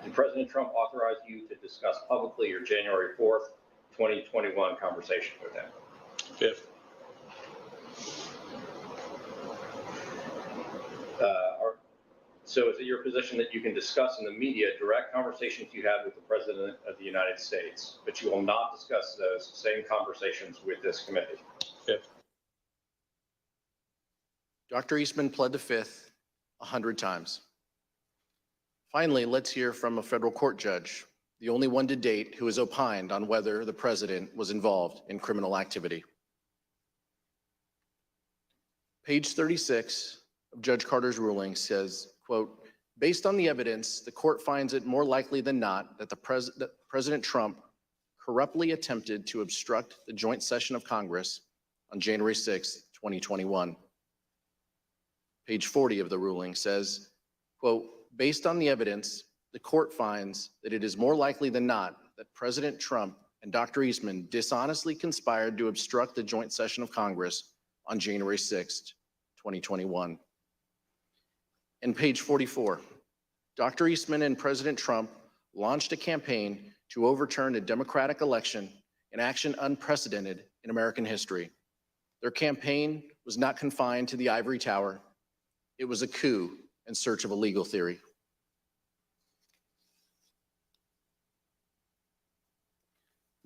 Did President Trump authorize you to discuss publicly your January 4th, 2021 conversation with him? Fifth. So is it your position that you can discuss in the media direct conversations you had with the President of the United States, but you will not discuss those same conversations with this committee? Dr. Eastman pled the fifth 100 times. Finally, let's hear from a federal court judge, the only one to date who has opined on whether the president was involved in criminal activity. Page 36 of Judge Carter's ruling says, quote, based on the evidence, the court finds it more likely than not that President Trump corruptly attempted to obstruct the joint session of Congress on January 6, 2021. Page 40 of the ruling says, quote, based on the evidence, the court finds that it is more likely than not that President Trump and Dr. Eastman dishonestly conspired to obstruct the joint session of Congress on January 6, 2021. And page 44, Dr. Eastman and President Trump launched a campaign to overturn a Democratic election, an action unprecedented in American history. Their campaign was not confined to the ivory tower. It was a coup in search of a legal theory.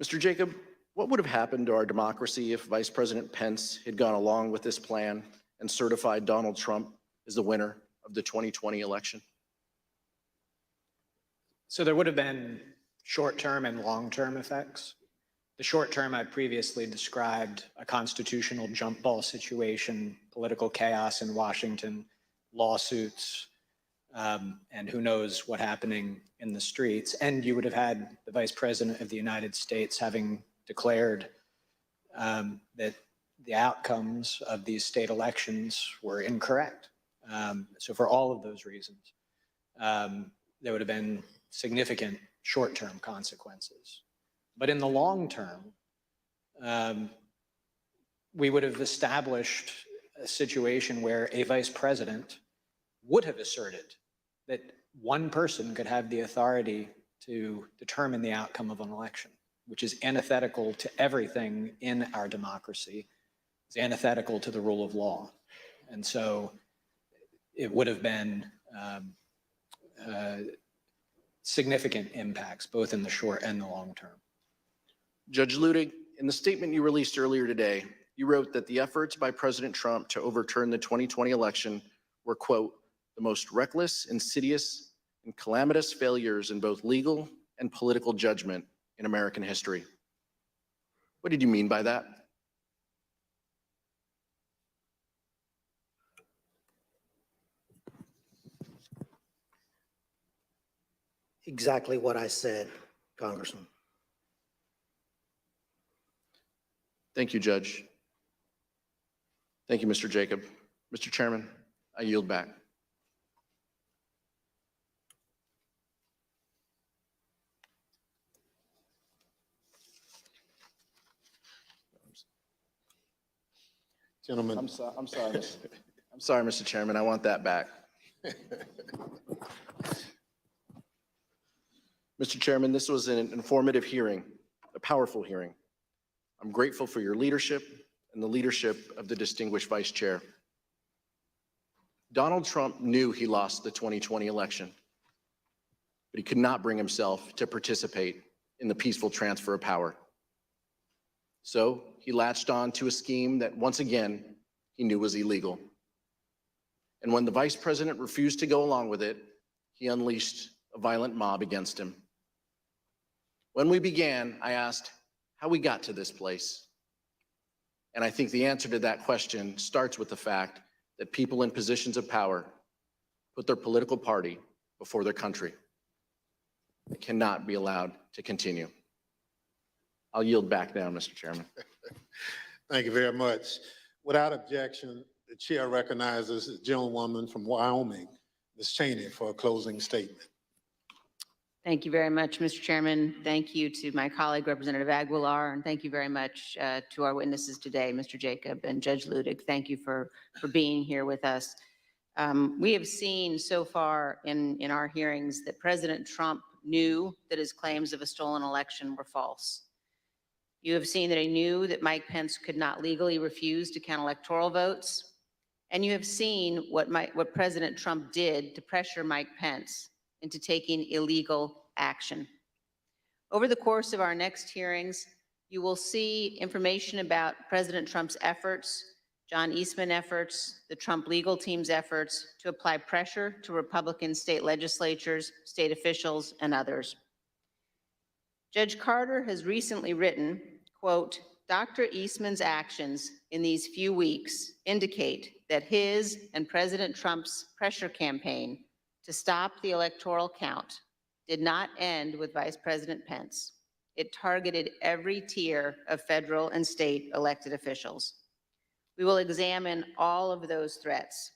Mr. Jacob, what would have happened to our democracy if Vice President Pence had gone along with this plan and certified Donald Trump as the winner of the 2020 election? So there would have been short-term and long-term effects. The short-term I previously described, a constitutional jump ball situation, political chaos in Washington, lawsuits, and who knows what happening in the streets. And you would have had the Vice President of the United States having declared that the outcomes of these state elections were incorrect. So for all of those reasons, there would have been significant short-term consequences. But in the long term, we would have established a situation where a vice president would have asserted that one person could have the authority to determine the outcome of an election, which is antithetical to everything in our democracy. It's antithetical to the rule of law. And so it would have been significant impacts, both in the short and the long term. Judge Ludig, in the statement you released earlier today, you wrote that the efforts by President Trump to overturn the 2020 election were, quote, the most reckless, insidious, and calamitous failures in both legal and political judgment in American history. What did you mean by that? Exactly what I said, Congressman. Thank you, Judge. Thank you, Mr. Jacob. Mr. Chairman, I yield back. Gentlemen. I'm sorry, Mr. Chairman. I want that back. Mr. Chairman, this was an informative hearing, a powerful hearing. I'm grateful for your leadership and the leadership of the distinguished Vice Chair. Donald Trump knew he lost the 2020 election, but he could not bring himself to participate in the peaceful transfer of power. So he latched on to a scheme that, once again, he knew was illegal. And when the Vice President refused to go along with it, he unleashed a violent mob against him. When we began, I asked how we got to this place. And I think the answer to that question starts with the fact that people in positions of power put their political party before their country. It cannot be allowed to continue. I'll yield back now, Mr. Chairman. Thank you very much. Without objection, the chair recognizes the gentlewoman from Wyoming, Ms. Cheney, for a closing statement. Thank you very much, Mr. Chairman. Thank you to my colleague, Representative Aguilar, and thank you very much to our witnesses today, Mr. Jacob and Judge Ludig. Thank you for being here with us. We have seen so far in our hearings that President Trump knew that his claims of a stolen election were false. You have seen that he knew that Mike Pence could not legally refuse to count electoral votes, And you have seen what President Trump did to pressure Mike Pence into taking illegal action. Over the course of our next hearings, you will see information about President Trump's efforts, John Eastman efforts, the Trump legal team's efforts to apply pressure to Republican state legislatures, state officials, and others. Judge Carter has recently written, quote, Dr. Eastman's actions in these few weeks indicate that his and President Trump's pressure campaign to stop the electoral count did not end with Vice President Pence. It targeted every tier of federal and state elected officials. We will examine all of those threats,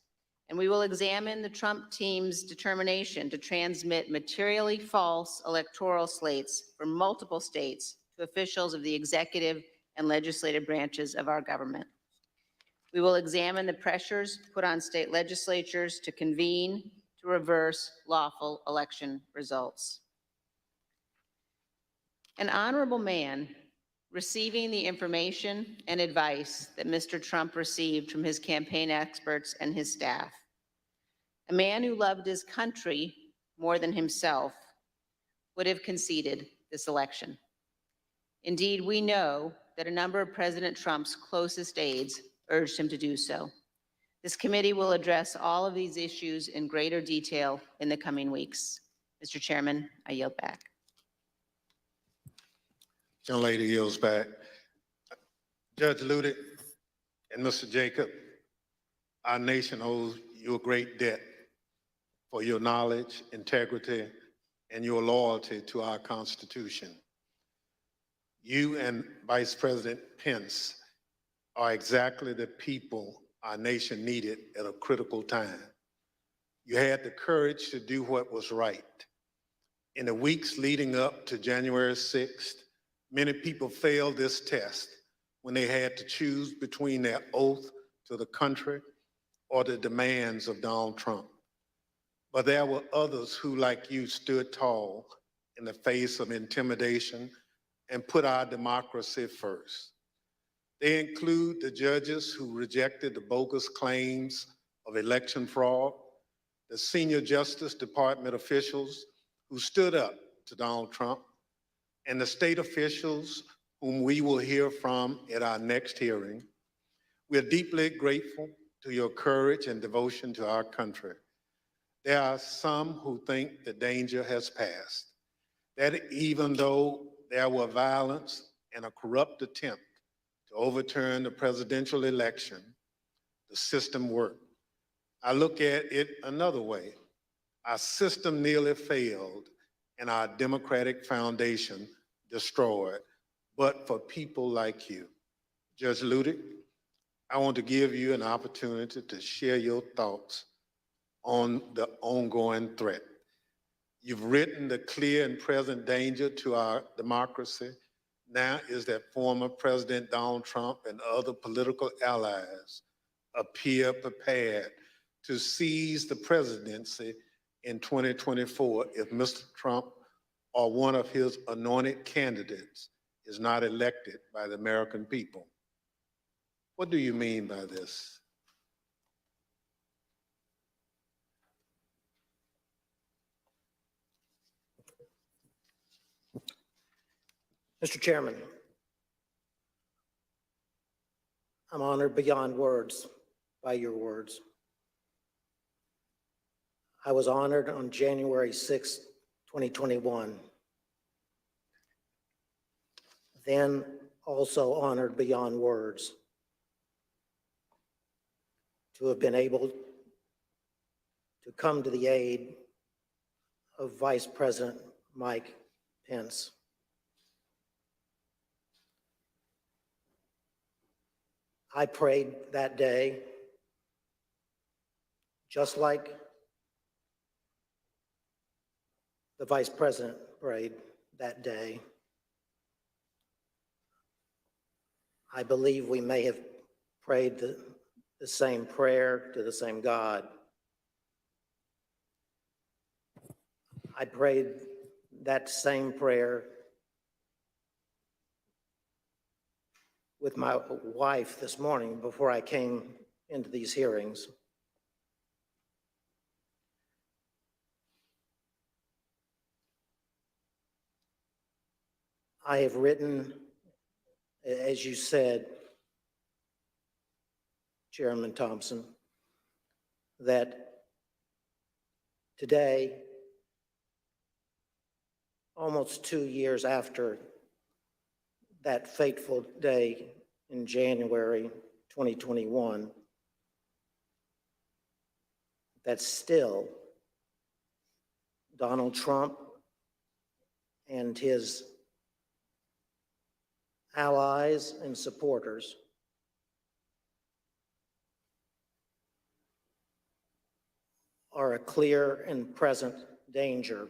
and we will examine the Trump team's determination to transmit materially false electoral slates from multiple states to officials of the executive and legislative branches of our government. We will examine the pressures put on state legislatures to convene to reverse lawful election results. An honorable man receiving the information and advice that Mr. Trump received from his campaign experts and his staff, a man who loved his country more than himself, would have conceded this election. Indeed, we know that a number of President Trump's closest aides urged him to do so. This committee will address all of these issues in greater detail in the coming weeks. Mr. Chairman, I yield back. Young lady yields back. Judge Ludick and Mr. Jacob, our nation owes you a great debt for your knowledge, integrity, and your loyalty to our Constitution. You and Vice President Pence are exactly the people our nation needed at a critical time. You had the courage to do what was right. In the weeks leading up to January 6th, many people failed this test when they had to choose between their oath to the country or the demands of Donald Trump. But there were others who, like you, stood tall in the face of intimidation and put our democracy first. They include the judges who rejected the bogus claims of election fraud, the senior Justice Department officials who stood up to Donald Trump, and the state officials whom we will hear from at our next hearing. We are deeply grateful to your courage and devotion to our country. There are some who think the danger has passed, that even though there were violence and a corrupt attempt to overturn the presidential election, the system worked. I look at it another way. Our system nearly failed and our democratic foundation destroyed, but for people like you. Judge Ludick, I want to give you an opportunity to share your thoughts on the ongoing threat. You've written the clear and present danger to our democracy. Now is that former President Donald Trump and other political allies appear prepared to seize the presidency in 2024 if Mr. Trump or one of his anointed candidates is not elected by the American people. What do you mean by this? Mr. Chairman, I'm honored beyond words by your words. I was honored on January 6, 2021. Then also honored beyond words to have been able to come to the aid of Vice President Mike Pence. I prayed that day, just like the Vice President prayed that day. I believe we may have prayed the same prayer to the same God. I prayed that same prayer with my wife this morning before I came into these hearings. I have written, as you said, Chairman Thompson, that today, almost 2 years after that fateful day in January 2021, that still Donald Trump and his allies and supporters are a clear and present danger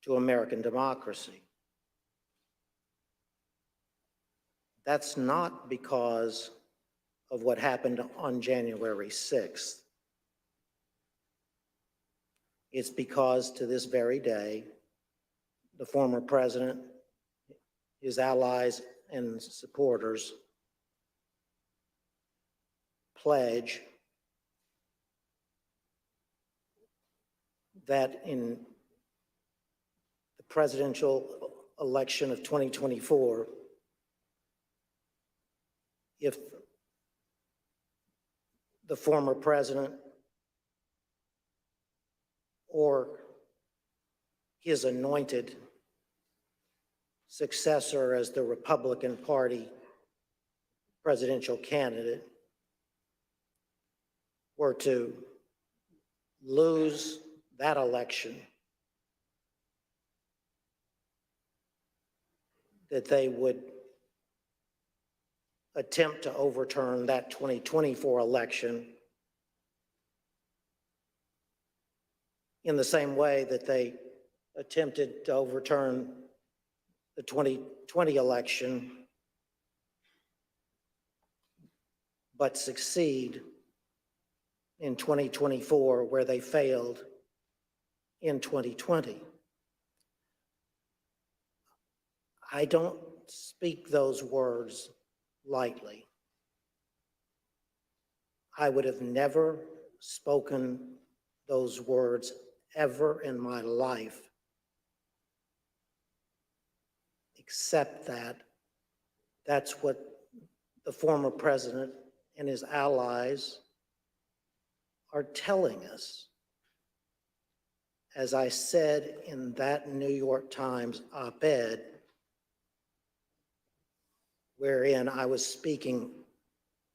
to American democracy. That's not because of what happened on January 6th. It's because to this very day, the former president, his allies and supporters pledge that in the presidential election of 2024, if the former president or his anointed successor as the Republican Party presidential candidate were to lose that election, that they would attempt to overturn that 2024 election in the same way that they attempted to overturn the 2020 election, but succeed in 2024 where they failed in 2020. I don't speak those words lightly. I would have never spoken those words ever in my life, except that that's what the former president and his allies are telling us. As I said in that New York Times op-ed, wherein I was speaking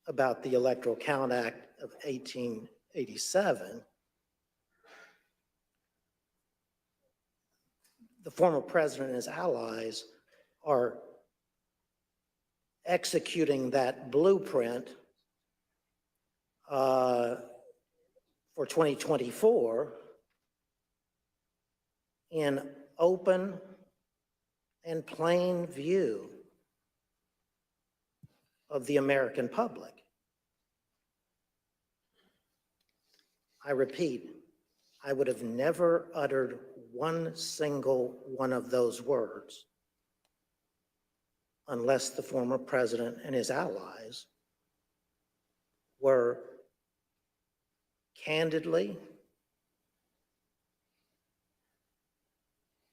about the Electoral Count Act of 1887, the former president and his allies are executing that blueprint for 2024 in open and plain view of the American public. I repeat, I would have never uttered one single one of those words unless the former president and his allies were candidly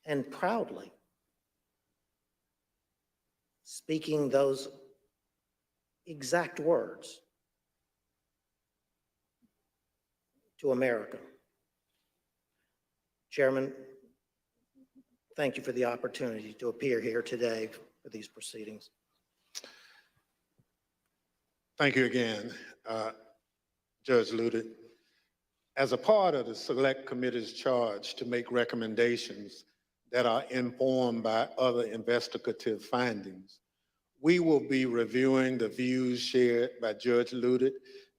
and proudly speaking those exact words to America. Chairman, thank you for the opportunity to appear here today for these proceedings. Thank you again, Judge Ludick. As a part of the Select Committee's charge to make recommendations that are informed by other investigative findings, we will be reviewing the views shared by Judge Ludick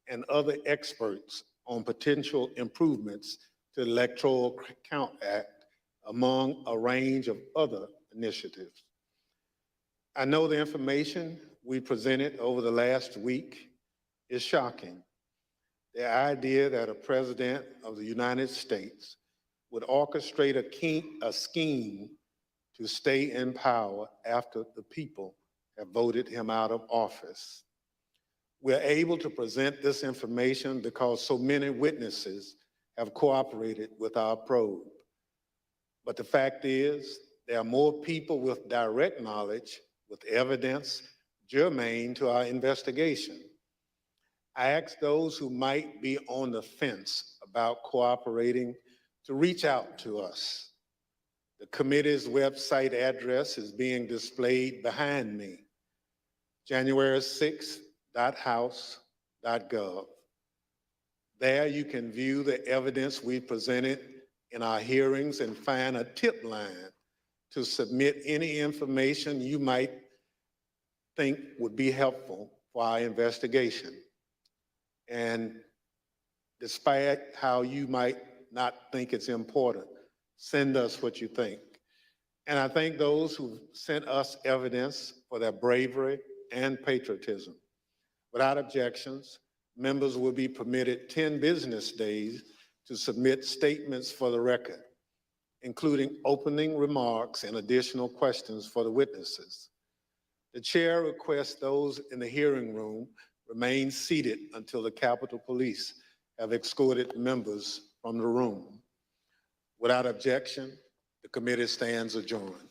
and other experts on potential improvements to the Electoral Count Act, among a range of other initiatives. I know the information we presented over the last week is shocking. The idea that a president of the United States would orchestrate a scheme to stay in power after the people have voted him out of office. We're able to present this information because so many witnesses have cooperated with our probe. But the fact is, there are more people with direct knowledge, with evidence germane to our investigation. I ask those who might be on the fence about cooperating to reach out to us. The committee's website address is being displayed behind me, january6.house.gov. There you can view the evidence we presented in our hearings and find a tip line to submit any information you might think would be helpful for our investigation. And despite how you might not think it's important, send us what you think. And I thank those who sent us evidence for their bravery and patriotism. Without objections, members will be permitted 10 business days to submit statements for the record, including opening remarks and additional questions for the witnesses. The chair requests those in the hearing room remain seated until the Capitol Police have escorted members from the room. Without objection, the committee stands adjourned.